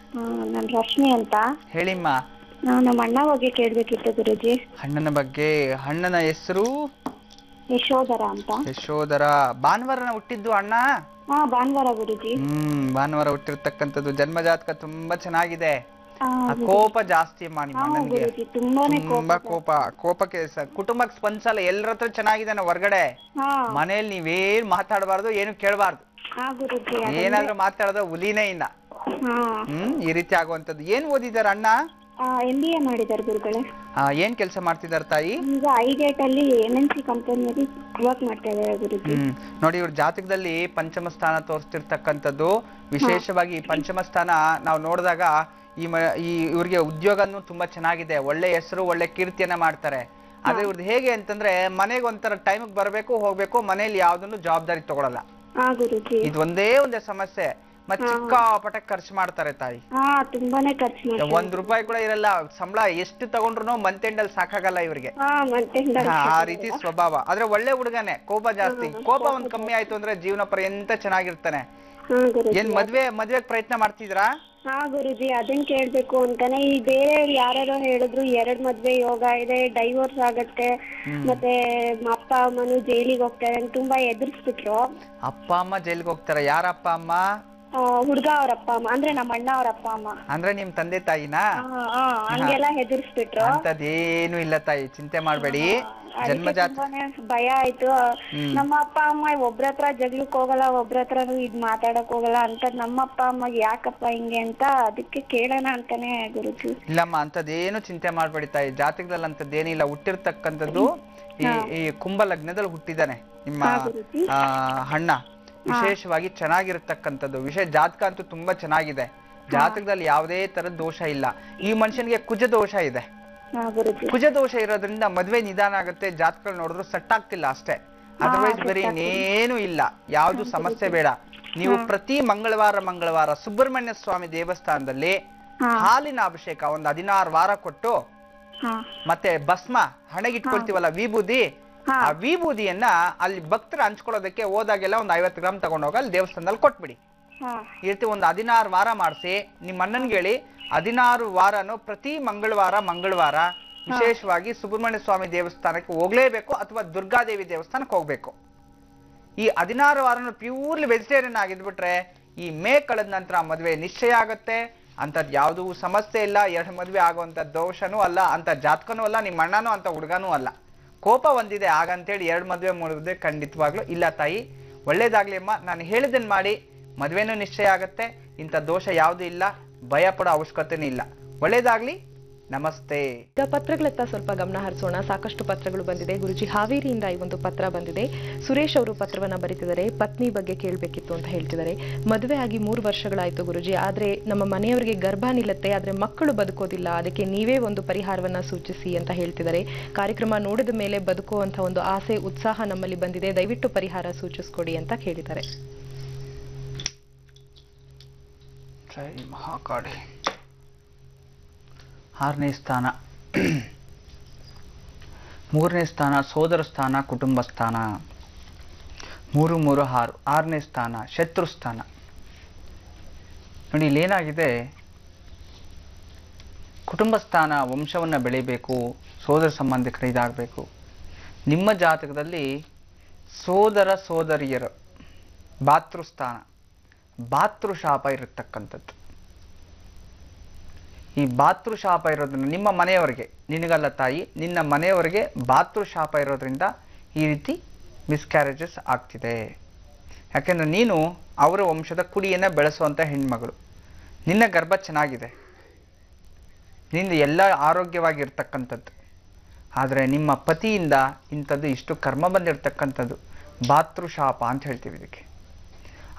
ನಾನು ರಶ್ಮಿ ಅಂತ. ಹೇಳಿಮ್ಮ. ನಮ್ಮ ಅಣ್ಣ ಬಗ್ಗೆ ಕೇಳ್ಬೇಕಿತ್ತು ಗುರುಜಿ. ಅಣ್ಣನ ಬಗ್ಗೆ. ಅಣ್ಣನ ಹೆಸರು ಯಶೋಧರ ಅಂತ. ಯಶೋಧರ. ಭಾನುವಾರನ ಹುಟ್ಟಿದ್ದು ಅಣ್ಣ? ಭಾನುವಾರ ಗುರುಜಿ. ಭಾನುವಾರ ಹುಟ್ಟಿರ್ತಕ್ಕಂಥದ್ದು. ಜನ್ಮ ಜಾತಕ ತುಂಬಾ ಚೆನ್ನಾಗಿದೆ. ಕೋಪ ಜಾಸ್ತಿ ಮಾಡಿ ನನಗೆ, ತುಂಬಾ ಕೋಪಕ್ಕೆ ಕುಟುಂಬಕ್ಕೆ ಸ್ಪಂದಿಸಲ್ಲ. ಎಲ್ಲರ ಹತ್ರ ಚೆನ್ನಾಗಿದ್ದಾನೆ ಹೊರ್ಗಡೆ, ಮನೇಲಿ ನೀವೇನ್ ಮಾತಾಡಬಾರ್ದು, ಏನು ಕೇಳಬಾರ್ದು. ಏನಾದ್ರೂ ಮಾತಾಡೋದು ಹುಲಿನೇ ಇಲ್ಲ. ಈ ರೀತಿ ಆಗುವಂತದ್ದು. ಏನ್ ಓದಿದಾರ ಅಣ್ಣ? MBA ಮಾಡಿದಾರೆ ಗುರುಗಳೇ. ಏನ್ ಕೆಲಸ ಮಾಡ್ತಿದಾರ ತಾಯಿ? ಈಗ ಐಗೇಟ್ ಅಲ್ಲಿ MNC ಕಂಪನಿಯಲ್ಲಿ ವರ್ಕ್ ಮಾಡ್ತಾ ಇದ್ದಾರೆ ಗುರುಜಿ. ನೋಡಿ, ಇವ್ರ ಜಾತಕದಲ್ಲಿ ಪಂಚಮ ಸ್ಥಾನ ತೋರಿಸ್ತಿರ್ತಕ್ಕಂಥದ್ದು. ವಿಶೇಷವಾಗಿ ಈ ಪಂಚಮ ಸ್ಥಾನ ನಾವು ನೋಡಿದಾಗ ಇವ್ರಿಗೆ ಉದ್ಯೋಗನೂ ತುಂಬಾ ಚೆನ್ನಾಗಿದೆ, ಒಳ್ಳೆ ಹೆಸರು, ಒಳ್ಳೆ ಕೀರ್ತಿಯನ್ನ ಮಾಡ್ತಾರೆ. ಆದ್ರೆ ಇವ್ರದ್ದು ಹೇಗೆ ಅಂತಂದ್ರೆ, ಮನೆಗೆ ಒಂಥರ ಟೈಮಿಗೆ ಬರ್ಬೇಕು, ಹೋಗ್ಬೇಕು, ಮನೇಲಿ ಯಾವ್ದನ್ನು ಜವಾಬ್ದಾರಿ ತಗೊಳಲ್ಲ. ಇದು ಒಂದೇ ಸಮಸ್ಯೆ. ಮತ್ತೆ ಚಿಕ್ಕಾಪಟ್ಟೆ ಖರ್ಚು ಮಾಡ್ತಾರೆ ತಾಯಿ. ತುಂಬಾನೇ ಖರ್ಚು ಮಾಡ್ತಾರೆ. ₹1 ಕೂಡ ಇರಲ್ಲ. ಸಂಬಳ ಎಷ್ಟು ತಗೊಂಡ್ರು ಮಂತ್ ಎಂಡ್ ಅಲ್ಲಿ ಸಾಕಾಗಲ್ಲ ಇವ್ರಿಗೆ. ಆ ರೀತಿ ಸ್ವಭಾವ. ಆದ್ರೆ ಒಳ್ಳೆ ಹುಡುಗನೇ, ಕೋಪ ಜಾಸ್ತಿ. ಕೋಪ ಒಂದ್ ಕಮ್ಮಿ ಆಯ್ತು ಅಂದ್ರೆ ಜೀವನ ಪರ್ಯಂತ ಚೆನ್ನಾಗಿರ್ತಾನೆ. ಏನ್ ಮದ್ವೆಗ್ ಪ್ರಯತ್ನ ಮಾಡ್ತಿದ್ರಾ? ಗುರುಜಿ, ಅದನ್ ಕೇಳ್ಬೇಕು ಅಂತಾನೆ. ಈ ಬೇರೆ ಯಾರು ಹೇಳಿದ್ರು 2 ಮದ್ವೆ ಯೋಗ ಇದೆ, ಡೈವೋರ್ಸ್ ಆಗತ್ತೆ, ಮತ್ತೆ ಅಪ್ಪ ಅಮ್ಮನು ಜೈಲಿಗೆ ಹೋಗ್ತಾರೆ ಅಂತ ತುಂಬಾ ಎದುರಿಸ್ಬಿಟ್ರು. ಅಪ್ಪ ಅಮ್ಮ ಜೈಲಿಗೆ ಹೋಗ್ತಾರ? ಯಾರ ಅಪ್ಪ ಅಮ್ಮ? ಹುಡ್ಗ ಅವ್ರ ಅಪ್ಪ ಅಮ್ಮ, ಅಂದ್ರೆ ನಮ್ಮ ಅಣ್ಣ ಅವ್ರ ಅಪ್ಪ ಅಮ್ಮ. ಅಂದ್ರೆ ನಿಮ್ ತಂದೆ ತಾಯಿನಾ? ಹಂಗೆಲ್ಲ ಹೆದರ್ಸ್ಬಿಟ್ರು. ಅಂತದೇನು ಇಲ್ಲ ತಾಯಿ, ಚಿಂತೆ ಮಾಡ್ಬೇಡಿ. ಭಯ ಆಯ್ತು. ನಮ್ಮ ಅಪ್ಪ ಅಮ್ಮ ಒಬ್ರತ್ರ ಜಗ್ಲಕ್ ಹೋಗಲ್ಲ, ಒಬ್ರತ್ರ ಇದ್ ಮಾತಾಡಕ್ ಹೋಗಲ್ಲ ಅಂತ. ನಮ್ಮ ಅಪ್ಪ ಅಮ್ಮಗೆ ಯಾಕಪ್ಪ ಹಿಂಗೆ ಅಂತ ಅದಕ್ಕೆ ಕೇಳೋಣ ಅಂತಾನೆ ಗುರುಜಿ. ಇಲ್ಲಮ್ಮ, ಅಂತದೇನು ಚಿಂತೆ ಮಾಡ್ಬೇಡಿ ತಾಯಿ. ಜಾತಕದಲ್ಲಿ ಅಂತದ್ದೇನಿಲ್ಲ. ಹುಟ್ಟಿರ್ತಕ್ಕಂಥದ್ದು ಈ ಕುಂಭ ಲಗ್ನದಲ್ಲಿ ಹುಟ್ಟಿದಾನೆ ನಿಮ್ಮ ಅಣ್ಣ. ವಿಶೇಷವಾಗಿ ಚೆನ್ನಾಗಿರತಕ್ಕಂಥದ್ದು. ಜಾತಕ ಅಂತೂ ತುಂಬಾ ಚೆನ್ನಾಗಿದೆ. ಜಾತಕದಲ್ಲಿ ಯಾವುದೇ ತರದ ದೋಷ ಇಲ್ಲ. ಈ ಮನುಷ್ಯನಿಗೆ ಕುಜ ದೋಷ ಇದೆ. ಕುಜ ದೋಷ ಇರೋದ್ರಿಂದ ಮದ್ವೆ ನಿಧಾನ ಆಗುತ್ತೆ. ಜಾತಕ ನೋಡಿದ್ರು ಸೆಟ್ ಆಗ್ತಿಲ್ಲ ಅಷ್ಟೇ. ಅದರ್ವೈಸ್ ಬೇರೆ ಇನ್ನೇನು ಇಲ್ಲ. ಯಾವ್ದು ಸಮಸ್ಯೆ ಬೇಡ. ನೀವು ಪ್ರತಿ ಮಂಗಳವಾರ ಸುಬ್ರಹ್ಮಣ್ಯ ಸ್ವಾಮಿ ದೇವಸ್ಥಾನದಲ್ಲಿ ಹಾಲಿನ ಅಭಿಷೇಕ ಒಂದು 16 ವಾರ ಕೊಟ್ಟು, ಮತ್ತೆ ಭಸ್ಮ ಹಣೆಗಿಟ್ಕೊಳ್ತೀವಲ್ಲ ವಿಭೂದಿ, ಆ ವಿಭೂದಿಯನ್ನ ಅಲ್ಲಿ ಭಕ್ತರ ಹಂಚ್ಕೊಳ್ಳೋದಕ್ಕೆ ಹೋದಾಗೆಲ್ಲ ಒಂದು 50 ಗ್ರಾಮ್ ತಗೊಂಡೋಗ ಅಲ್ಲಿ ದೇವಸ್ಥಾನದಲ್ಲಿ ಕೊಟ್ಬಿಡಿ. ಈ ರೀತಿ ಒಂದು 16 ವಾರ ಮಾಡಿಸಿ ನಿಮ್ಮ ಅಣ್ಣನ್ಗೆ ಹೇಳಿ, 16 ವಾರನು ಪ್ರತಿ ಮಂಗಳವಾರ ವಿಶೇಷವಾಗಿ ಸುಬ್ರಹ್ಮಣ್ಯ ಸ್ವಾಮಿ ದೇವಸ್ಥಾನಕ್ಕೆ ಹೋಗ್ಲೇಬೇಕು, ಅಥವಾ ದುರ್ಗಾದೇವಿ ದೇವಸ್ಥಾನಕ್ಕೆ ಹೋಗ್ಬೇಕು. ಈ 16 ವಾರನು ಪ್ಯೂರ್ಲಿ ವೆಜಿಟೇರಿಯನ್ ಆಗಿದ್ಬಿಟ್ರೆ ಈ ಮೇ ಕಳೆದ ನಂತರ ಮದುವೆ ನಿಶ್ಚಯ ಆಗುತ್ತೆ. ಅಂತದ್ ಯಾವ್ದು ಸಮಸ್ಯೆ ಇಲ್ಲ. 2 ಮದುವೆ ಆಗುವಂತ ದೋಷನೂ ಅಲ್ಲ, ಅಂತ ಜಾತಕನೂ ಅಲ್ಲ, ನಿಮ್ಮ ಅಣ್ಣನೂ ಅಂತ ಹುಡುಗನೂ ಅಲ್ಲ. ಕೋಪ ಒಂದಿದೆ ಹಾಗಂತೇಳಿ 2 ಮದುವೆ ಮಾಡೋದೇ ಖಂಡಿತವಾಗ್ಲೂ ಇಲ್ಲ ತಾಯಿ. ಒಳ್ಳೇದಾಗ್ಲಿ ಅಮ್ಮ. ನಾನು ಹೇಳಿದ್ದನ್ನು ಮಾಡಿ, ಮದುವೆನೂ ನಿಶ್ಚಯ ಆಗತ್ತೆ. ಇಂಥ ದೋಷ ಯಾವುದು ಇಲ್ಲ, ಭಯ ಪಡೋ ಅವಶ್ಯಕತೆನೂ ಇಲ್ಲ. ಒಳ್ಳೇದಾಗ್ಲಿ. ನಮಸ್ತೆ. ಈಗ ಪತ್ರಗಳತ್ತ ಸ್ವಲ್ಪ ಗಮನ ಹರಿಸೋಣ. ಸಾಕಷ್ಟು ಪತ್ರಗಳು ಬಂದಿದೆ ಗುರುಜಿ. ಹಾವೇರಿಯಿಂದ ಈ ಒಂದು ಪತ್ರ ಬಂದಿದೆ. ಸುರೇಶ್ ಅವರು ಪತ್ರವನ್ನ ಬರೀತಿದ್ದಾರೆ. ಪತ್ನಿ ಬಗ್ಗೆ ಕೇಳಬೇಕಿತ್ತು ಅಂತ ಹೇಳ್ತಿದ್ದಾರೆ. ಮದುವೆ ಆಗಿ 3 ವರ್ಷಗಳಾಯ್ತು ಗುರುಜಿ, ಆದ್ರೆ ನಮ್ಮ ಮನೆಯವರಿಗೆ ಗರ್ಭ ನಿಲ್ಲತ್ತೆ, ಆದ್ರೆ ಮಕ್ಕಳು ಬದುಕೋದಿಲ್ಲ. ಅದಕ್ಕೆ ನೀವೇ ಒಂದು ಪರಿಹಾರವನ್ನ ಸೂಚಿಸಿ ಅಂತ ಹೇಳ್ತಿದ್ದಾರೆ. ಕಾರ್ಯಕ್ರಮ ನೋಡಿದ ಮೇಲೆ ಬದುಕುವಂತ ಒಂದು ಆಸೆ, ಉತ್ಸಾಹ ನಮ್ಮಲ್ಲಿ ಬಂದಿದೆ. ದಯವಿಟ್ಟು ಪರಿಹಾರ ಸೂಚಿಸ್ಕೊಡಿ ಅಂತ ಕೇಳಿದ್ದಾರೆ. ಜೈ ಮಹಾಕಾಳಿ. 6ನೇ ಸ್ಥಾನ, 3ನೇ ಸ್ಥಾನ ಸೋದರ ಸ್ಥಾನ, ಕುಟುಂಬ ಸ್ಥಾನ. 3, 3, 6. 6ನೇ ಸ್ಥಾನ ಶತ್ರು ಸ್ಥಾನ. ನೋಡಿ, ಇಲ್ಲೇನಾಗಿದೆ, ಕುಟುಂಬ ಸ್ಥಾನ ವಂಶವನ್ನು ಬೆಳಿಬೇಕು, ಸೋದರ ಸಂಬಂಧಿಕರು ಇದಾಗಬೇಕು. ನಿಮ್ಮ ಜಾತಕದಲ್ಲಿ ಸೋದರ ಸೋದರಿಯರು ಭಾತೃಸ್ಥಾನ, ಭಾತೃಶಾಪ ಇರತಕ್ಕಂಥದ್ದು. ಈ ಭಾತೃಶಾಪ ಇರೋದ್ರಿಂದ ನಿಮ್ಮ ಮನೆಯವರಿಗೆ, ನಿನಗಲ್ಲ ತಾಯಿ, ನಿನ್ನ ಮನೆಯವರಿಗೆ ಭಾತೃಶಾಪ ಇರೋದ್ರಿಂದ ಈ ರೀತಿ ಮಿಸ್ಕ್ಯಾರೇಜಸ್ ಆಗ್ತಿದೆ. ಯಾಕೆಂದ್ರೆ ನೀನು ಅವರ ವಂಶದ ಕುಡಿಯನ್ನು ಬೆಳೆಸುವಂಥ ಹೆಣ್ಮಗಳು. ನಿನ್ನ ಗರ್ಭ ಚೆನ್ನಾಗಿದೆ, ನಿಂದು ಎಲ್ಲ ಆರೋಗ್ಯವಾಗಿರ್ತಕ್ಕಂಥದ್ದು. ಆದರೆ ನಿಮ್ಮ ಪತಿಯಿಂದ ಇಂಥದ್ದು ಇಷ್ಟು ಕರ್ಮ ಬಂದಿರತಕ್ಕಂಥದ್ದು ಭಾತೃಶಾಪ ಅಂತ ಹೇಳ್ತೀವಿ ಇದಕ್ಕೆ.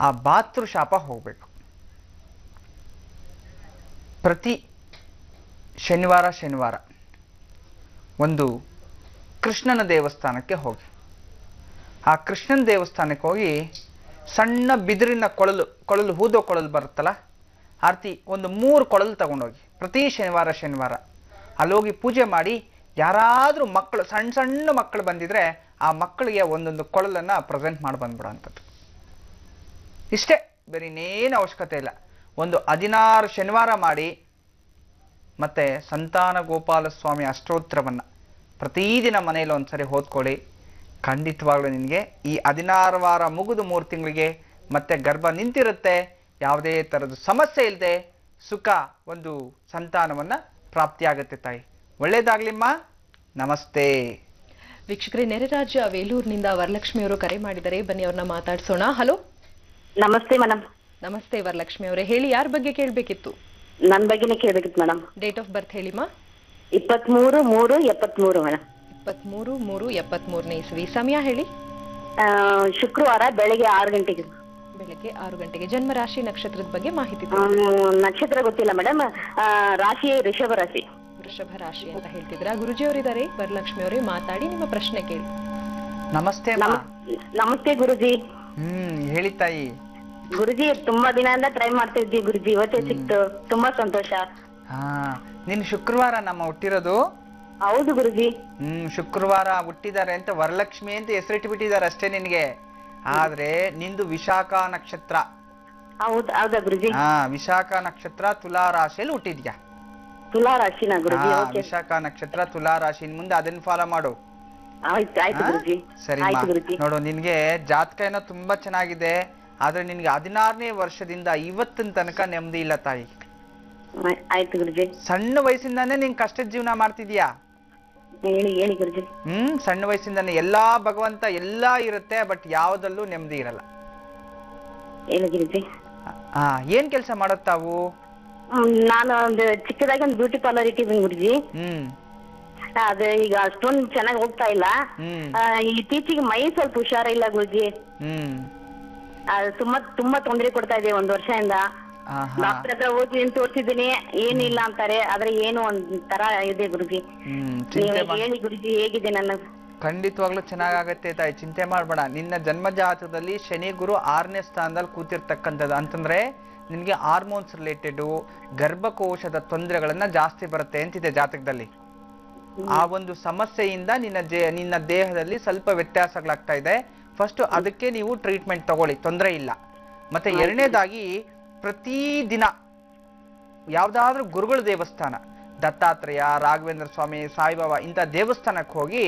ಆ ಭಾತೃಶಾಪ ಹೋಗಬೇಕು. ಪ್ರತಿ ಶನಿವಾರ ಒಂದು ಕೃಷ್ಣನ ದೇವಸ್ಥಾನಕ್ಕೆ ಹೋಗಿ, ಆ ಕೃಷ್ಣನ ದೇವಸ್ಥಾನಕ್ಕೆ ಹೋಗಿ ಸಣ್ಣ ಬಿದಿರಿನ ಕೊಳಲು ಊದೋ ಕೊಳಲು ಬರುತ್ತಲ್ಲ, ಆರತಿ ಒಂದು 3 ಕೊಳಲು ತಗೊಂಡೋಗಿ ಪ್ರತಿ ಶನಿವಾರ ಅಲ್ಲೋಗಿ ಪೂಜೆ ಮಾಡಿ, ಯಾರಾದರೂ ಮಕ್ಕಳು ಸಣ್ಣ ಮಕ್ಕಳು ಬಂದಿದ್ರೆ ಆ ಮಕ್ಕಳಿಗೆ ಒಂದೊಂದು ಕೊಳಲನ್ನು ಪ್ರೆಸೆಂಟ್ ಮಾಡಿ ಬಂದ್ಬಿಡೋಂಥದ್ದು. ಇಷ್ಟೇ, ಬೇರೆ ಇನ್ನೇನು ಅವಶ್ಯಕತೆ ಇಲ್ಲ. ಒಂದು 16 ಶನಿವಾರ ಮಾಡಿ, ಮತ್ತೆ ಸಂತಾನ ಗೋಪಾಲ ಸ್ವಾಮಿ ಅಷ್ಟೋತ್ತರವನ್ನು ಪ್ರತಿದಿನ ಮನೆಯಲ್ಲಿ ಒಂದ್ಸರಿ ಓದ್ಕೊಳ್ಳಿ. ಖಂಡಿತವಾಗ್ಲೂ ನಿನಗೆ ಈ 16 ವಾರ ಮುಗಿದು 3 ತಿಂಗಳಿಗೆ ಮತ್ತೆ ಗರ್ಭ ನಿಂತಿರುತ್ತೆ. ಯಾವುದೇ ಥರದ ಸಮಸ್ಯೆ ಇಲ್ಲದೆ ಸುಖ, ಒಂದು ಸಂತಾನವನ್ನು ಪ್ರಾಪ್ತಿಯಾಗುತ್ತೆ ತಾಯಿ. ಒಳ್ಳೇದಾಗ್ಲಿಮ್ಮ. ನಮಸ್ತೆ. ವೀಕ್ಷಕರೇ, ನೆರೆ ರಾಜ್ಯ ವೇಲೂರಿನಿಂದ ವರಲಕ್ಷ್ಮಿ ಅವರು ಕರೆ ಮಾಡಿದರೆ, ಬನ್ನಿ ಅವ್ರನ್ನ ಮಾತಾಡ್ಸೋಣ. ಹಲೋ, ನಮಸ್ತೆ ಮೇಡಮ್. ನಮಸ್ತೆ ವರಲಕ್ಷ್ಮಿ ಅವರೇ, ಹೇಳಿ, ಯಾರ ಬಗ್ಗೆ ಕೇಳಬೇಕಿತ್ತು? ನನ್ನ ಬಗ್ಗೆನೇ ಕೇಳಬೇಕಿತ್ತು ಮೇಡಮ್. ಡೇಟ್ ಆಫ್ ಬರ್ತ್ ಹೇಳಿಮಾ. 23/3/73 ಮೇಡಮ್. 23/3/73ನೇ ಇಸವಿ. ಸಮಯ ಹೇಳಿ. ಶುಕ್ರವಾರ ಬೆಳಗ್ಗೆ 6 ಗಂಟೆಗೆ. ಬೆಳಗ್ಗೆ 6 ಗಂಟೆಗೆ. ಜನ್ಮ ರಾಶಿ ನಕ್ಷತ್ರದ ಬಗ್ಗೆ ಮಾಹಿತಿ ನಕ್ಷತ್ರ ಗೊತ್ತಿಲ್ಲ ಮೇಡಮ್. ರಾಶಿ ಋಷಭ ರಾಶಿ. ವೃಷಭ ರಾಶಿ ಅಂತ ಹೇಳ್ತಿದ್ರ. ಗುರುಜಿ ಅವರಿದ್ದಾರೆ, ವರಲಕ್ಷ್ಮಿ ಅವರೇ ಮಾತಾಡಿ, ನಿಮ್ಮ ಪ್ರಶ್ನೆ ಕೇಳಿ. ನಮಸ್ತೆ. ನಮಸ್ತೆ ಗುರುಜಿ. ಹೇಳಿ ತಾಯಿ. ಗುರುಜಿ, ತುಂಬಾ ದಿನದಿಂದ ಟ್ರೈ ಮಾಡ್ತಾ ಇದ್ವಿ ಗುರುಜಿ, ಇವತ್ತೇ ಸಿಕ್ತು, ತುಂಬಾ ಸಂತೋಷ. ನಿನ್ ಶುಕ್ರವಾರ ನಮ್ಮ ಹುಟ್ಟಿರೋದು? ಹೌದು ಗುರುಜಿ. ಶುಕ್ರವಾರ ಹುಟ್ಟಿದ್ದಾರೆ ಅಂತ ವರಲಕ್ಷ್ಮಿ ಅಂತ ಹೆಸರಿಟ್ಬಿಟ್ಟಿದ್ದಾರೆ ಅಷ್ಟೇ ನಿನ್ಗೆ. ಆದ್ರೆ ನಿಂದು ವಿಶಾಖ ನಕ್ಷತ್ರ. ಹೌದಾ ಗುರುಜಿ? ವಿಶಾಖ ನಕ್ಷತ್ರ ತುಲಾ ರಾಶಿಯಲ್ಲಿ ಹುಟ್ಟಿದ್ಯಾ? ತುಲಾ ರಾಶಿನ ಗುರುಜಿ? ವಿಶಾಖ ನಕ್ಷತ್ರ ತುಲಾ ರಾಶಿ. ಮುಂದೆ ಅದನ್ನ ಫಾಲೋ ಮಾಡು. ಆಯ್ತು ಗುರುಜಿ. ಸರಿ ನೋಡು, ನಿನ್ಗೆ ಜಾತಕ ಏನೋ ತುಂಬಾ ಚೆನ್ನಾಗಿದೆ, ಆದ್ರೆ ನಿನ್ಗೆ 16ನೇ ವರ್ಷದಿಂದ ಇವತ್ತಿನ ತನಕ ನೆಮ್ಮದಿ ಇಲ್ಲ ತಾಯಿ. ಆಯ್ತು ಗುರುಜಿ. ಸಣ್ಣ ವಯಸ್ಸಿಂದಾನೇ ನಿನ್ ಕಷ್ಟದ ಜೀವನ ಮಾಡ್ತಿದ್ಯಾ? ಹೇಳಿ ಗುರುಜಿ. ಸಣ್ಣ ವಯಸ್ಸಿಂದಾನೆ ಎಲ್ಲಾ ಭಗವಂತ ಎಲ್ಲಾ ಇರುತ್ತೆ, ಬಟ್ ಯಾವ್ದಲ್ಲೂ ನೆಮ್ಮದಿ ಇರಲ್ಲ. ಹೇಳಿ ಗುರುಜಿ. ಏನ್ ಕೆಲಸ ಮಾಡತ್ ತಾವು? ನಾನು ಒಂದು ಚಿಕ್ಕದಾಗಿ ಒಂದು ಬ್ಯೂಟಿ ಪಾರ್ಲರ್ ಇಟ್ಟಿದ್ದೀನಿ ಗುರುಜಿ. ಅದು ಈಗ ಅಷ್ಟೊಂದು ಚೆನ್ನಾಗಿ ಹೋಗ್ತಾ ಇಲ್ಲ. ಇತ್ತೀಚೆಗೆ ಮೈ ಸ್ವಲ್ಪ ಹುಷಾರಿಲ್ಲ ಗುರುಜಿ. ಅದು ತುಂಬಾ ತೊಂದರೆ ಕೊಡ್ತಾ ಇದೆ 1 ವರ್ಷದಿಂದ. ಡಾಕ್ಟರ್ ಹತ್ರ ಹೋಗಿ ತೋರಿಸಿದ್ದೀನಿ, ಏನಿಲ್ಲ ಅಂತಾರೆ, ಆದ್ರೆ ಏನು ಒಂದ್ ತರ ಇದೆ ಗುರುಜಿ. ಹೇಳಿ ಗುರುಜಿ, ಹೇಗಿದೆ ನನ್ನ? ಖಂಡಿತವಾಗ್ಲೂ ಚೆನ್ನಾಗತ್ತೆ ತಾಯಿ, ಚಿಂತೆ ಮಾಡ್ಬೇಡ. ನಿನ್ನ ಜನ್ಮ ಜಾತಕದಲ್ಲಿ ಶನಿ ಗುರು 6ನೇ ಸ್ಥಾನದಲ್ಲಿ ಕೂತಿರ್ತಕ್ಕಂಥದ್ದು ಅಂತಂದ್ರೆ ನಿನ್ಗೆ ಹಾರ್ಮೋನ್ಸ್ ರಿಲೇಟೆಡ್ ಗರ್ಭಕೋಶದ ತೊಂದರೆಗಳನ್ನ ಜಾಸ್ತಿ ಬರುತ್ತೆ ಅಂತಿದೆ ಜಾತಕದಲ್ಲಿ. ಆ ಒಂದು ಸಮಸ್ಯೆಯಿಂದ ನಿನ್ನ ದೇಹದಲ್ಲಿ ಸ್ವಲ್ಪ ವ್ಯತ್ಯಾಸಗಳಾಗ್ತಾ ಇದೆ. ಫಸ್ಟ್ ಅದಕ್ಕೆ ನೀವು ಟ್ರೀಟ್ಮೆಂಟ್ ತಗೊಳ್ಳಿ, ತೊಂದರೆ ಇಲ್ಲ. ಮತ್ತೆ ಎರಡನೇದಾಗಿ ಪ್ರತಿದಿನ ಯಾವ್ದಾದ್ರೂ ಗುರುಗಳ ದೇವಸ್ಥಾನ, ದತ್ತಾತ್ರೇಯ, ರಾಘವೇಂದ್ರ ಸ್ವಾಮಿ, ಸಾಯಿಬಾಬಾ ಇಂಥ ದೇವಸ್ಥಾನಕ್ಕೆ ಹೋಗಿ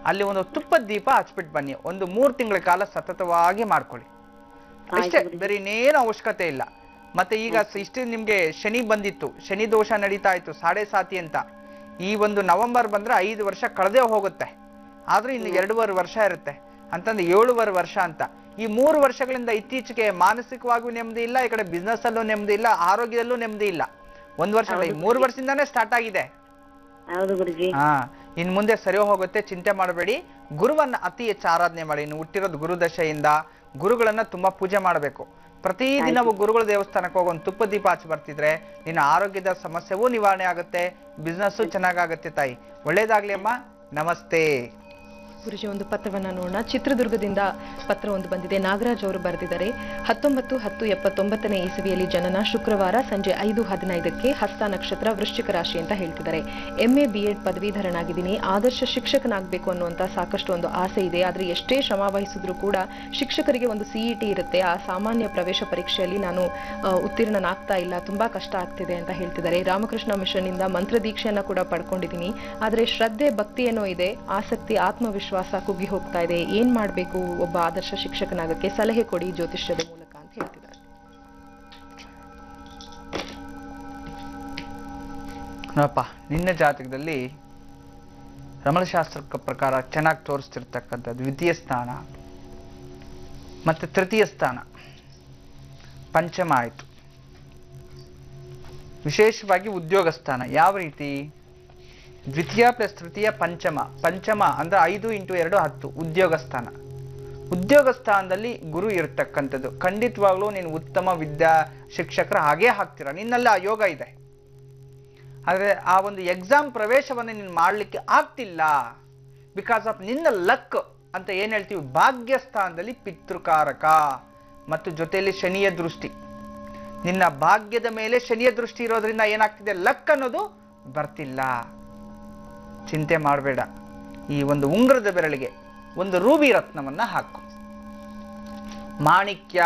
ಅಲ್ಲಿ ಒಂದು ತುಪ್ಪದ ದೀಪ ಹಚ್ಬಿಟ್ಟು ಬನ್ನಿ. ಒಂದು 3 ತಿಂಗಳ ಕಾಲ ಸತತವಾಗಿ ಮಾಡ್ಕೊಳ್ಳಿ ಅಷ್ಟೇ, ಬೇರೆ ಇನ್ನೇನು ಅವಶ್ಯಕತೆ ಇಲ್ಲ. ಮತ್ತೆ ಈಗ ಇಷ್ಟೇ ನಿಮ್ಗೆ ಶನಿ ಬಂದಿತ್ತು, ಶನಿ ದೋಷ ನಡೀತಾ ಇತ್ತು 7.5 ಅಂತ. ಈ ಒಂದು ನವೆಂಬರ್ ಬಂದ್ರೆ 5 ವರ್ಷ ಕಳೆದೇ ಹೋಗುತ್ತೆ. ಆದ್ರೆ ಇನ್ನು 2.5 ವರ್ಷ ಇರುತ್ತೆ ಅಂತಂದ್ರೆ 7.5 ವರ್ಷ ಅಂತ. ಈ 3 ವರ್ಷಗಳಿಂದ ಇತ್ತೀಚೆಗೆ ಮಾನಸಿಕವಾಗಿಯೂ ನೆಮ್ಮದಿ ಇಲ್ಲ, ಈ ಕಡೆ ಬಿಸ್ನೆಸ್ ಅಲ್ಲೂ ನೆಮ್ಮದಿ ಇಲ್ಲ, ಆರೋಗ್ಯದಲ್ಲೂ ನೆಮ್ಮದಿ ಇಲ್ಲ. 1 ವರ್ಷ 3 ವರ್ಷದಿಂದಾನೇ ಸ್ಟಾರ್ಟ್ ಆಗಿದೆ. ಇನ್ ಮುಂದೆ ಸರಿ ಹೋಗುತ್ತೆ, ಚಿಂತೆ ಮಾಡಬೇಡಿ. ಗುರುವನ್ನ ಅತಿ ಹೆಚ್ಚು ಆರಾಧನೆ ಮಾಡಿ. ಇನ್ನು ಹುಟ್ಟಿರೋದು ಗುರು ದಶೆಯಿಂದ ಗುರುಗಳನ್ನ ತುಂಬಾ ಪೂಜೆ ಮಾಡಬೇಕು. ಪ್ರತಿದಿನವೂ ಗುರುಗಳ ದೇವಸ್ಥಾನಕ್ಕೆ ಹೋಗಿ ಒಂದು ತುಪ್ಪ ದೀಪ ಹಚ್ಚಿ ಬರ್ತಿದ್ರೆ ನಿನ್ನ ಆರೋಗ್ಯದ ಸಮಸ್ಯೆವೂ ನಿವಾರಣೆ ಆಗುತ್ತೆ, ಬಿಸ್ನೆಸ್ಸು ಚೆನ್ನಾಗಾಗುತ್ತೆ ತಾಯಿ. ಒಳ್ಳೇದಾಗ್ಲಿ ಅಮ್ಮ. ನಮಸ್ತೆ. ಗುರುಜಿ, ಒಂದು ಪತ್ರವನ್ನ ನೋಡೋಣ. ಚಿತ್ರದುರ್ಗದಿಂದ ಪತ್ರ ಒಂದು ಬಂದಿದೆ. ನಾಗರಾಜ್ ಅವರು ಬರೆದಿದ್ದಾರೆ. 19/10/79ನೇ ಇಸವಿಯಲ್ಲಿ ಜನನ, ಶುಕ್ರವಾರ ಸಂಜೆ 5:15ಕ್ಕೆ, ಹಸ್ತ ನಕ್ಷತ್ರ, ವೃಶ್ಚಿಕ ರಾಶಿ ಅಂತ ಹೇಳ್ತಿದ್ದಾರೆ. MA BEd ಪದವೀಧರನಾಗಿದ್ದೀನಿ. ಆದರ್ಶ ಶಿಕ್ಷಕನಾಗಬೇಕು ಅನ್ನುವಂತ ಸಾಕಷ್ಟು ಒಂದು ಆಸೆ ಇದೆ. ಆದ್ರೆ ಎಷ್ಟೇ ಶ್ರಮ ವಹಿಸಿದ್ರು ಕೂಡ ಶಿಕ್ಷಕರಿಗೆ ಒಂದು CET ಇರುತ್ತೆ. ಆ ಸಾಮಾನ್ಯ ಪ್ರವೇಶ ಪರೀಕ್ಷೆಯಲ್ಲಿ ನಾನು ಉತ್ತೀರ್ಣನಾಗ್ತಾ ಇಲ್ಲ, ತುಂಬಾ ಕಷ್ಟ ಆಗ್ತಿದೆ ಅಂತ ಹೇಳ್ತಿದ್ದಾರೆ. ರಾಮಕೃಷ್ಣ ಮಿಷನ್ ಇಂದ ಮಂತ್ರ ದೀಕ್ಷೆಯನ್ನ ಕೂಡ ಪಡ್ಕೊಂಡಿದ್ದೀನಿ. ಆದ್ರೆ ಶ್ರದ್ಧೆ, ಭಕ್ತಿ ಏನೋ ಇದೆ, ಆಸಕ್ತಿ, ಆತ್ಮವಿಶ್ವಾಸ ಕುಗ್ಗಿ ಹೋಗ್ತಾ ಇದೆ. ಏನ್ ಮಾಡ್ಬೇಕು ಒಬ್ಬ ಆದರ್ಶ ಶಿಕ್ಷಕನಾಗಕ್ಕೆ? ಸಲಹೆ ಕೊಡಿ ಜ್ಯೋತಿಷ್ಯದ ಮೂಲಕ ಅಂತ ಹೇಳ್ತಿದ್ದಾರೆ. ನೋಡಪ್ಪ, ನಿನ್ನ ಜಾತಕದಲ್ಲಿ ರಮಣಶಾಸ್ತ್ರ ಪ್ರಕಾರ ಚೆನ್ನಾಗಿ ತೋರಿಸ್ತಿರ್ತಕ್ಕಂಥದ್ದು ದ್ವಿತೀಯ ಸ್ಥಾನ ಮತ್ತೆ ತೃತೀಯ ಸ್ಥಾನ, ಪಂಚಮ ಆಯಿತು. ವಿಶೇಷವಾಗಿ ಉದ್ಯೋಗ ಸ್ಥಾನ ಯಾವ ರೀತಿ? ದ್ವಿತೀಯ ಪ್ಲಸ್ ತೃತೀಯ ಪಂಚಮ. ಪಂಚಮ ಅಂದ್ರೆ 5 × 2 10 ಉದ್ಯೋಗ ಸ್ಥಾನ. ಉದ್ಯೋಗ ಸ್ಥಾನದಲ್ಲಿ ಗುರು ಇರತಕ್ಕಂಥದ್ದು. ಖಂಡಿತವಾಗ್ಲೂ ನೀನು ಉತ್ತಮ ಶಿಕ್ಷಕರ ಹಾಗೇ ಹಾಕ್ತೀರ, ನಿನ್ನಲ್ಲಿ ಆ ಯೋಗ ಇದೆ. ಆದರೆ ಆ ಒಂದು ಎಕ್ಸಾಮ್ ಪ್ರವೇಶವನ್ನು ನೀನು ಮಾಡಲಿಕ್ಕೆ ಆಗ್ತಿಲ್ಲ. ಬಿಕಾಸ್ ಆಫ್ ನಿನ್ನ ಲಕ್ ಅಂತ ಏನ್ ಹೇಳ್ತೀವಿ, ಭಾಗ್ಯ ಸ್ಥಾನದಲ್ಲಿ ಪಿತೃಕಾರಕ ಮತ್ತು ಜೊತೆಯಲ್ಲಿ ಶನಿಯ ದೃಷ್ಟಿ. ನಿನ್ನ ಭಾಗ್ಯದ ಮೇಲೆ ಶನಿಯ ದೃಷ್ಟಿ ಇರೋದ್ರಿಂದ ಏನಾಗ್ತಿದೆ, ಲಕ್ ಅನ್ನೋದು ಬರ್ತಿಲ್ಲ. ಚಿಂತೆ ಮಾಡಬೇಡ. ಈ ಒಂದು ಉಂಗುರದ ಬೆರಳಿಗೆ ಒಂದು ರೂಬಿ ರತ್ನವನ್ನ ಹಾಕು. ಮಾಣಿಕ್ಯ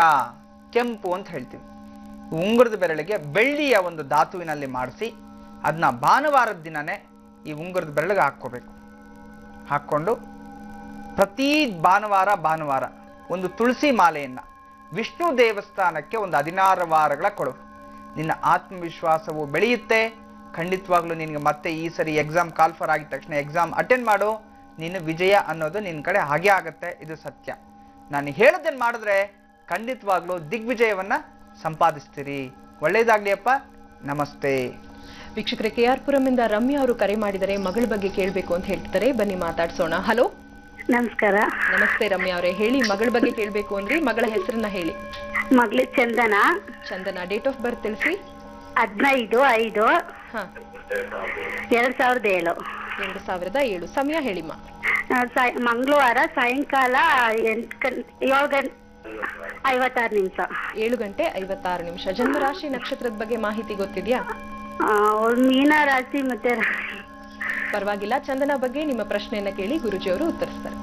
ಕೆಂಪು ಅಂತ ಹೇಳ್ತೀವಿ. ಉಂಗುರದ ಬೆರಳಿಗೆ ಬೆಳ್ಳಿಯ ಒಂದು ಧಾತುವಿನಲ್ಲಿ ಮಾಡಿಸಿ ಅದನ್ನ ಭಾನುವಾರದ ದಿನನೇ ಈ ಉಂಗುರದ ಬೆರಳಿಗೆ ಹಾಕ್ಕೋಬೇಕು. ಹಾಕ್ಕೊಂಡು ಪ್ರತಿ ಭಾನುವಾರ ಒಂದು ತುಳಸಿ ಮಾಲೆಯನ್ನ ವಿಷ್ಣು ದೇವಸ್ಥಾನಕ್ಕೆ ಒಂದು 16 ವಾರಗಳ ಕೊಡು. ನಿನ್ನ ಆತ್ಮವಿಶ್ವಾಸವು ಬೆಳೆಯುತ್ತೆ. ಖಂಡಿತವಾಗ್ಲೂ ನಿನಗೆ ಮತ್ತೆ ಈ ಸರಿ ಎಕ್ಸಾಮ್ ಕಾಲ್ಫರ್ ಆಗಿದ ತಕ್ಷಣ ಎಕ್ಸಾಮ್ ಅಟೆಂಡ್ ಮಾಡು. ನೀನು ವಿಜಯ ಅನ್ನೋದು ನಿನ್ನ ಕಡೆ ಹಾಗೆ ಆಗತ್ತೆ. ಇದು ಸತ್ಯ. ನಾನು ಹೇಳೋದನ್ನ ಮಾಡಿದ್ರೆ ಖಂಡಿತವಾಗ್ಲೂ ದಿಗ್ವಿಜಯವನ್ನ ಸಂಪಾದಿಸ್ತೀರಿ. ಒಳ್ಳೇದಾಗ್ಲಿ ಅಪ್ಪ. ನಮಸ್ತೆ. ವೀಕ್ಷಕರೇ, KR ಪುರಮಿಂದ ರಮ್ಯಾ ಅವರು ಕರೆ ಮಾಡಿದರೆ ಮಗಳ ಬಗ್ಗೆ ಕೇಳಬೇಕು ಅಂತ ಹೇಳ್ತಾರೆ. ಬನ್ನಿ ಮಾತಾಡ್ಸೋಣ. ಹಲೋ, ನಮಸ್ಕಾರ. ನಮಸ್ತೆ ರಮ್ಯಾ ಅವರೇ, ಹೇಳಿ. ಮಗಳ ಬಗ್ಗೆ ಕೇಳಬೇಕು ಅಂದ್ರಿ, ಮಗಳ ಹೆಸರನ್ನ ಹೇಳಿ. ಮಗಳು ಚಂದನ. ಚಂದನ. ಡೇಟ್ ಆಫ್ ಬರ್ತ್ ತಿಳಿಸಿ. 15/5/2007. 2007. ಸಮಯ ಹೇಳಿಮ್ಮ. ಮಂಗಳವಾರ ಸಾಯಂಕಾಲ 7:56. 7:56. ಜನ್ಮರಾಶಿ ನಕ್ಷತ್ರದ ಬಗ್ಗೆ ಮಾಹಿತಿ ಗೊತ್ತಿದ್ಯಾ? ಮೀನ ರಾಶಿ ಮತ್ತೆ. ಪರವಾಗಿಲ್ಲ. ಚಂದನ ಬಗ್ಗೆ ನಿಮ್ಮ ಪ್ರಶ್ನೆಯನ್ನ ಕೇಳಿ, ಗುರುಜಿ ಅವರು ಉತ್ತರಿಸ್ತಾರೆ.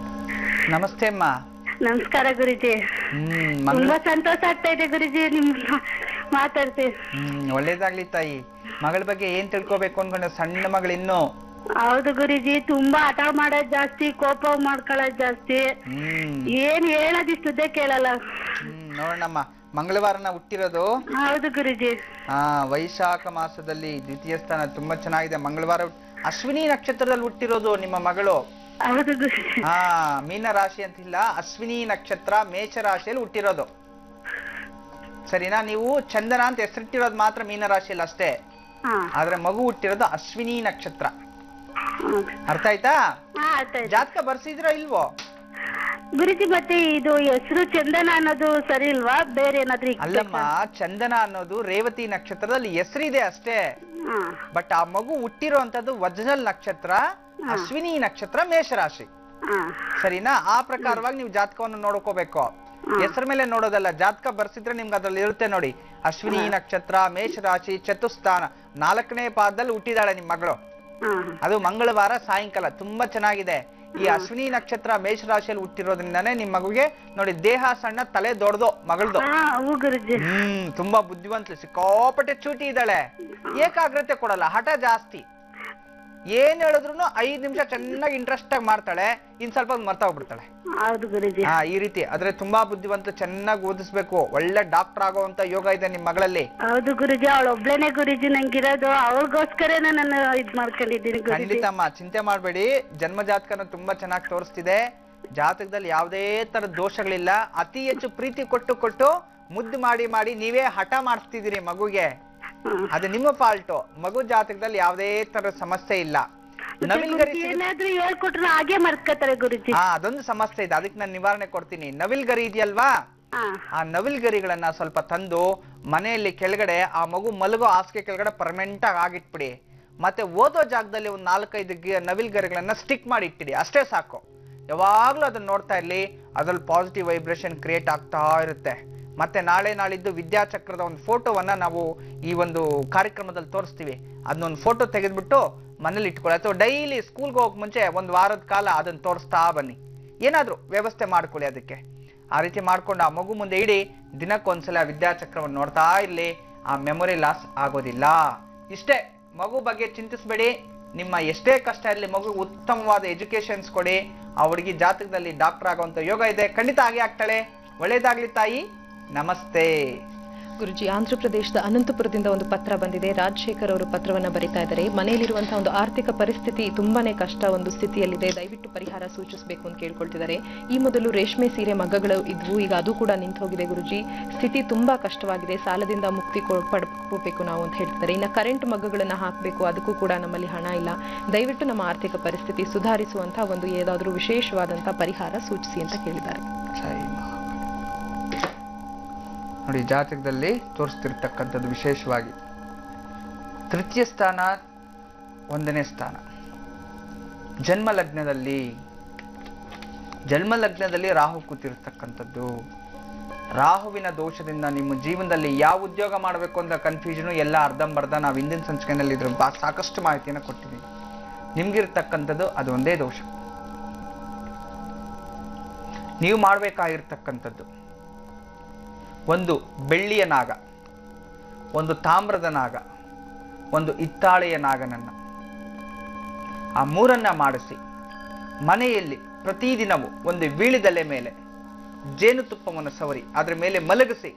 ನಮಸ್ತೆ ಅಮ್ಮ. ನಮಸ್ಕಾರ ಗುರುಜಿ. ತುಂಬಾ ಸಂತೋಷ ಆಗ್ತಾ ಇದೆ ಗುರುಜಿ ನಿಮ್ ಮಾತಾಡ್ತೀವಿ. ಒಳ್ಳೇದಾಗ್ಲಿ ತಾಯಿ. ಮಗಳ ಬಗ್ಗೆ ಏನ್ ತಿಳ್ಕೊಬೇಕು ಅನ್ಕೊಂಡ? ಸಣ್ಣ ಮಗಳು ಇನ್ನು. ಹೌದು ಗುರುಜಿ, ತುಂಬಾ ಹಠ ಮಾಡೋದ್ ಜಾಸ್ತಿ, ಕೋಪ ಮಾಡ್ಕೊಳ್ಳೋದ್ ಜಾಸ್ತಿ. ಏನ್ ಹೇಳೋದಿಷ್ಟುದ್ದೇ ಕೇಳಲ್ಲ. ನೋಡೋಣಮ್ಮ, ಮಂಗಳವಾರನ ಹುಟ್ಟಿರೋದು. ಹೌದು ಗುರುಜಿ. ವೈಶಾಖ ಮಾಸದಲ್ಲಿ ದ್ವಿತೀಯ ಸ್ಥಾನ ತುಂಬಾ ಚೆನ್ನಾಗಿದೆ. ಮಂಗಳವಾರ ಅಶ್ವಿನಿ ನಕ್ಷತ್ರದಲ್ಲಿ ಹುಟ್ಟಿರೋದು ನಿಮ್ಮ ಮಗಳು. ಹೌದು ಗುರುಜಿ. ಮೀನ ರಾಶಿ ಅಂತಿಲ್ಲ, ಅಶ್ವಿನಿ ನಕ್ಷತ್ರ ಮೇಷ ರಾಶಿಯಲ್ಲಿ ಹುಟ್ಟಿರೋದು. ಸರಿನಾ? ನೀವು ಚಂದನ ಅಂತ ಹೆಸರಿಟ್ಟಿರೋದು ಮಾತ್ರ ಮೀನ ರಾಶಿಯಲ್ಲಿ ಅಷ್ಟೇ. ಆದ್ರೆ ಮಗು ಹುಟ್ಟಿರೋದು ಅಶ್ವಿನಿ ನಕ್ಷತ್ರ. ಅರ್ಥ ಆಯ್ತಾ? ಜಾತಕ ಬರ್ಸಿದ್ರ ಇಲ್ವೋ ಗುರುಜಿ? ಮತ್ತೆ ಇದು ಹೆಸರು ಚಂದನ ಅನ್ನೋದು ಸರಿ ಇಲ್ವಾ? ಬೇರೆ ಏನಾದ್ರೂ? ಅಲ್ಲಮ್ಮ, ಚಂದನ ಅನ್ನೋದು ರೇವತಿ ನಕ್ಷತ್ರದಲ್ಲಿ ಹೆಸರಿದೆ ಅಷ್ಟೇ. ಬಟ್ ಆ ಮಗು ಹುಟ್ಟಿರುವಂತದ್ದು ವಜ್ರಲ್ ನಕ್ಷತ್ರ, ಅಶ್ವಿನಿ ನಕ್ಷತ್ರ, ಮೇಷರಾಶಿ. ಸರಿನಾ? ಆ ಪ್ರಕಾರವಾಗಿ ನೀವು ಜಾತಕವನ್ನು ನೋಡ್ಕೋಬೇಕು. ಹೆಸರ ಮೇಲೆ ನೋಡೋದಲ್ಲ. ಜಾತಕ ಬರ್ಸಿದ್ರೆ ನಿಮ್ಗೆ ಅದ್ರಲ್ಲಿ ಇರುತ್ತೆ ನೋಡಿ. ಅಶ್ವಿನಿ ನಕ್ಷತ್ರ, ಮೇಷರಾಶಿ, ಚತುಸ್ಥಾನ, 4ನೇ ಪಾದದಲ್ಲಿ ಹುಟ್ಟಿದಾಳೆ ನಿಮ್ ಮಗಳು. ಅದು ಮಂಗಳವಾರ ಸಾಯಂಕಾಲ. ತುಂಬಾ ಚೆನ್ನಾಗಿದೆ. ಈ ಅಶ್ವಿನಿ ನಕ್ಷತ್ರ ಮೇಷರಾಶಿಯಲ್ಲಿ ಹುಟ್ಟಿರೋದ್ರಿಂದಾನೇ ನಿಮ್ ಮಗುಗೆ ನೋಡಿ, ದೇಹ ಸಣ್ಣ, ತಲೆ ದೊಡ್ಡದು ಮಗಳದು. ತುಂಬಾ ಬುದ್ಧಿವಂತಲು, ಸಿಕ್ಕಾಪಟ್ಟೆ ಚೂಟಿ ಇದ್ದಾಳೆ. ಏಕಾಗ್ರತೆ ಕೊಡಲ್ಲ, ಹಠ ಜಾಸ್ತಿ. ಏನ್ ಹೇಳಿದ್ರು 5 ನಿಮಿಷ ಚೆನ್ನಾಗಿ ಇಂಟ್ರೆಸ್ಟ್ ಆಗಿ ಮಾಡ್ತಾಳೆ, ಇನ್ ಸ್ವಲ್ಪ ಮರ್ತಾ ಹೋಗ್ಬಿಡ್ತಾಳೆ. ಈ ರೀತಿ. ಆದ್ರೆ ತುಂಬಾ ಬುದ್ಧಿವಂತ, ಚೆನ್ನಾಗಿ ಓದಿಸ್ಬೇಕು. ಒಳ್ಳೆ ಡಾಕ್ಟರ್ ಆಗೋಂತ ಯೋಗ ಇದೆ ನಿಮ್ ಮಗಳಲ್ಲಿ. ಹೌದು ಗುರುಜಿ, ಅವಳ ಒಬ್ಳೇನೆ ಗುರುಜಿ ನಂಗಿರೋದು. ಅವಳಿಗೋಸ್ಕರನೇ ನಾನು ಇದ್ ಮಾಡ್ಕೊಂಡಿದ್ದೀನಿ. ಖಂಡಿತಮ್ಮ, ಚಿಂತೆ ಮಾಡ್ಬೇಡಿ. ಜನ್ಮ ಜಾತಕನ ತುಂಬಾ ಚೆನ್ನಾಗಿ ತೋರಿಸ್ತಿದೆ. ಜಾತಕದಲ್ಲಿ ಯಾವುದೇ ತರ ದೋಷಗಳಿಲ್ಲ. ಅತಿ ಹೆಚ್ಚು ಪ್ರೀತಿ ಕೊಟ್ಟು ಮುದ್ದು ಮಾಡಿ ನೀವೇ ಹಠ ಮಾಡಿಸ್ತಿದ್ದೀರಿ ಮಗುಗೆ. ಅದು ನಿಮ್ಮ ಫಾಲ್ಟು. ಮಗು ಜಾತಕದಲ್ಲಿ ಯಾವುದೇ ತರ ಸಮಸ್ಯೆ ಇಲ್ಲ. ನವಿಲ್ಗರಿ ಹೇಳ್ಕೊಟ್ರು ಹಾಗೆ ಮರ್ತ್ಕೋತಾರೆ ಗುರುಜಿ. ಅದೊಂದು ಸಮಸ್ಯೆ ಇದೆ, ಅದಕ್ಕೆ ನಾನು ನಿವಾರಣೆ ಕೊಡ್ತೀನಿ. ನವಿಲ್ಗರಿ ಇದೆಯಲ್ವಾ, ಆ ನವಿಲ್ಗರಿಗಳನ್ನ ಸ್ವಲ್ಪ ತಂದು ಮನೆಯಲ್ಲಿ ಕೆಳಗಡೆ, ಆ ಮಗು ಮಲಗೋ ಹಾಸಿಗೆ ಕೆಳಗಡೆ ಪರ್ಮನೆಂಟ್ ಆಗಿ ಆಗಿಟ್ಬಿಡಿ. ಮತ್ತೆ ಓದೋ ಜಾಗದಲ್ಲಿ ಒಂದು 4-5 ನವಿಲ್ಗರಿಗಳನ್ನ ಸ್ಟಿಕ್ ಮಾಡಿ ಇಟ್ಟಿಡಿ. ಅಷ್ಟೇ ಸಾಕು. ಯಾವಾಗ್ಲೂ ಅದನ್ನ ನೋಡ್ತಾ ಇರ್ಲಿ. ಅದ್ರಲ್ಲಿ ಪಾಸಿಟಿವ್ ವೈಬ್ರೇಷನ್ ಕ್ರಿಯೇಟ್ ಆಗ್ತಾ ಇರುತ್ತೆ. ಮತ್ತೆ ನಾಳಿದ್ದು ವಿದ್ಯಾಚಕ್ರದ ಒಂದು ಫೋಟೋವನ್ನ ನಾವು ಈ ಒಂದು ಕಾರ್ಯಕ್ರಮದಲ್ಲಿ ತೋರಿಸ್ತೀವಿ. ಅದನ್ನೊಂದು ಫೋಟೋ ತೆಗೆದ್ಬಿಟ್ಟು ಮನೇಲಿ ಇಟ್ಕೊಳ್ಳಿ. ಅಥವಾ ಡೈಲಿ ಸ್ಕೂಲ್ಗೆ ಹೋಗಕ್ ಮುಂಚೆ 1 ವಾರದ ಕಾಲ ಅದನ್ನ ತೋರಿಸ್ತಾ ಬನ್ನಿ. ಏನಾದ್ರೂ ವ್ಯವಸ್ಥೆ ಮಾಡ್ಕೊಳ್ಳಿ ಅದಕ್ಕೆ. ಆ ರೀತಿ ಮಾಡ್ಕೊಂಡು ಆ ಮಗು ಮುಂದೆ ಇಡಿ. ದಿನಕ್ಕೊಂದ್ಸಲ ವಿದ್ಯಾಚಕ್ರವನ್ನು ನೋಡ್ತಾ ಇರ್ಲಿ. ಆ ಮೆಮೊರಿ ಲಾಸ್ ಆಗೋದಿಲ್ಲ. ಇಷ್ಟೇ. ಮಗು ಬಗ್ಗೆ ಚಿಂತಿಸ್ಬೇಡಿ. ನಿಮ್ಮ ಎಷ್ಟೇ ಕಷ್ಟ ಇರಲಿ, ಮಗು ಉತ್ತಮವಾದ ಎಜುಕೇಶನ್ಸ್ ಕೊಡಿ. ಆ ಹುಡುಗಿ ಜಾತಕದಲ್ಲಿ ಡಾಕ್ಟರ್ ಆಗುವಂತ ಯೋಗ ಇದೆ. ಖಂಡಿತ ಹಾಗೆ ಆಗ್ತಾಳೆ. ಒಳ್ಳೇದಾಗ್ಲಿ ತಾಯಿ. ನಮಸ್ತೆ. ಗುರುಜಿ, ಆಂಧ್ರ ಪ್ರದೇಶದ ಅನಂತಪುರದಿಂದ ಒಂದು ಪತ್ರ ಬಂದಿದೆ. ರಾಜಶೇಖರ್ ಅವರು ಪತ್ರವನ್ನ ಬರೀತಾ ಇದ್ದಾರೆ. ಮನೆಯಲ್ಲಿರುವಂತಹ ಒಂದು ಆರ್ಥಿಕ ಪರಿಸ್ಥಿತಿ ತುಂಬಾನೇ ಕಷ್ಟ ಒಂದು ಸ್ಥಿತಿಯಲ್ಲಿದೆ, ದಯವಿಟ್ಟು ಪರಿಹಾರ ಸೂಚಿಸಬೇಕು ಅಂತ ಕೇಳ್ಕೊಳ್ತಿದ್ದಾರೆ. ಈ ಮೊದಲು ರೇಷ್ಮೆ ಸೀರೆ ಮಗ್ಗಗಳು ಇದ್ವು, ಈಗ ಅದು ಕೂಡ ನಿಂತು ಹೋಗಿದೆ ಗುರುಜಿ. ಸ್ಥಿತಿ ತುಂಬಾ ಕಷ್ಟವಾಗಿದೆ, ಸಾಲದಿಂದ ಮುಕ್ತಿ ಪಡ್ಕೋಬೇಕು ನಾವು ಅಂತ ಹೇಳ್ತಿದ್ದಾರೆ. ಇನ್ನು ಕರೆಂಟ್ ಮಗ್ಗಗಳನ್ನ ಹಾಕಬೇಕು, ಅದಕ್ಕೂ ಕೂಡ ನಮ್ಮಲ್ಲಿ ಹಣ ಇಲ್ಲ. ದಯವಿಟ್ಟು ನಮ್ಮ ಆರ್ಥಿಕ ಪರಿಸ್ಥಿತಿ ಸುಧಾರಿಸುವಂತಹ ಒಂದು ಏದಾದ್ರೂ ವಿಶೇಷವಾದಂತಹ ಪರಿಹಾರ ಸೂಚಿಸಿ ಅಂತ ಕೇಳಿದ್ದಾರೆ. ನೋಡಿ, ಜಾತಕದಲ್ಲಿ ತೋರಿಸ್ತಿರ್ತಕ್ಕಂಥದ್ದು ವಿಶೇಷವಾಗಿ ತೃತೀಯ ಸ್ಥಾನ, 1ನೇ ಸ್ಥಾನ. ಜನ್ಮ ಲಗ್ನದಲ್ಲಿ ರಾಹು ಕೂತಿರ್ತಕ್ಕಂಥದ್ದು. ರಾಹುವಿನ ದೋಷದಿಂದ ನಿಮ್ಮ ಜೀವನದಲ್ಲಿ ಯಾವ ಉದ್ಯೋಗ ಮಾಡಬೇಕು ಅಂತ ಕನ್ಫ್ಯೂಷನು ಎಲ್ಲ ಅರ್ಧಂಬರ್ಧ. ನಾವು ಹಿಂದಿನ ಸಂಚಿಕೆಯಲ್ಲಿ ಇದ್ರ ಸಾಕಷ್ಟು ಮಾಹಿತಿಯನ್ನು ಕೊಟ್ಟಿದ್ದೀವಿ. ನಿಮ್ಗಿರ್ತಕ್ಕಂಥದ್ದು ಅದು ಒಂದೇ ದೋಷ. ನೀವು ಮಾಡಬೇಕಾಗಿರ್ತಕ್ಕಂಥದ್ದು ಒಂದು ಬೆಳ್ಳಿಯ ನಾಗ, ಒಂದು ತಾಮ್ರದ ನಾಗ, ಒಂದು ಹಿತ್ತಾಳೆಯ ನಾಗನನ್ನ, ಆ 3 ಮಾಡಿಸಿ ಮನೆಯಲ್ಲಿ ಪ್ರತಿದಿನವೂ ಒಂದು ವೀಳ್ಯದೆಲೆ ಮೇಲೆ ಜೇನುತುಪ್ಪವನ್ನು ಸವರಿ ಅದರ ಮೇಲೆ ಮಲಗಿಸಿ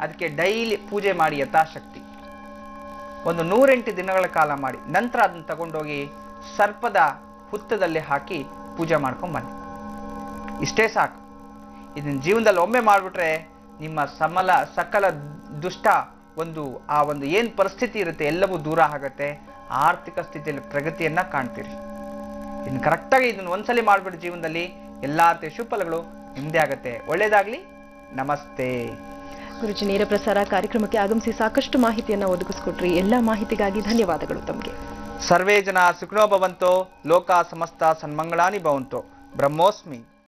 ಅದಕ್ಕೆ ಡೈಲಿ ಪೂಜೆ ಮಾಡಿ ಯಥಾಶಕ್ತಿ ಒಂದು 108 ದಿನಗಳ ಕಾಲ ಮಾಡಿ, ನಂತರ ಅದನ್ನು ತಗೊಂಡೋಗಿ ಸರ್ಪದ ಹುತ್ತದಲ್ಲಿ ಹಾಕಿ ಪೂಜೆ ಮಾಡ್ಕೊಂಡು ಬನ್ನಿ. ಇಷ್ಟೇ ಸಾಕು. ಇದನ್ನ ಜೀವನದಲ್ಲಿ ಒಮ್ಮೆ ಮಾಡಿಬಿಟ್ರೆ ನಿಮ್ಮ ಸಕಲ ದುಷ್ಟ ಆ ಒಂದು ಏನು ಪರಿಸ್ಥಿತಿ ಇರುತ್ತೆ ಎಲ್ಲವೂ ದೂರ ಆಗುತ್ತೆ. ಆರ್ಥಿಕ ಸ್ಥಿತಿಯಲ್ಲಿ ಪ್ರಗತಿಯನ್ನ ಕಾಣ್ತೀರಿ. ಇನ್ನು ಕರೆಕ್ಟಾಗಿ ಇದನ್ನು ಒಂದ್ಸಲಿ ಮಾಡಿಬಿಟ್ಟು ಜೀವನದಲ್ಲಿ ಎಲ್ಲಾ ರೀತಿಯ ಶುಭಫಲಗಳು ನಿಮ್ಮದೇ ಆಗುತ್ತೆ. ಒಳ್ಳೇದಾಗ್ಲಿ. ನಮಸ್ತೆ ಗುರುಜಿ. ನೇರ ಪ್ರಸಾರ ಕಾರ್ಯಕ್ರಮಕ್ಕೆ ಆಗಮಿಸಿ ಸಾಕಷ್ಟು ಮಾಹಿತಿಯನ್ನ ಒದಗಿಸ್ಕೊಟ್ರಿ. ಎಲ್ಲಾ ಮಾಹಿತಿಗಾಗಿ ಧನ್ಯವಾದಗಳು ತಮಗೆ. ಸರ್ವೇ ಜನ ಸುಖಿನೋ ಭವಂತೋ, ಲೋಕ ಸಮಸ್ತ ಸನ್ಮಂಗಳಾನಿ ಭವಂತೋ. ಬ್ರಹ್ಮೋಸ್ಮಿ.